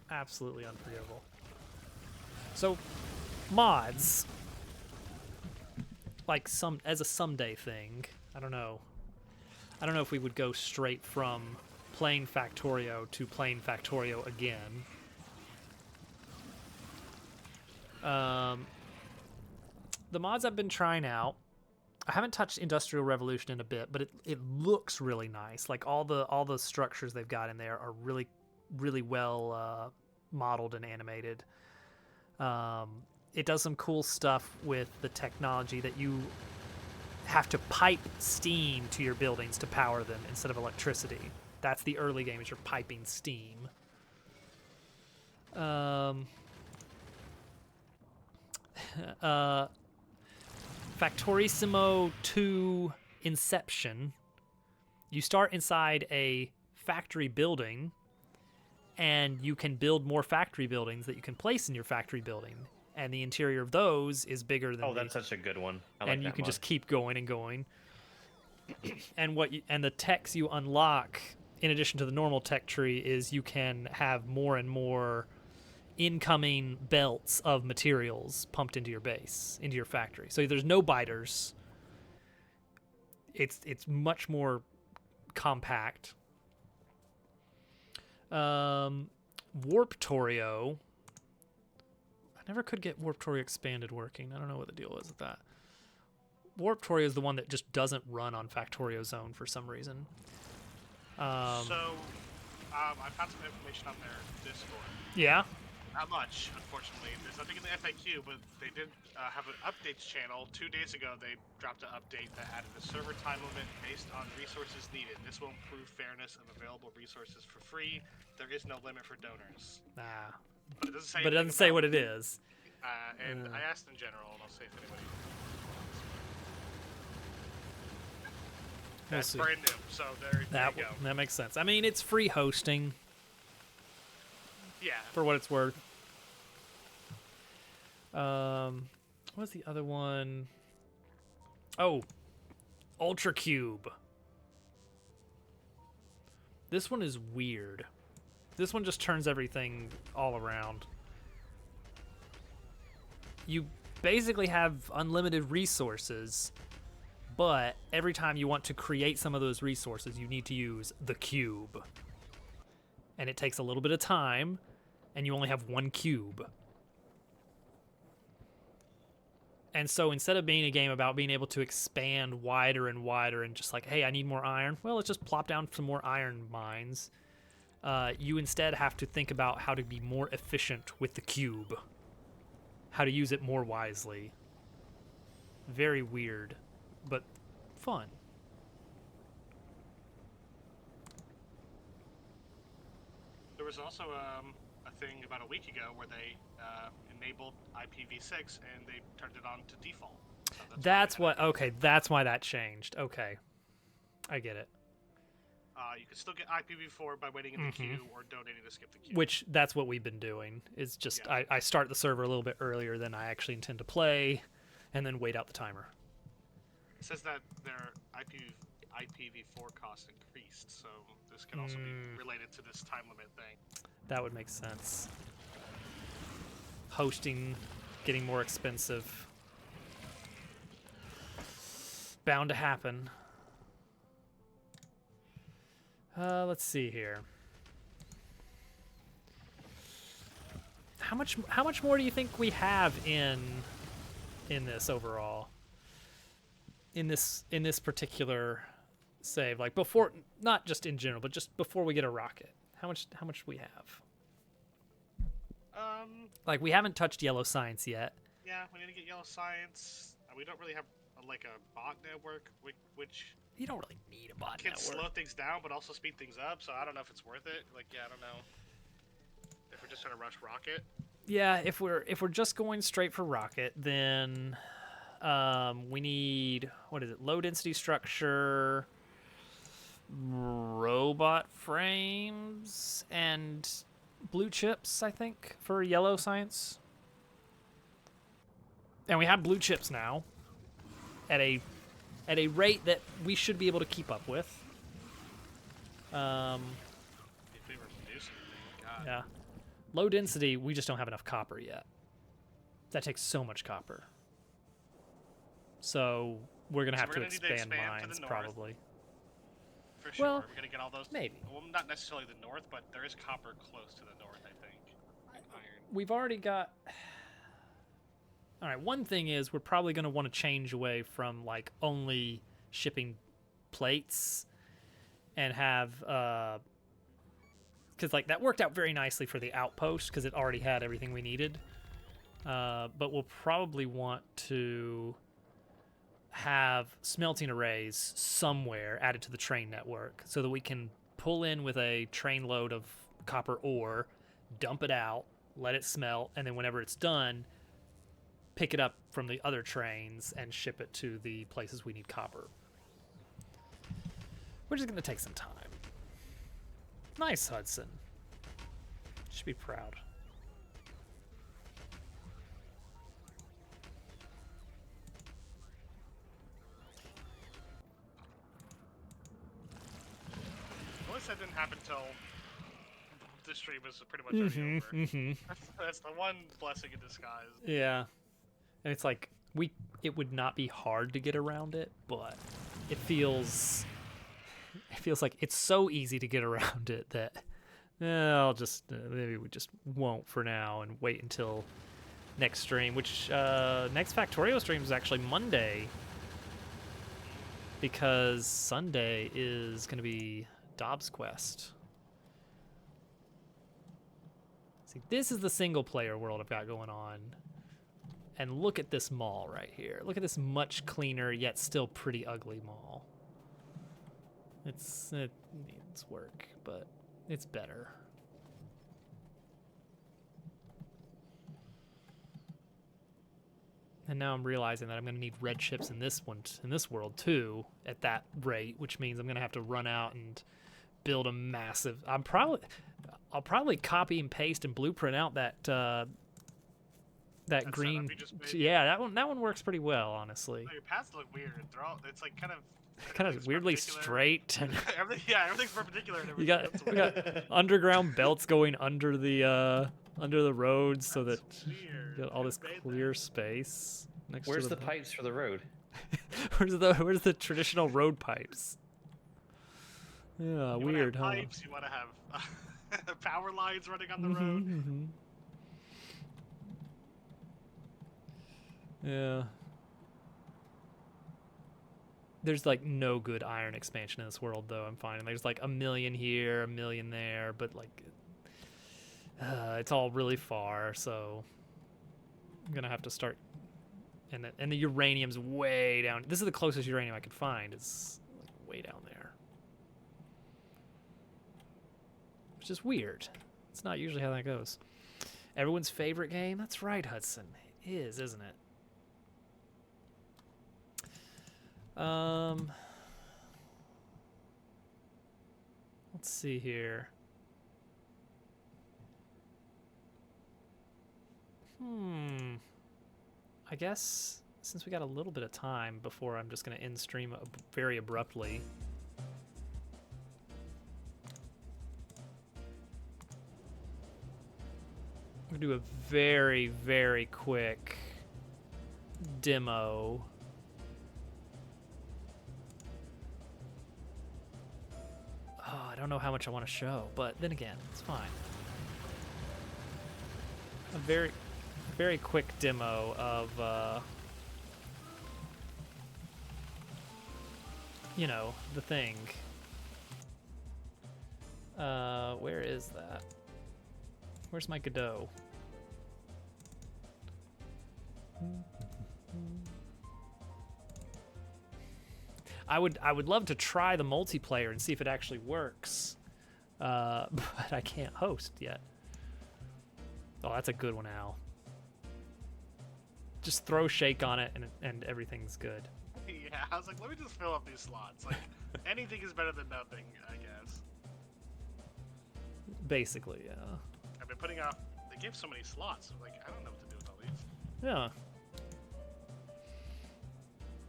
Absolutely unforgivable. So, mods, like as a someday thing, I don't know. I don't know if we would go straight from playing Factorio to playing Factorio again. The mods I've been trying out I haven't touched Industrial Revolution in a bit, but it looks really nice. Like all the structures they've got in there are really well modeled and animated. It does some cool stuff with the technology that you have to pipe steam to your buildings to power them instead of electricity. That's the early game, is you're piping steam. Factorissimo 2 Inception. You start inside a factory building, and you can build more factory buildings that you can place in your factory building. And the interior of those is bigger than that's such a good one. I like and you that can mod. just keep going and going. And the techs you unlock, in addition to the normal tech tree, is you can have more and more incoming belts of materials pumped into your base, into your factory. So there's no biters. It's much more compact. Warptorio. I never could get Warptorio Expanded working. I don't know what the deal is with that. Warptorio is the one that just doesn't run on Factorio Zone for some reason. I found some information on their Discord. Yeah? Not much, unfortunately. There's nothing in the FAQ, but they did have an updates channel. 2 days ago, they dropped an update that added a server time limit based on resources needed. This will improve fairness of available resources for free. There is no limit for donors. Nah. But it doesn't say, But it doesn't say what it is. And I asked in general, and I'll see if anybody... We'll That's see. brand new, so there you go. That makes sense. I mean, it's free hosting Yeah. for what it's worth. What's the other one? Oh, Ultra Cube. This one is weird. This one just turns everything all around. You basically have unlimited resources, but every time you want to create some of those resources, you need to use the cube. And it takes a little bit of time, and you only have one cube. And so instead of being a game about being able to expand wider and wider and just like, hey, I need more iron, well, let's just plop down some more iron mines. You instead have to think about how to be more efficient with the cube. How to use it more wisely. Very weird, but fun. There was also a thing about a week ago where they enabled IPv6 and they turned it on to default. So That's what. Okay, that's why that changed. Okay, I get it. You can still get IPv4 by waiting in the queue or donating to skip the queue. Which that's what we've been doing. Is just Yeah. I start the server a little bit earlier than I actually intend to play, and then wait out the timer. It says that their IPv4 costs increased, so this can also be related to this time limit thing. That would make sense. Hosting getting more expensive. Bound to happen. Let's see here. How much more do you think we have in this overall? In this particular save, like before, not just in general, but just before we get a rocket. How much we have? Like we haven't touched yellow science yet. Yeah, we need to get yellow science. We don't really have like a bot network, which You don't really need a bot can network. slow things down, but also speed things up. So I don't know if it's worth it. Like, yeah, I don't know if we're just trying to rush rocket. Yeah, if we're just going straight for rocket, then we need, what is it? Low density structure, robot frames, and blue chips, I think, for yellow science. And we have blue chips now at a rate that we should be able to keep up with. If they were producing anything, God. Yeah. Low density, we just don't have enough copper yet. That takes so much copper. So we're going to have we're to gonna need to expand expand to mines, the north. probably. For sure, Well, we're gonna get all those. maybe. Well, not necessarily the north, but there is copper close to the north, I think. Iron. We've already got... All right, one thing is we're probably going to want to change away from like only shipping plates and have because like that worked out very nicely for the outpost because it already had everything we needed. But we'll probably want to have smelting arrays somewhere added to the train network so that we can pull in with a train load of copper ore, dump it out, let it smelt, and then whenever it's done, pick it up from the other trains and ship it to the places we need copper. Which is going to take some time. Nice, Hudson. Should be proud. At least that didn't happen till the stream was pretty much already over. That's the one blessing in disguise. Yeah. And it's like it would not be hard to get around it, but it feels like it's so easy to get around it that I'll just maybe we just won't for now and wait until next stream, which next Factorio stream is actually Monday because Sunday is going to be Dobbs Quest. See, this is the single player world I've got going on. And look at this mall right here. Look at this much cleaner yet still pretty ugly mall. It needs work, but it's better. And now I'm realizing that I'm going to need red chips in this world too, at that rate, which means I'm going to have to run out and build a massive. I'll probably copy and paste and blueprint out that green. Yeah, that one works pretty well, honestly. Your paths look weird. It's like kind of weirdly straight. And everything's perpendicular. And we got underground belts going under the roads so that you got all this clear space next Where's to the pipes for the road? where's the traditional road pipes? Yeah, you weird, huh? huh? Pipes, you want to have power lines running on the road. Mm-hmm. Yeah. There's like no good iron expansion in this world though, I'm finding. There's like a million here, a million there, but like it's all really far, so I'm gonna have to start and the uranium's way down. This is the closest uranium I could find. It's like way down there. Which is weird. It's not usually how that goes. Everyone's favorite game? That's right, Hudson. It is, isn't it? Let's see here. I guess since we got a little bit of time before I'm just going to end stream very abruptly. I'm going to do a very, very quick demo. Oh, I don't know how much I want to show, but then again, it's fine. A very, very quick demo of, you know, the thing. Where is that? Where's my Godot? I would love to try the multiplayer and see if it actually works, but I can't host yet. Oh, that's a good one, Al. Just throw shake on it and everything's good. Yeah, I was like, let me just fill up these slots. Like, anything is better than nothing, I guess. Basically, yeah. I've been putting out. They give so many slots. Like, I don't know what to do with all these. Yeah.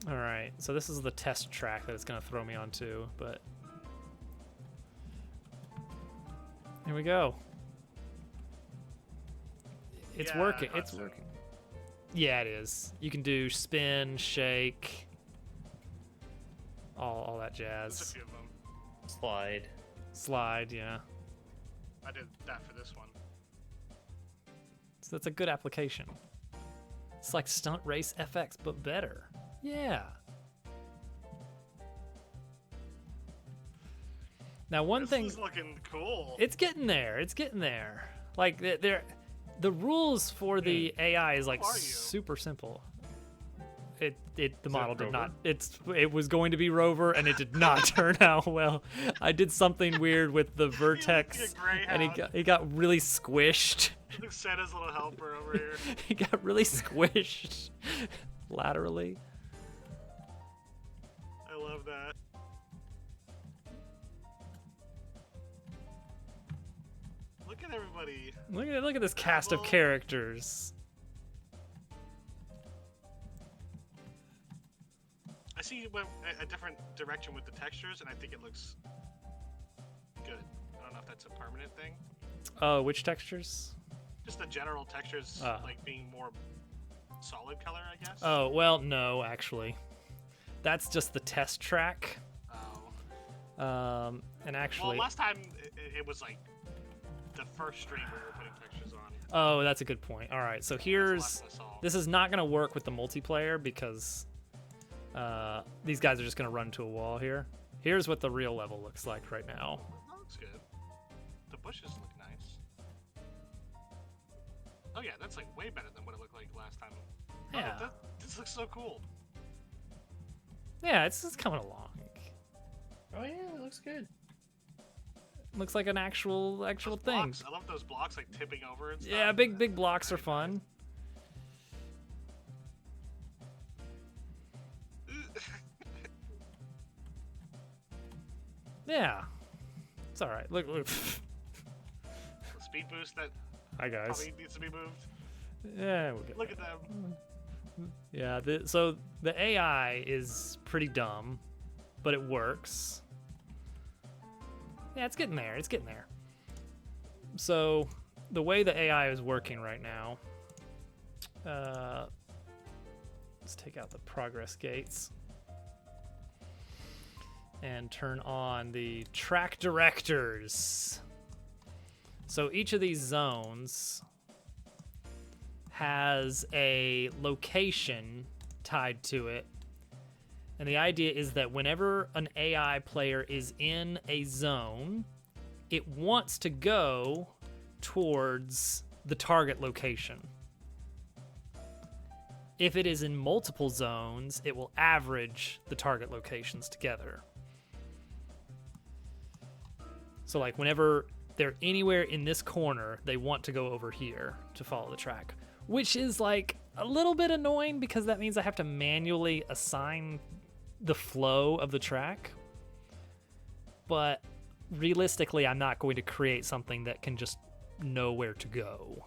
All right, so this is the test track that it's gonna throw me onto, but here we go. It's working. It's working. Yeah, it is. You can do spin, shake, all that jazz. There's a few of them. Slide, yeah. I did that for this one. So that's a good application. It's like Stunt Race FX, but better. Yeah. Now, one This thing, is looking cool. it's getting there. It's getting there. Like the rules for the AI is like Who are you? super simple. The it model did Rover? not. It was going to be Rover, and it did not turn out well. I did something weird with the vertex, and he got really squished. Look, Santa's little helper over here. He got really squished laterally. I love that. Look at everybody. Look at this cast of Well- characters. I see you went a different direction with the textures, and I think it looks good. I don't know if that's a permanent thing. Oh, which textures? Just the general textures, Oh. like being more solid color, I guess. Oh, well, no, actually. That's just the test track. Oh. And Well, actually, last time it was like the first stream we were putting textures on. oh, that's a good point. All right, so That's here's, the last I saw. this is not going to work with the multiplayer because these guys are just going to run to a wall here. Here's what the real level looks like right now. That looks good. The bushes look nice. Oh yeah, that's like way better than what it looked like last time. Yeah. Oh, this looks so cool. Yeah, it's coming along. Oh yeah, it looks good. Looks like an actual Those thing. blocks, I love those blocks like tipping over and stuff. Yeah, big blocks are Very fun. Yeah, it's all right. Look. The speed boost that Hi guys. probably needs to be moved. Yeah, we'll get Look at them. Yeah, so the AI is pretty dumb, but it works. Yeah, it's getting there. It's getting there. So the way the AI is working right now, let's take out the progress gates and turn on the track directors. So each of these zones has a location tied to it. And the idea is that whenever an AI player is in a zone, it wants to go towards the target location. If it is in multiple zones, it will average the target locations together. So like whenever they're anywhere in this corner, they want to go over here to follow the track, which is like a little bit annoying because that means I have to manually assign the flow of the track. But realistically, I'm not going to create something that can just know where to go.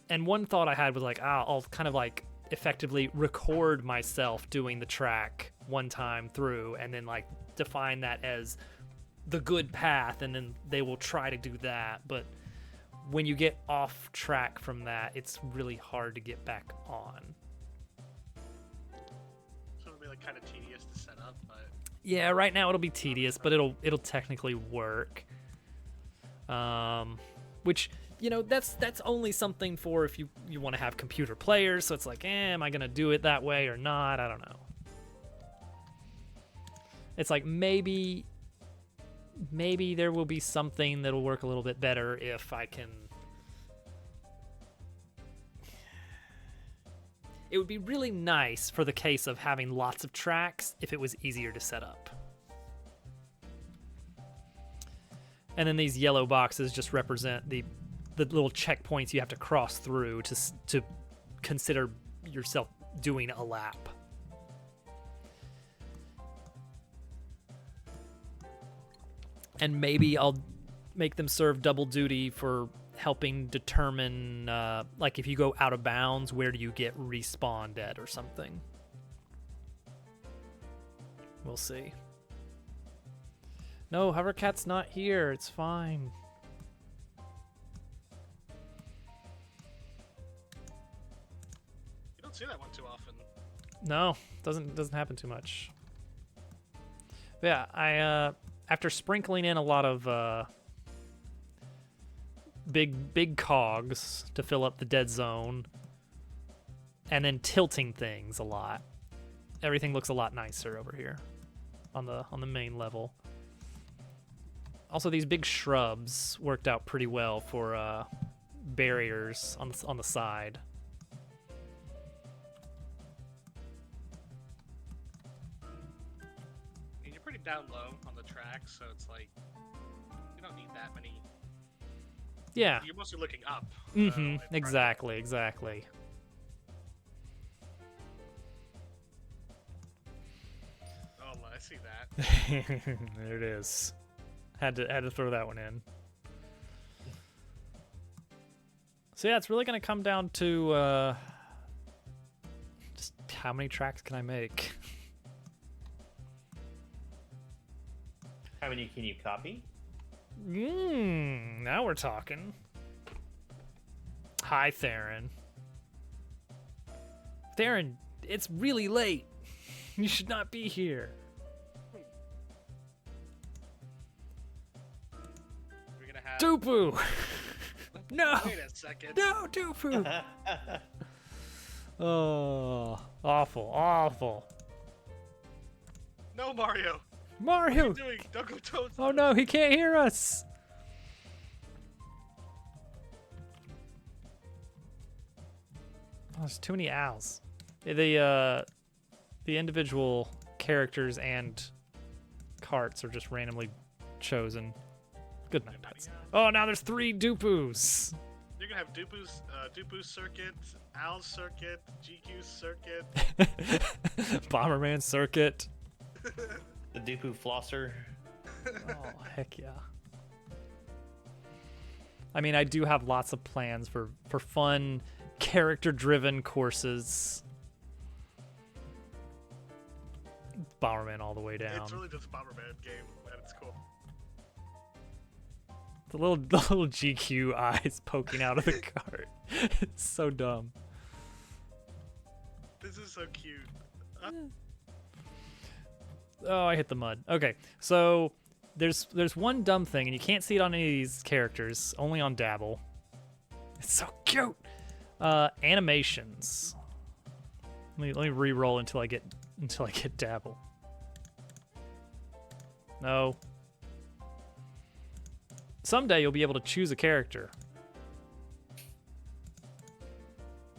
And one thought I had was like, I'll kind of like effectively record myself doing the track one time through and then like define that as the good path, and then they will try to do that. But when you get off track from that, it's really hard to get back on. So it'll be like kind of tedious to set up, but Yeah, right now it'll be tedious, but it'll technically work. Which, you know, that's only something for if you want to have computer players. So it's like, am I gonna do it that way or not? I don't know. It's like maybe there will be something that'll work a little bit better if I can. It would be really nice for the case of having lots of tracks if it was easier to set up. And then these yellow boxes just represent the little checkpoints you have to cross through to consider yourself doing a lap. And maybe I'll make them serve double duty for helping determine, like if you go out of bounds, where do you get respawned at or something. We'll see. No, Hovercat's not here. It's fine. you don't see that one too often. No, doesn't happen too much. But yeah, I after sprinkling in a lot of big cogs to fill up the dead zone, and then tilting things a lot. Everything looks a lot nicer over here on the main level. Also, these big shrubs worked out pretty well for barriers on the side. And you're pretty down low on the track, so it's like you don't need that many. Yeah. You're mostly looking up. Exactly. Exactly. Oh, I see that. There it is. Had to throw that one in. So yeah, it's really gonna come down to just how many tracks can I make. How many can you copy? Now we're talking. Hi, Theron. Theron, it's really late. You should not be here. We're gonna have. Dupu! No! Wait a second. No, Dupu! Oh, awful, awful. No, Mario. Mario! What are you doing? Don't go towards. Oh no, he can't hear us! Oh, there's too many owls. The individual characters and carts are just randomly chosen. Good night, pets. Oh, now there's 3 Dupus! You're gonna have Dupu Circuit, Owl Circuit, GQ Circuit. Bomberman Circuit. The Dupu Flosser. Oh, heck yeah. I mean, I do have lots of plans for fun, character-driven courses. Bomberman all the way down. It's really just a Bomberman game, and it's cool. The little GQ eyes poking out of the cart. It's so dumb. This is so cute. Oh, I hit the mud. Okay, so there's one dumb thing, and you can't see it on any of these characters, only on Dabble. It's so cute. Animations. Let me re-roll until I get Dabble. No. Someday you'll be able to choose a character.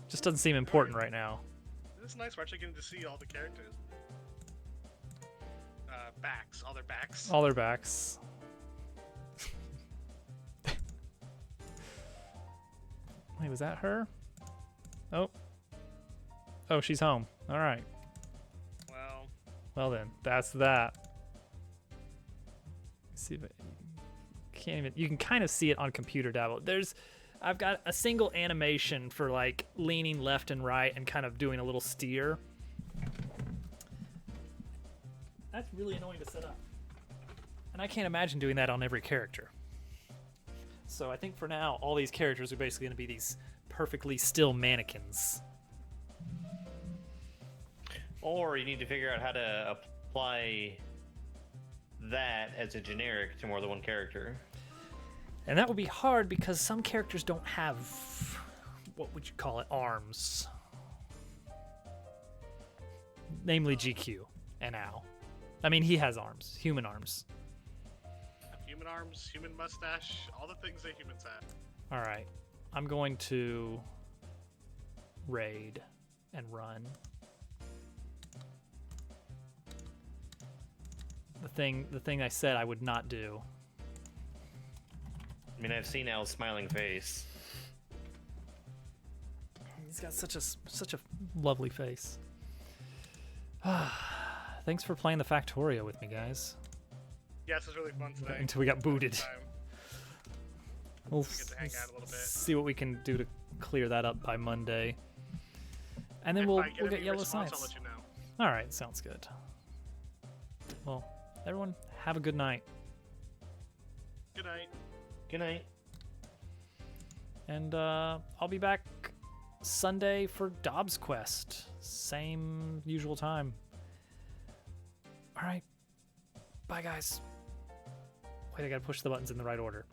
Just doesn't seem important right now. This is nice. We're actually getting to see all the characters. Backs. All their backs. All their backs. Wait, was that her? Oh. Oh, she's home. All right. Well then, that's that. Let's see if can't even. You can kind of see it on computer Dabble. I've got a single animation for like leaning left and right and kind of doing a little steer. That's really annoying to set up. And I can't imagine doing that on every character. So I think for now, all these characters are basically going to be these perfectly still mannequins. Or you need to figure out how to apply that as a generic to more than one character. And that would be hard because some characters don't have, what would you call it, arms. Namely GQ and Al. I mean, he has arms, human arms. Human arms, human mustache, all the things that humans have. All right, I'm going to raid and run. The thing I said I would not do. I mean, I've seen Al's smiling face. He's got such a lovely face. Thanks for playing the Factorio with me, guys. Yes, it was really fun today. Until we got booted. We'll get to hang out a little bit. see what we can do to clear that up by Monday. And then we'll get Yellow Science. I'll let you know. All right, sounds good. Well, everyone, have a good night. Good night. Good night. And I'll be back Sunday for Dobbs Quest. Same usual time. All right. Bye, guys. Wait, I gotta push the buttons in the right order.